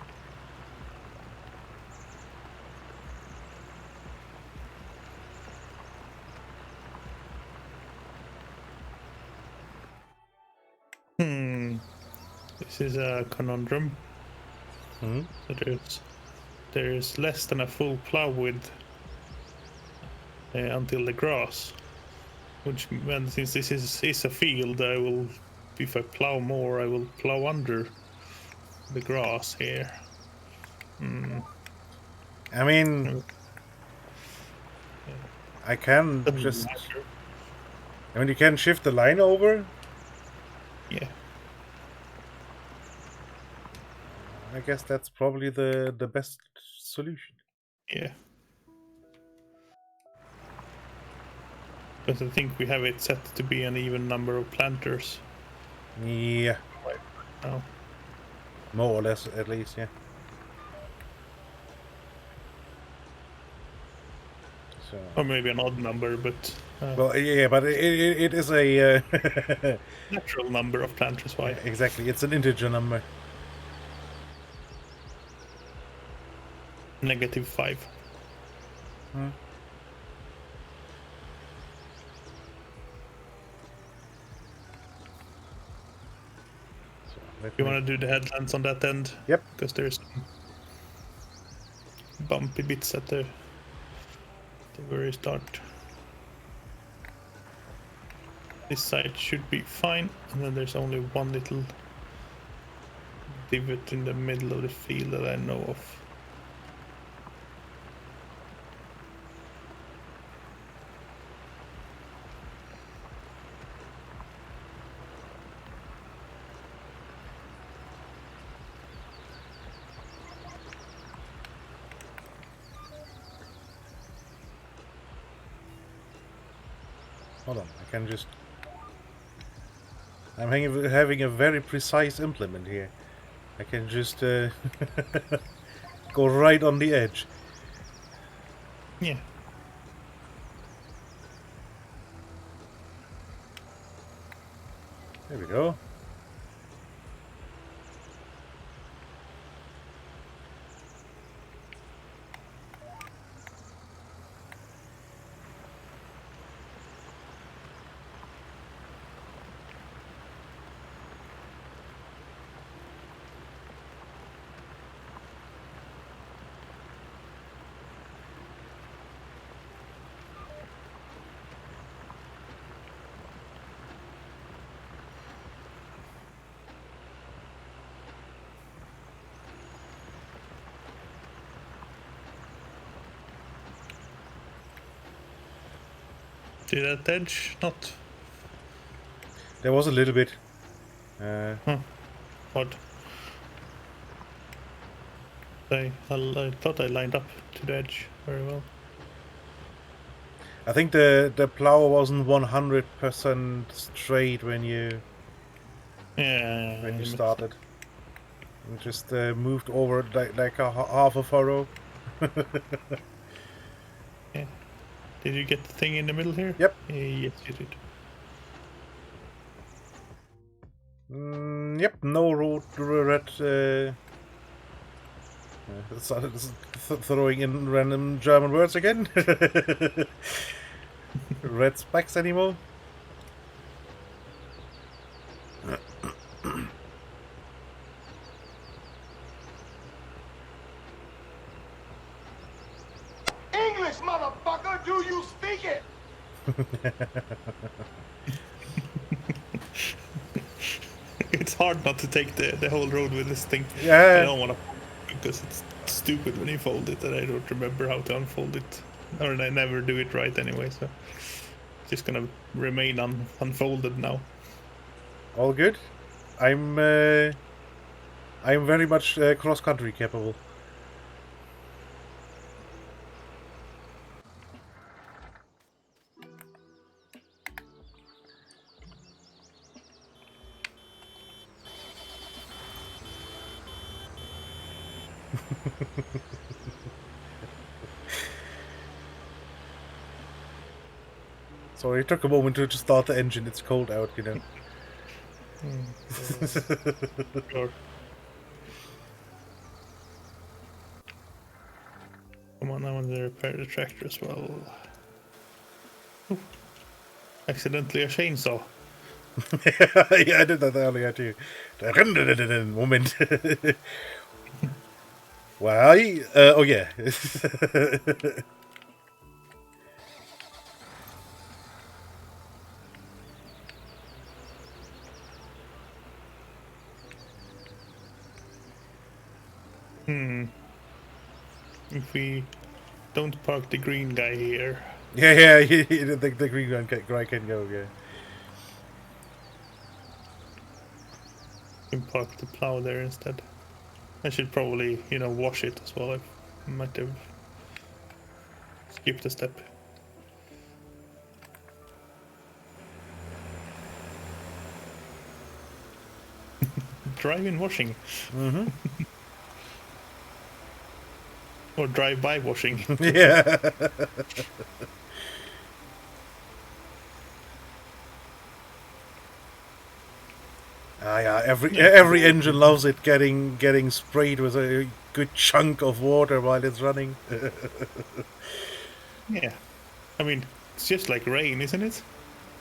This is a conundrum. Hmm? So there's less than a full plow width until the grass. Which, and since this is a field, I will, if I plow more, I will plow under the grass here. I mean, I can Doesn't just. matter. I mean, you can shift the line over. Yeah. I guess that's probably the best solution. Yeah. But I think we have it set to be an even number of planters. Yeah, Oh. more or less, at least. Yeah. So. Or maybe an odd number, but Well, yeah, but it is a natural number of planters. Why? exactly. It's an integer number. -5. Hmm. So You want to do the headlands on that end? Yep. Because there's bumpy bits at the the very start. This side should be fine, and then there's only one little divot in the middle of the field that I know of. Hold on, I can just... I'm having a very precise implement here. I can just go right on the edge. Yeah. There we go. See that edge? Not. There was a little bit. Odd. I thought I lined up to the edge very well. I think the plow wasn't 100% straight when you started. It just moved over like a half a furrow. Yeah. Did you get the thing in the middle here? Yep. Yes, you did. Yep, no road red. Started throwing in random German words again. Red specks anymore? English, motherfucker, do you speak it? It's hard not to take the whole road with this thing. Yeah. I don't want to, because it's stupid when you fold it, and I don't remember how to unfold it, or I never do it right anyway. So it's just gonna remain unfolded now. All good. I'm very much cross-country capable. Sorry, it took a moment to start the engine. It's cold out, you know. Sure. Come on, I want to repair the tractor as well. Ooh. Accidentally a chainsaw. Yeah, I did that earlier too. Moment. Why? Oh yeah. If we don't park the green guy here. Yeah, the green guy can go, yeah. We can park the plow there instead. I should probably, wash it as well. I might have skipped a step. Drive-in washing. Mm-hmm. Or drive-by washing. Yeah. Yeah. Every engine loves it getting sprayed with a good chunk of water while it's running. Yeah, I mean it's just like rain, isn't it?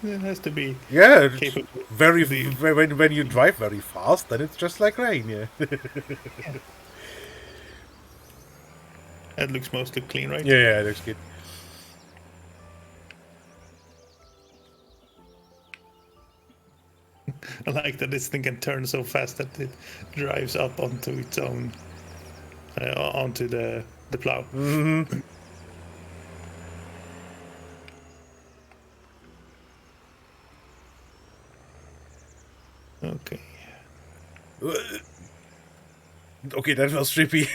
It has to be. Yeah, it's capable. when you drive very fast, then it's just like rain. Yeah. Yeah. That looks mostly clean, right? Yeah, it looks good. I like that this thing can turn so fast that it drives up onto its own, onto the plow. Mm-hmm. Okay. Okay, that was trippy.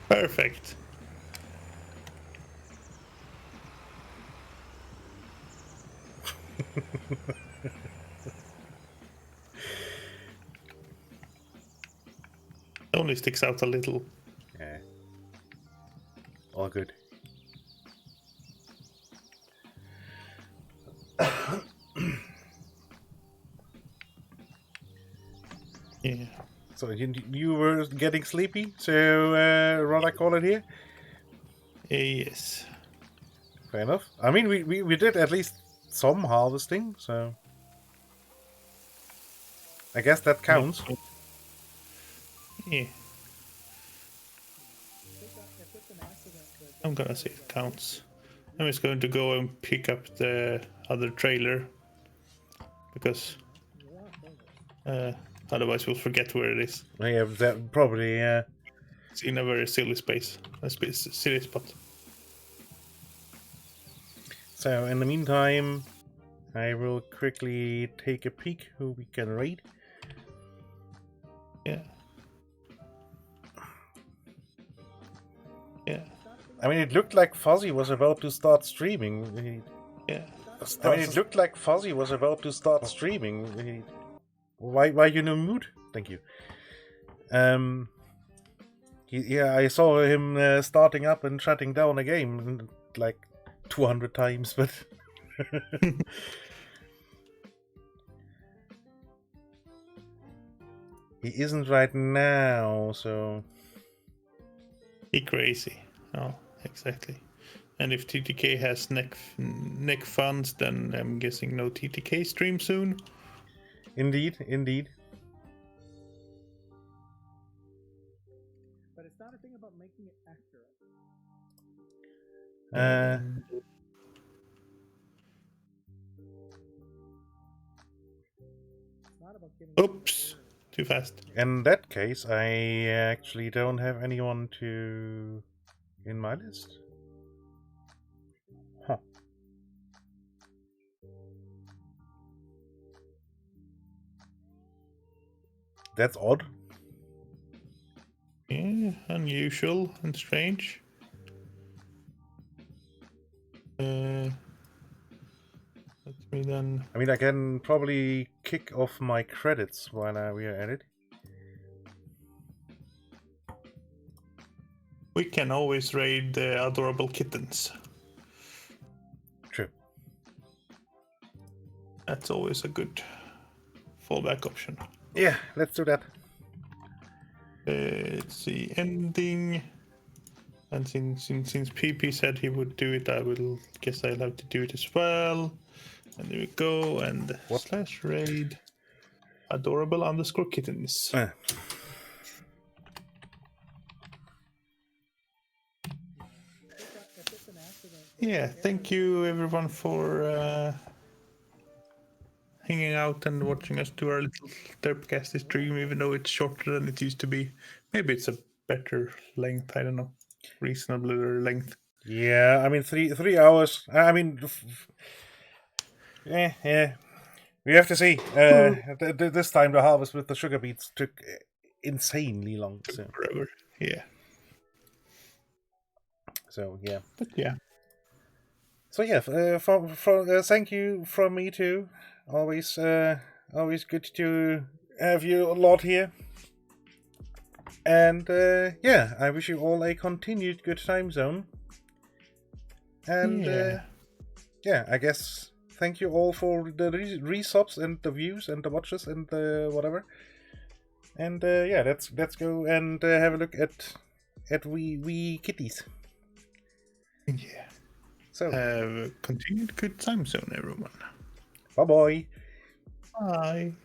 Perfect. Only sticks out a little. Yeah. All good. Yeah. So you were getting sleepy, so what I call it here? Yes. Fair enough. I mean, we did at least some harvesting, so I guess that counts. Yeah. I'm gonna say it counts. I'm just going to go and pick up the other trailer because otherwise we'll forget where it is. Yeah, that probably. It's in a very silly silly spot. So in the meantime, I will quickly take a peek who we can raid. Yeah. Yeah. I mean, it looked like Fuzzy was about to start streaming. Yeah. I mean, it looked like Fuzzy was about to start streaming. Why you in a mood? Thank you. Yeah, I saw him starting up and shutting down a game like 200 times, but he isn't right now, so He crazy. Oh, exactly. And if TTK has neck funds, then I'm guessing no TTK stream soon. indeed. But it's not a thing about making it accurate. It's not about getting. Oops, too fast. In that case, I actually don't have anyone to in my list. Huh. That's odd. Yeah, unusual and strange. Let me then. I mean, I can probably kick off my credits while we are at it. We can always raid the adorable kittens. True. That's always a good fallback option. Yeah, let's do that. Let's see, ending. And since PP said he would do it, I will guess I'll have to do it as well. And there we go. And What? /raid adorable _ kittens. Yeah, thank you everyone for hanging out and watching us do our little Derpcast stream, even though it's shorter than it used to be. Maybe it's a better length, I don't know. Reasonabler length. Yeah, I mean 3 hours. I mean, yeah. We have to see. This time the harvest with the sugar beets took insanely long. So. Forever, yeah. So yeah. But yeah. So yeah, thank you from me too. Always good to have you a lot here. And yeah, I wish you all a continued good time zone. And yeah, I guess thank you all for the resubs and the views and the watches and the whatever. And yeah, let's go and have a look at wee kitties. Yeah. So Have a continued good time zone, everyone. bye bye. Bye.